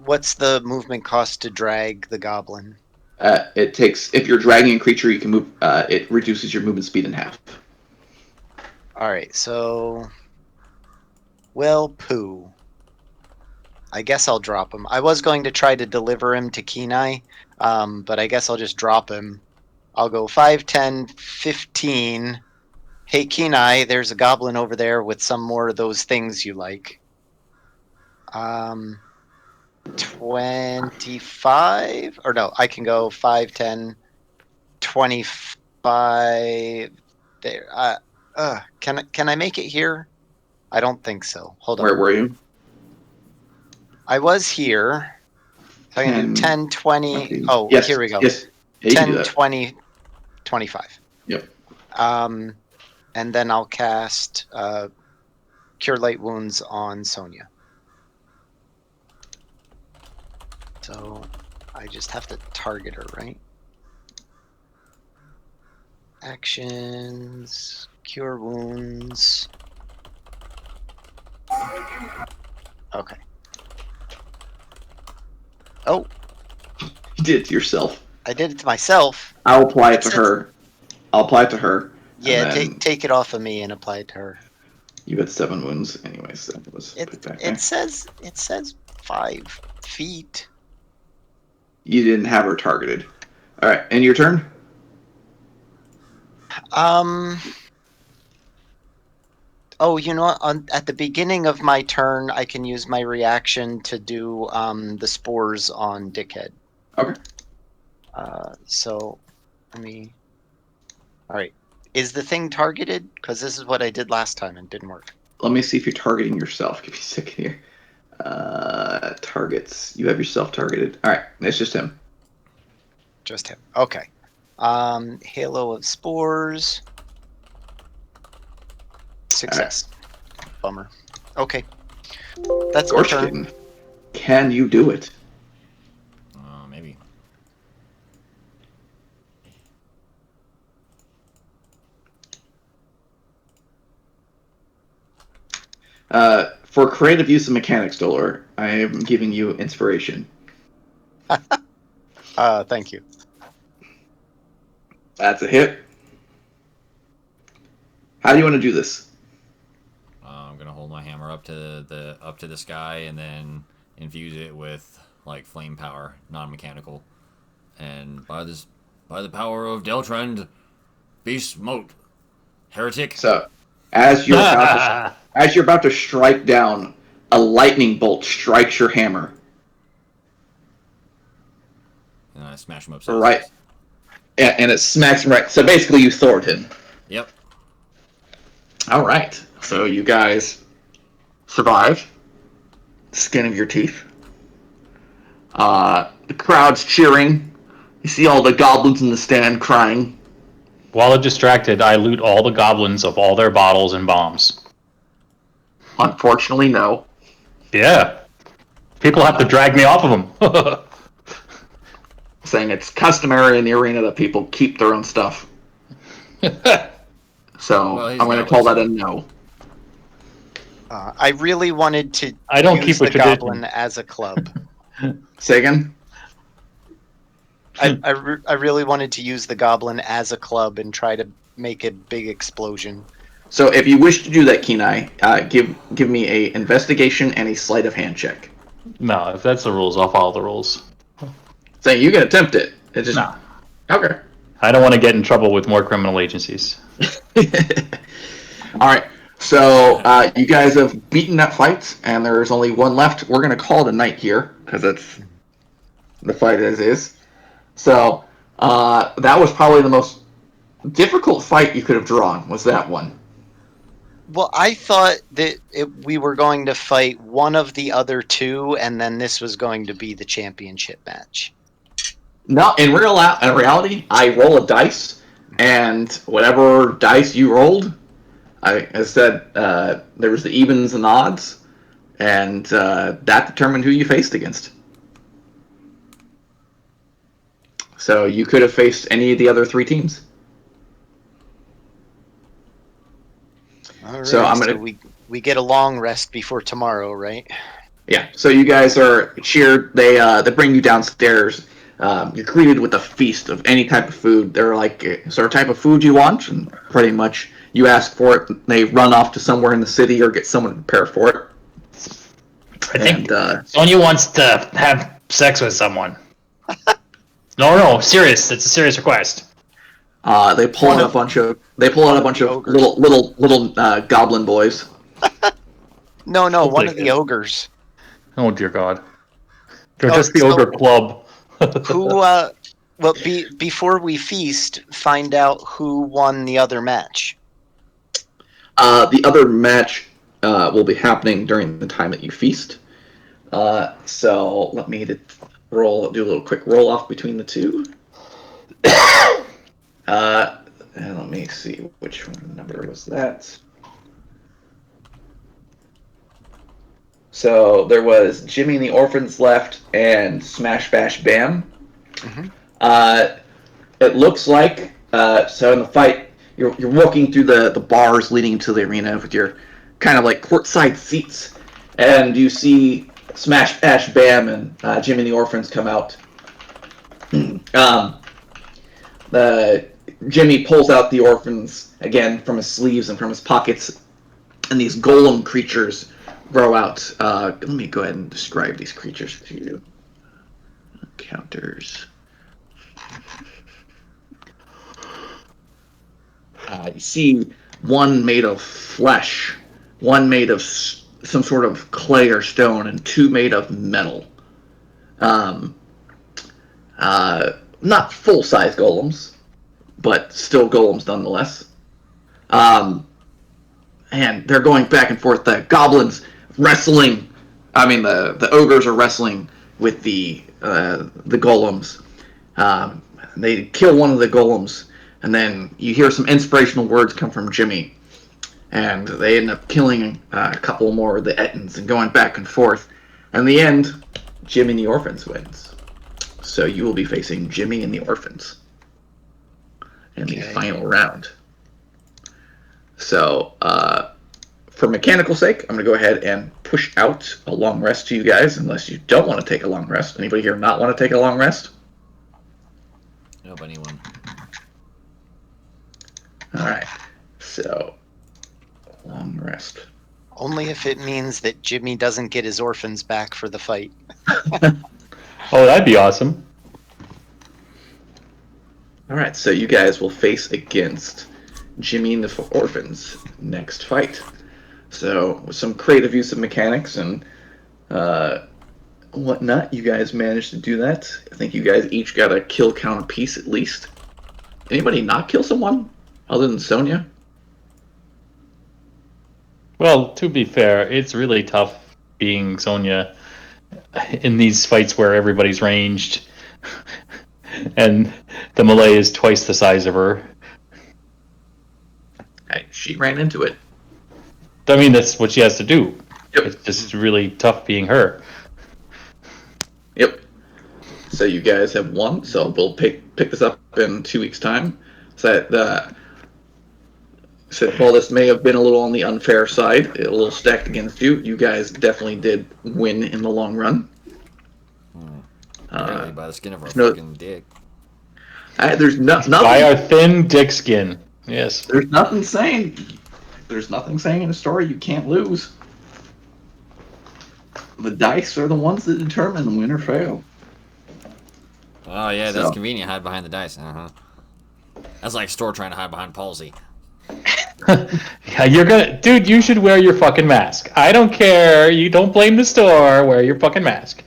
What's the movement cost to drag the goblin? It takes, if you're dragging a creature, you can move. It reduces your movement speed in half. All right, so well, poo. I guess I'll drop him. I was going to try to deliver him to Keeneye, but I guess I'll just drop him. I'll go 5, 10, 15. Hey, Keeneye, there's a goblin over there with some more of those things you like. 25? Or no, I can go 5, 10, 25. There. Can I make it here? I don't think so. Hold Where on. were you? I was here. So I'm going to do 10, 20. 20. Oh, Yes, here we go. yes. Yeah, you can do 10, that. 20, 25. Yep. And then I'll cast Cure Light Wounds on Sonja. So I just have to target her, right? Actions, Cure Wounds. Okay. Oh, You did it to yourself. I did it to myself. I'll apply it to her. I'll apply it to her. Yeah, and then take it off of me and apply it to her. You had 7 wounds, anyways. So it was put back there. It says 5 feet. You didn't have her targeted. All right, and your turn. Oh, you know what? At the beginning of my turn, I can use my reaction to do the spores on Dickhead. Okay. So, let me. All right. Is the thing targeted? Because this is what I did last time and it didn't work. Let me see if you're targeting yourself. Give me a second here. Targets. You have yourself targeted. All right, it's just him. Just him. Okay. Halo of spores. Success. Bummer. Okay. That's my turn. Gorshgan, can you do it? Maybe. For creative use of mechanics, Dolor, I am giving you inspiration. Thank you. That's a hit. How do you want to do this? I'm gonna hold my hammer up to the sky and then infuse it with like flame power, non-mechanical, and by the power of Deltrand, be smote, heretic. So, as you're about to strike down, a lightning bolt strikes your hammer. And I smash him up. Right. And it smacks him right. So basically, you thwart him. Yep. All right. So you guys survive. Skin of your teeth. The crowd's cheering. You see all the goblins in the stand crying. While they're distracted, I loot all the goblins of all their bottles and bombs. Unfortunately, no. Yeah. People have to drag me off of them. Saying it's customary in the arena that people keep their own stuff. So Well, I'm going to call that a no. I really wanted to I don't use keep a the tradition. goblin as a club. Say again? I really wanted to use the goblin as a club and try to make a big explosion. So if you wish to do that, Keeneye, give me a investigation and a sleight of hand check. No, if that's the rules, I'll follow the rules. Saying you can attempt it. It's just No. okay. I don't want to get in trouble with more criminal agencies. All right. So you guys have beaten that fight, and there's only one left. We're gonna call it a night here because it's the fight as is. So that was probably the most difficult fight you could have drawn. Was that one? Well, I thought that we were going to fight one of the other two, and then this was going to be the championship match. No, in reality, I roll a dice, and whatever dice you rolled, I said there was the evens and odds, and that determined who you faced against. So you could have faced any of the other 3 teams. All right, So I'm gonna. we get a long rest before tomorrow, right? Yeah, so you guys are cheered. They bring you downstairs. You're greeted with a feast of any type of food. They're like, is there a type of food you want? And pretty much you ask for it. They run off to somewhere in the city or get someone to prepare for it. I think Sonja wants to have sex with someone. No, serious. It's a serious request. They pull out a bunch of little goblin boys. No, one of the ogres. Oh dear God! They're just the ogre club. Before we feast, find out who won the other match. The other match will be happening during the time that you feast. So let me do a little quick roll off between the two. And let me see which number was that. So there was Jimmy and the Orphans left and Smash Bash Bam. Mm-hmm. It looks like so in the fight you're walking through the bars leading to the arena with your kind of like courtside seats, and you see Smash Bash Bam and Jimmy and the Orphans come out. Jimmy pulls out the orphans again from his sleeves and from his pockets, and these golem creatures grow out. Let me go ahead and describe these creatures to you. Counters. You see one made of flesh, one made of some sort of clay or stone, and two made of metal. Not full-size golems, but still golems nonetheless. And they're going back and forth. The goblins wrestling. I mean, the ogres are wrestling with the golems. They kill one of the golems, and then you hear some inspirational words come from Jimmy. And they end up killing a couple more of the Ettins and going back and forth. And in the end, Jimmy and the Orphans wins. So you will be facing Jimmy and the Orphans in the final round. So, for mechanical sake, I'm going to go ahead and push out a long rest to you guys, unless you don't want to take a long rest. Anybody here not want to take a long rest? Nope, anyone. Alright, so, long rest. Only if it means that Jimmy doesn't get his orphans back for the fight. Oh, that'd be awesome. Alright, so you guys will face against Jimmy and the Orphans next fight. So, with some creative use of mechanics and whatnot, you guys managed to do that. I think you guys each got a kill count apiece at least. Anybody not kill someone other than Sonja? Well, to be fair, it's really tough being Sonja in these fights where everybody's ranged and the melee is twice the size of her. Hey, she ran into it. I mean, that's what she has to do. Yep. It's just really tough being her. Yep. So you guys have won. So we'll pick this up in 2 weeks' time. So while this may have been a little on the unfair side, a little stacked against you, you guys definitely did win in the long run. Really by the skin of our fucking dick. There's nothing. By our thin dick skin. Yes. There's nothing saying in a story you can't lose. The dice are the ones that determine win or fail. Oh yeah, that's convenient. Hide behind the dice. That's like Store trying to hide behind palsy. Yeah, dude, you should wear your fucking mask. I don't care. You don't blame the store. Wear your fucking mask.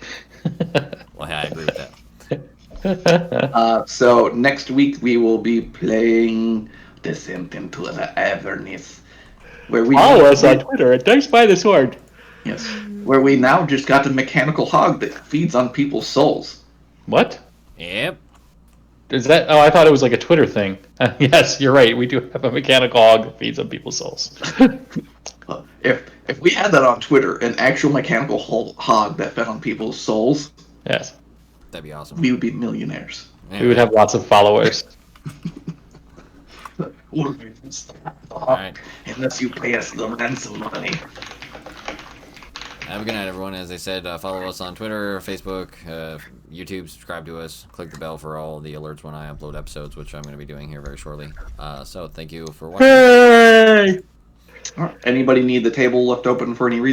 Well, yeah, I agree with that. So next week we will be playing Descent into the Avernus, where we follow us on Twitter at Dice by the Sword. Yes, where we now just got a mechanical hog that feeds on people's souls. What? Yep. Is that? Oh, I thought it was like a Twitter thing. Yes, you're right. We do have a mechanical hog that feeds on people's souls. If we had that on Twitter, an actual mechanical hog that fed on people's souls, yes, that'd be awesome. We would be millionaires. We would have lots of followers. All right. Unless you pay us the ransom money. Have a good night, everyone. As I said, follow us on Twitter, Facebook, YouTube. Subscribe to us. Click the bell for all the alerts when I upload episodes, which I'm going to be doing here very shortly. So thank you for watching. Hey! All right. Anybody need the table left open for any reason?